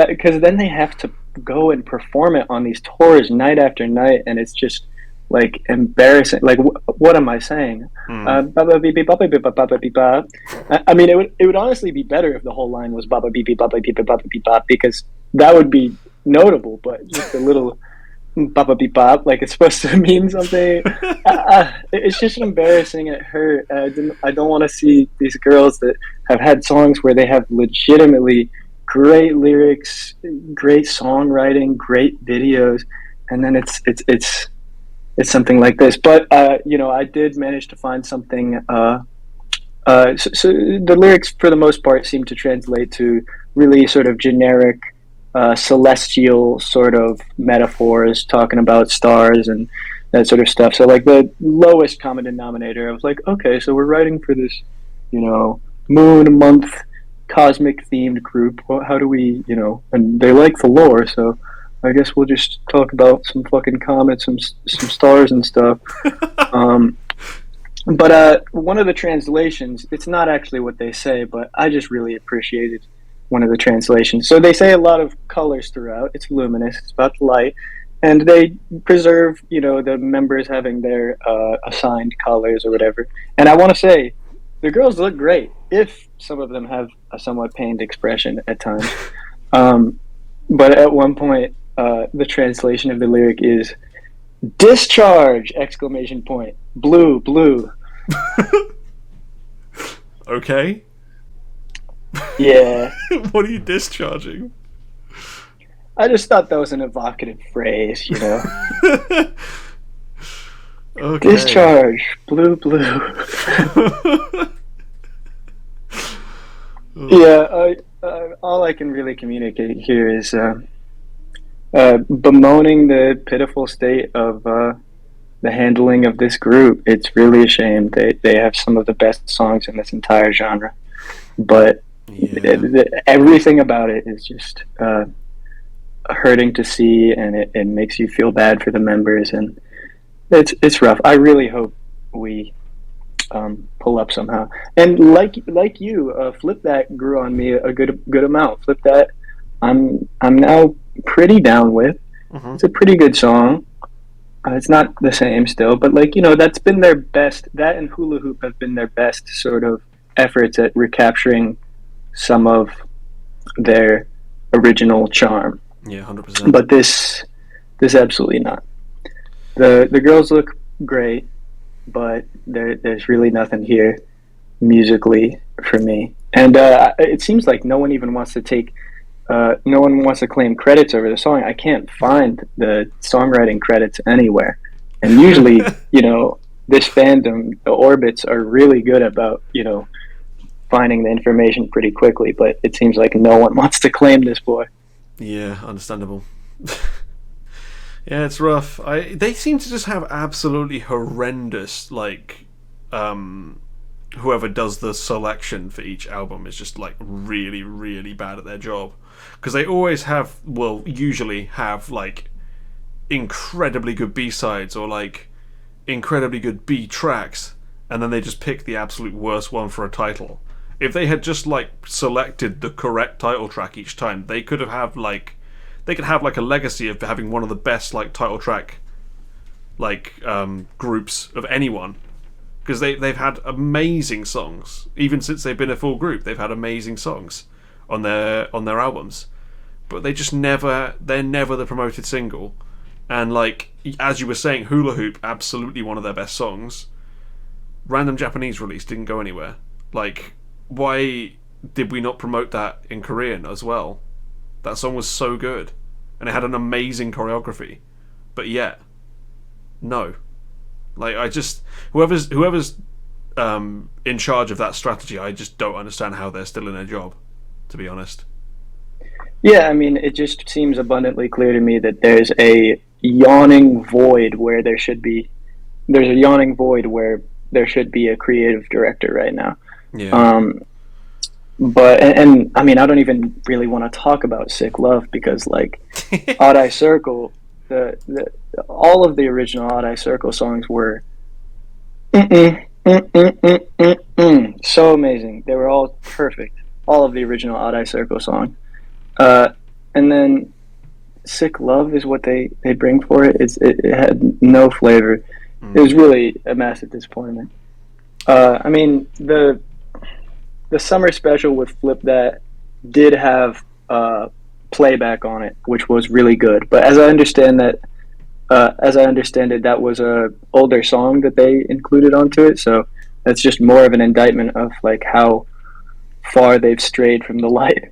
because then they have to go and perform it on these tours night after night, and it's just like embarrassing. Like, what am I saying? Hmm. Baba beep beep baba beep baba beep bop. I mean, it would honestly be better if the whole line was baba beep beep baba beep beep baba beep bop, because that would be notable. But just a little baba beep bop, like it's supposed to mean something. It's just embarrassing. It hurt. I don't want to see these girls that have had songs where they have legitimately great lyrics, great songwriting, great videos, and then it's something like this. But I did manage to find something. So the lyrics, for the most part, seem to translate to really sort of generic, celestial sort of metaphors, talking about stars and that sort of stuff. So, like, the lowest common denominator, I was like, okay, so we're writing for this, moon month cosmic themed group. Well, how do we, and they like the lore, so I guess we'll just talk about some fucking comets, some stars and stuff. But one of the translations, it's not actually what they say, but I just really appreciated one of the translations. So they say a lot of colors throughout. It's luminous. It's about the light. And they preserve, the members having their assigned colors or whatever. And I want to say, the girls look great, if some of them have a somewhat pained expression at times. But at one point, the translation of the lyric is "discharge!" exclamation point. Blue, blue. Okay. Yeah. What are you discharging? I just thought that was an evocative phrase, Okay. Discharge, blue, blue. Yeah, all I can really communicate here is bemoaning the pitiful state of the handling of this group. It's really a shame. They have some of the best songs in this entire genre, but everything about it is just hurting to see, and it makes you feel bad for the members, and it's rough. I really hope we pull up somehow. And like you, Flip That grew on me a good amount. Flip That, I'm now pretty down with. Mm-hmm. It's a pretty good song. It's not the same still, but that's been their best. That and Hula Hoop have been their best sort of efforts at recapturing some of their original charm. Yeah, 100%. But this absolutely not. The girls look great, but there's really nothing here musically for me. And it seems like no one even wants to claim credits over the song. I can't find the songwriting credits anywhere. And usually, this fandom, the orbits are really good about, finding the information pretty quickly, but it seems like no one wants to claim this boy. Yeah, understandable. Yeah, it's rough. They seem to just have absolutely horrendous, whoever does the selection for each album is just really, really bad at their job. Because they always have, usually have incredibly good B-sides or incredibly good B tracks, and then they just pick the absolute worst one for a title. If they had just selected the correct title track each time, they could have they could have a legacy of having one of the best title track groups of anyone, because they've had amazing songs even since they've been a full group. They've had amazing songs on their albums, but they're never the promoted single. And as you were saying, Hula Hoop, absolutely one of their best songs. Random Japanese release didn't go anywhere. Why did we not promote that in Korean as well? That song was so good, and it had an amazing choreography, but yet, no. Whoever's in charge of that strategy, I just don't understand how they're still in a job, to be honest. Yeah, I mean, it just seems abundantly clear to me that there's a yawning void where there should be a creative director right now. Yeah. But and I mean, I don't even really want to talk about Sick Love, because Odd Eye Circle, all of the original Odd Eye Circle songs were so amazing. They were all perfect. All of the original Odd Eye Circle songs. And then Sick Love is what they bring for it. It had no flavor. It was really a massive disappointment. I mean, the summer special with Flip That did have playback on it, which was really good. But as I understand it, that was a older song that they included onto it. So that's just more of an indictment of like how far they've strayed from the light.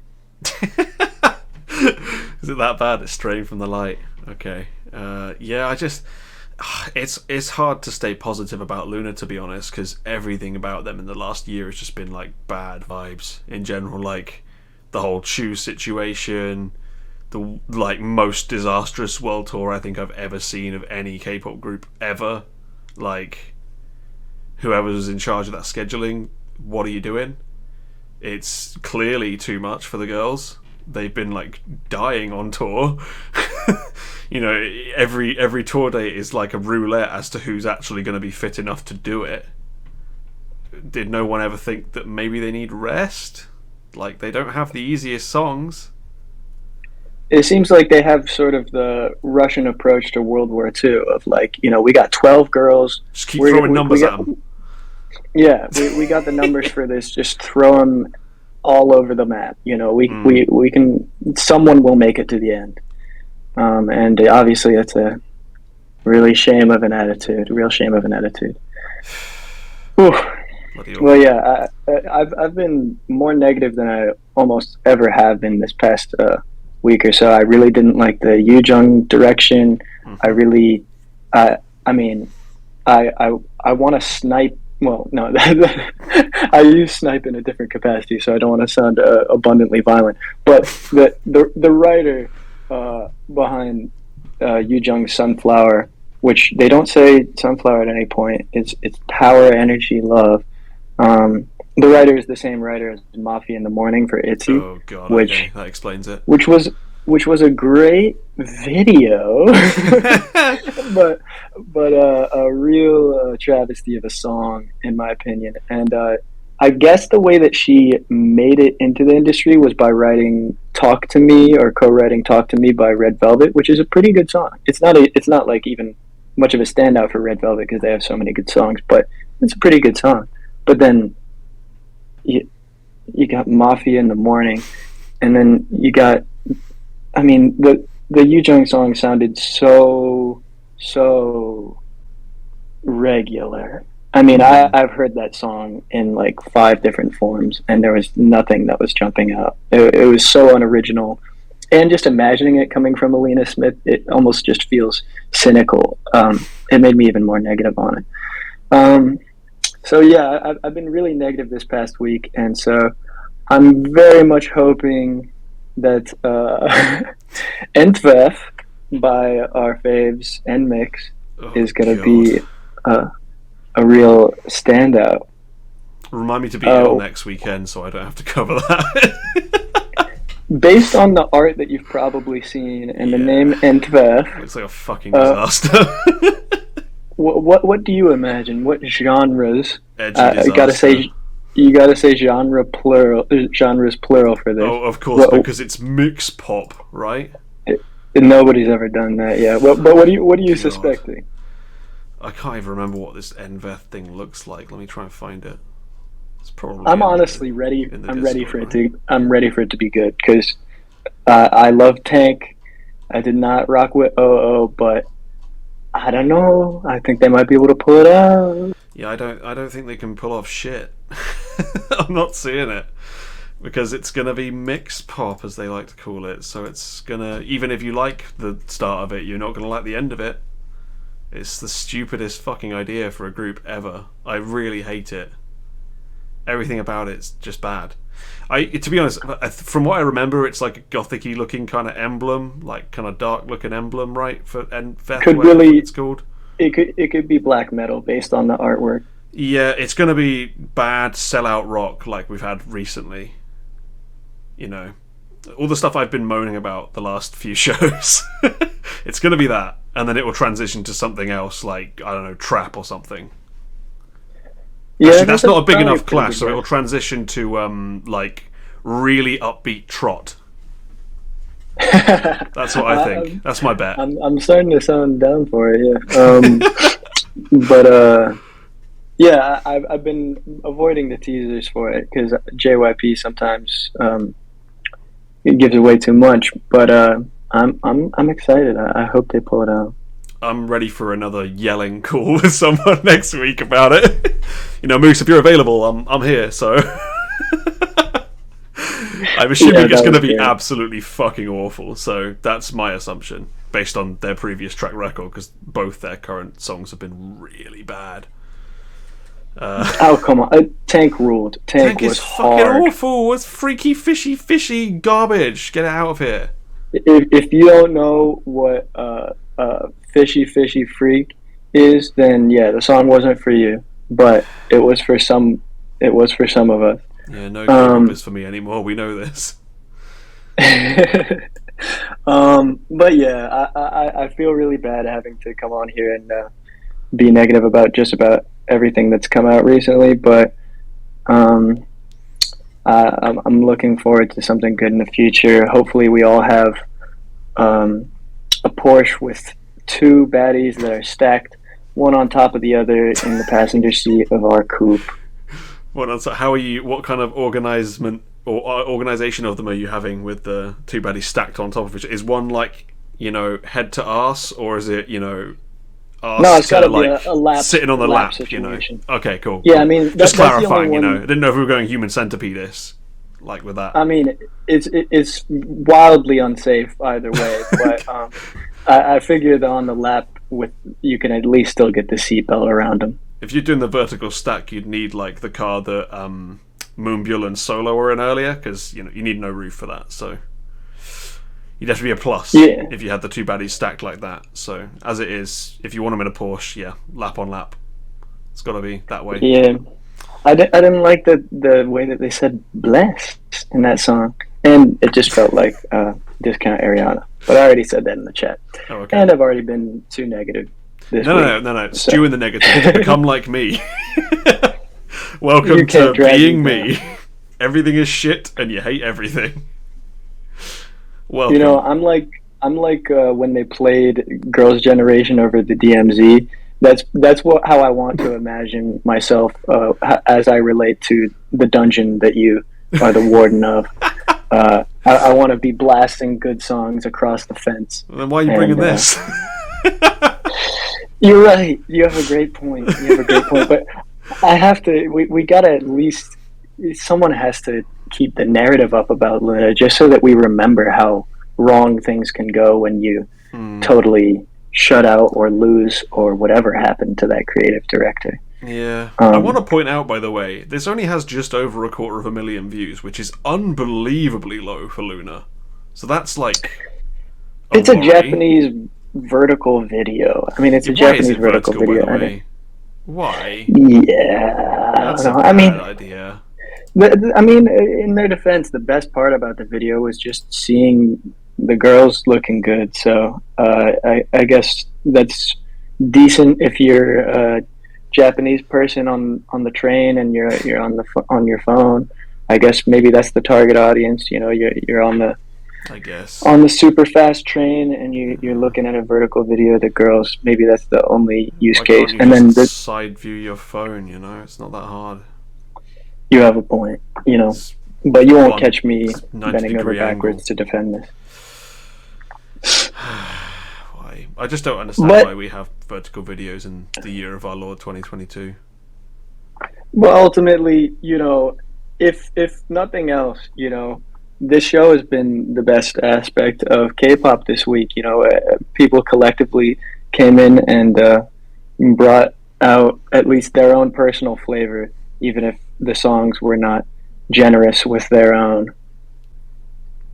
Is it that bad? It's straying from the light. Okay. Yeah, I just it's hard to stay positive about Loona, to be honest, because everything about them in the last year has just been like bad vibes in general. Like the whole Chu situation, the like most disastrous world tour I think I've ever seen of any K-pop group ever. Like whoever's in charge of that scheduling, what are you doing? It's clearly too much for the girls. They've been like dying on tour. You know, every tour date is like a roulette as to who's actually going to be fit enough to do it. Did no one ever think that maybe they need rest? Like, they don't have the easiest songs. It seems like they have sort of the Russian approach to World War II of like, you know, we got 12 girls. Just keep throwing numbers at them. Yeah, we got the numbers for this. Just throw them all over the map. You know, we can. Someone will make it to the end. And obviously, it's a real shame of an attitude. Well, yeah, I've been more negative than I almost ever have been this past week or so. I really didn't like the Yoojung direction. I really, I mean, I want to snipe. Well, no, I use snipe in a different capacity, so I don't want to sound abundantly violent. But the writer behind Yoojung's Sunflower, which they don't say Sunflower at any point, it's Power, Energy, Love. The writer is the same writer as Mafia in the Morning for ITZY. Oh god, okay. That explains it. Which was a great video, but a real travesty of a song, in my opinion. And I guess the way that she made it into the industry was by writing "Talk to Me" or co-writing "Talk to Me" by Red Velvet, which is a pretty good song. It's not like even much of a standout for Red Velvet because they have so many good songs, but it's a pretty good song. But then you got Mafia in the Morning, and then you got, I mean, the Yoojung song sounded so regular. I mean, I've heard that song in like 5 different forms, and there was nothing that was jumping out. It was so unoriginal, and just imagining it coming from Alina Smith, it almost just feels cynical. It made me even more negative on it. So yeah, I've been really negative this past week, and so I'm very much hoping that Entwerf by our faves and Mix is going to be a real standout. Remind me to be ill next weekend so I don't have to cover that. Based on the art that you've probably seen and the name Entwerf, it's like a fucking disaster. What do you imagine? What genres? Edgy disaster. You gotta say genres plural for this. Oh, of course, because it's mix pop, right? Nobody's ever done that, yeah. But what are you suspecting? I can't even remember what this Enveth thing looks like. Let me try and find it. It's probably. I'm honestly ready. I'm ready for it to be good because I love Tank. I did not rock with OO, but I don't know. I think they might be able to pull it out. Yeah, I don't think they can pull off shit. I'm not seeing it because it's gonna be mix pop, as they like to call it. So it's gonna, even if you like the start of it, you're not gonna like the end of it. It's the stupidest fucking idea for a group ever. I really hate it. Everything about it's just bad. To be honest, from what I remember, it's like a gothic-y looking kind of emblem, like kind of dark looking emblem, right? For Enveth, whatever it's called. It could be black metal based on the artwork. Yeah, it's going to be bad sellout rock like we've had recently. You know, all the stuff I've been moaning about the last few shows. It's going to be that, and then it will transition to something else, like, I don't know, trap or something. Yeah, actually, that's not a big enough clash, so it will transition to like really upbeat trot. That's what I think. That's my bet. I'm starting to sound down for it. Yeah. But yeah, I've been avoiding the teasers for it because JYP sometimes it gives away too much. But I'm excited. I hope they pull it out. I'm ready for another yelling call with someone next week about it. Moose, if you're available, I'm here. So I'm assuming it's going to be absolutely fucking awful. So that's my assumption based on their previous track record, because both their current songs have been really bad. Oh come on! Tank ruled. Tank was is fucking hard. awful. It's freaky, fishy garbage. Get it out of here. If you don't know what fishy freak is, then yeah, the song wasn't for you. But it was for some. It was for some of us. Yeah, no K-pop is for me anymore. We know this. But yeah, I feel really bad having to come on here and be negative about just about everything that's come out recently. But I'm looking forward to something good in the future. Hopefully, we all have a Porsche with two baddies that are stacked, one on top of the other, in the passenger seat of our coupe. How are you? What kind of organization of them are you having with the two baddies stacked on top of each other? Is one like head to arse, or is it arse no, it's got to be like a lap, sitting on the lap? Situation. Okay, cool. Yeah, I mean, just clarifying. I didn't know if we were going human centipede-ish, like with that. I mean, it's wildly unsafe either way, but I figured on the lap you can at least still get the seatbelt around them. If you're doing the vertical stack, you'd need like the car that Moonbyul and Solo were in earlier, because you need no roof for that. So you'd have to be a plus if you had the two baddies stacked like that. So as it is, if you want them in a Porsche, yeah, lap on lap. It's got to be that way. Yeah, I didn't like the way that they said "blessed" in that song, and it just felt like discount Ariana. But I already said that in the chat, and I've already been too negative. No. Stew in the negative. Become like me. Welcome to being me. Everything is shit, and you hate everything. Welcome. I'm like when they played Girls' Generation over the DMZ. That's how I want to imagine myself as I relate to the dungeon that you are the warden of. I want to be blasting good songs across the fence. Well, then why are you bringing this? You're right. You have a great point. But I have to. We gotta at least. Someone has to keep the narrative up about Loona, just so that we remember how wrong things can go when you totally shut out or lose or whatever happened to that creative director. Yeah. I want to point out, by the way, this only has just over 250,000 views, which is unbelievably low for Loona. So that's like. It's a Japanese vertical video. I mean, it's a Japanese vertical video. By the way? Why? Yeah. That's a bad idea. I mean, in their defense, the best part about the video was just seeing the girls looking good. So I guess that's decent if you're a Japanese person on the train and you're on your phone. I guess maybe that's the target audience. You're on the. I guess on the super fast train, and you're looking at a vertical video of the girls. Maybe that's the only use case. And then side view your phone. It's not that hard. You have a point. But you won't catch me bending over backwards to defend this. Why? I just don't understand why we have vertical videos in the year of our Lord 2022. Well, ultimately, if nothing else, this show has been the best aspect of K-pop this week. People collectively came in and brought out at least their own personal flavor, even if the songs were not generous with their own.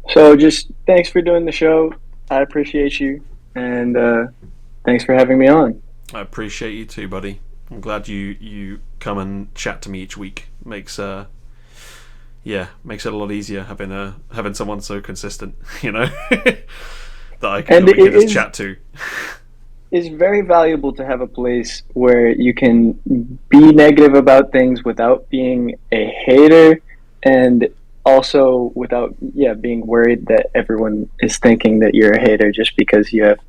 So just thanks for doing the show. I appreciate you, and thanks for having me on. I appreciate you too, buddy. I'm glad you come and chat to me each week. Makes it a lot easier having someone so consistent, that we can just chat to. It's very valuable to have a place where you can be negative about things without being a hater, and also without being worried that everyone is thinking that you're a hater just because you have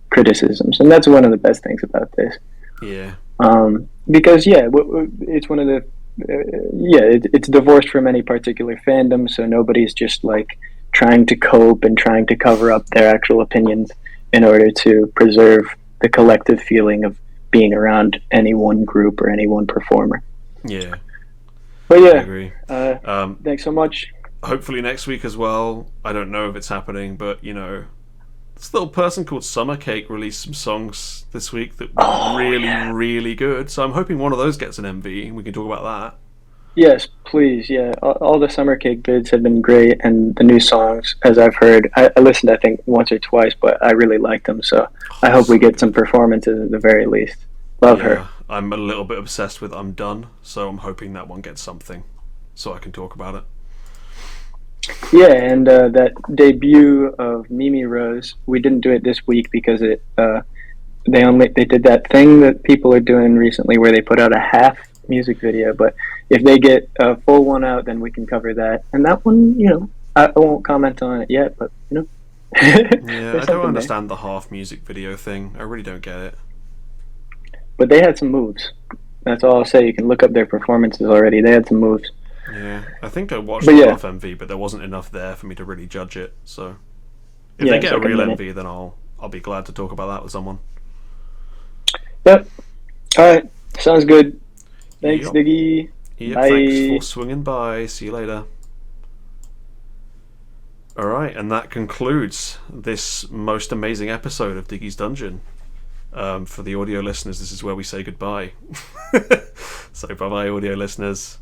criticisms. And that's one of the best things about this. Yeah, Because it's one of the it's divorced from any particular fandom, so nobody's just like trying to cope and trying to cover up their actual opinions in order to preserve the collective feeling of being around any one group or any one performer. Yeah. But yeah, I agree. Thanks so much. Hopefully next week as well. I don't know if it's happening, but this little person called Summer Cake released some songs this week that were really good. So I'm hoping one of those gets an MV and we can talk about that. Yes, please. Yeah, all the Summer Cake bids have been great, and the new songs, as I've heard, I listened I think once or twice, but I really liked them. So I hope we get some performances at the very least. Love her. I'm a little bit obsessed with I'm Done, so I'm hoping that one gets something so I can talk about it. Yeah, and that debut of Mimi Rose, we didn't do it this week because they did that thing that people are doing recently where they put out a half music video, but if they get a full one out, then we can cover that. And that one, I won't comment on it yet, but Yeah, I don't understand the half music video thing. I really don't get it. But they had some moves. That's all I'll say. You can look up their performances already. They had some moves. Yeah, I think I watched the half MV, but there wasn't enough there for me to really judge it. So if they get a real MV, then I'll be glad to talk about that with someone. Yep. All right. Sounds good. Thanks, Diggy. Yep, bye. Thanks for swinging by. See you later. Alright, and that concludes this most amazing episode of Diggy's Dungeon. For the audio listeners, this is where we say goodbye. So bye-bye, audio listeners.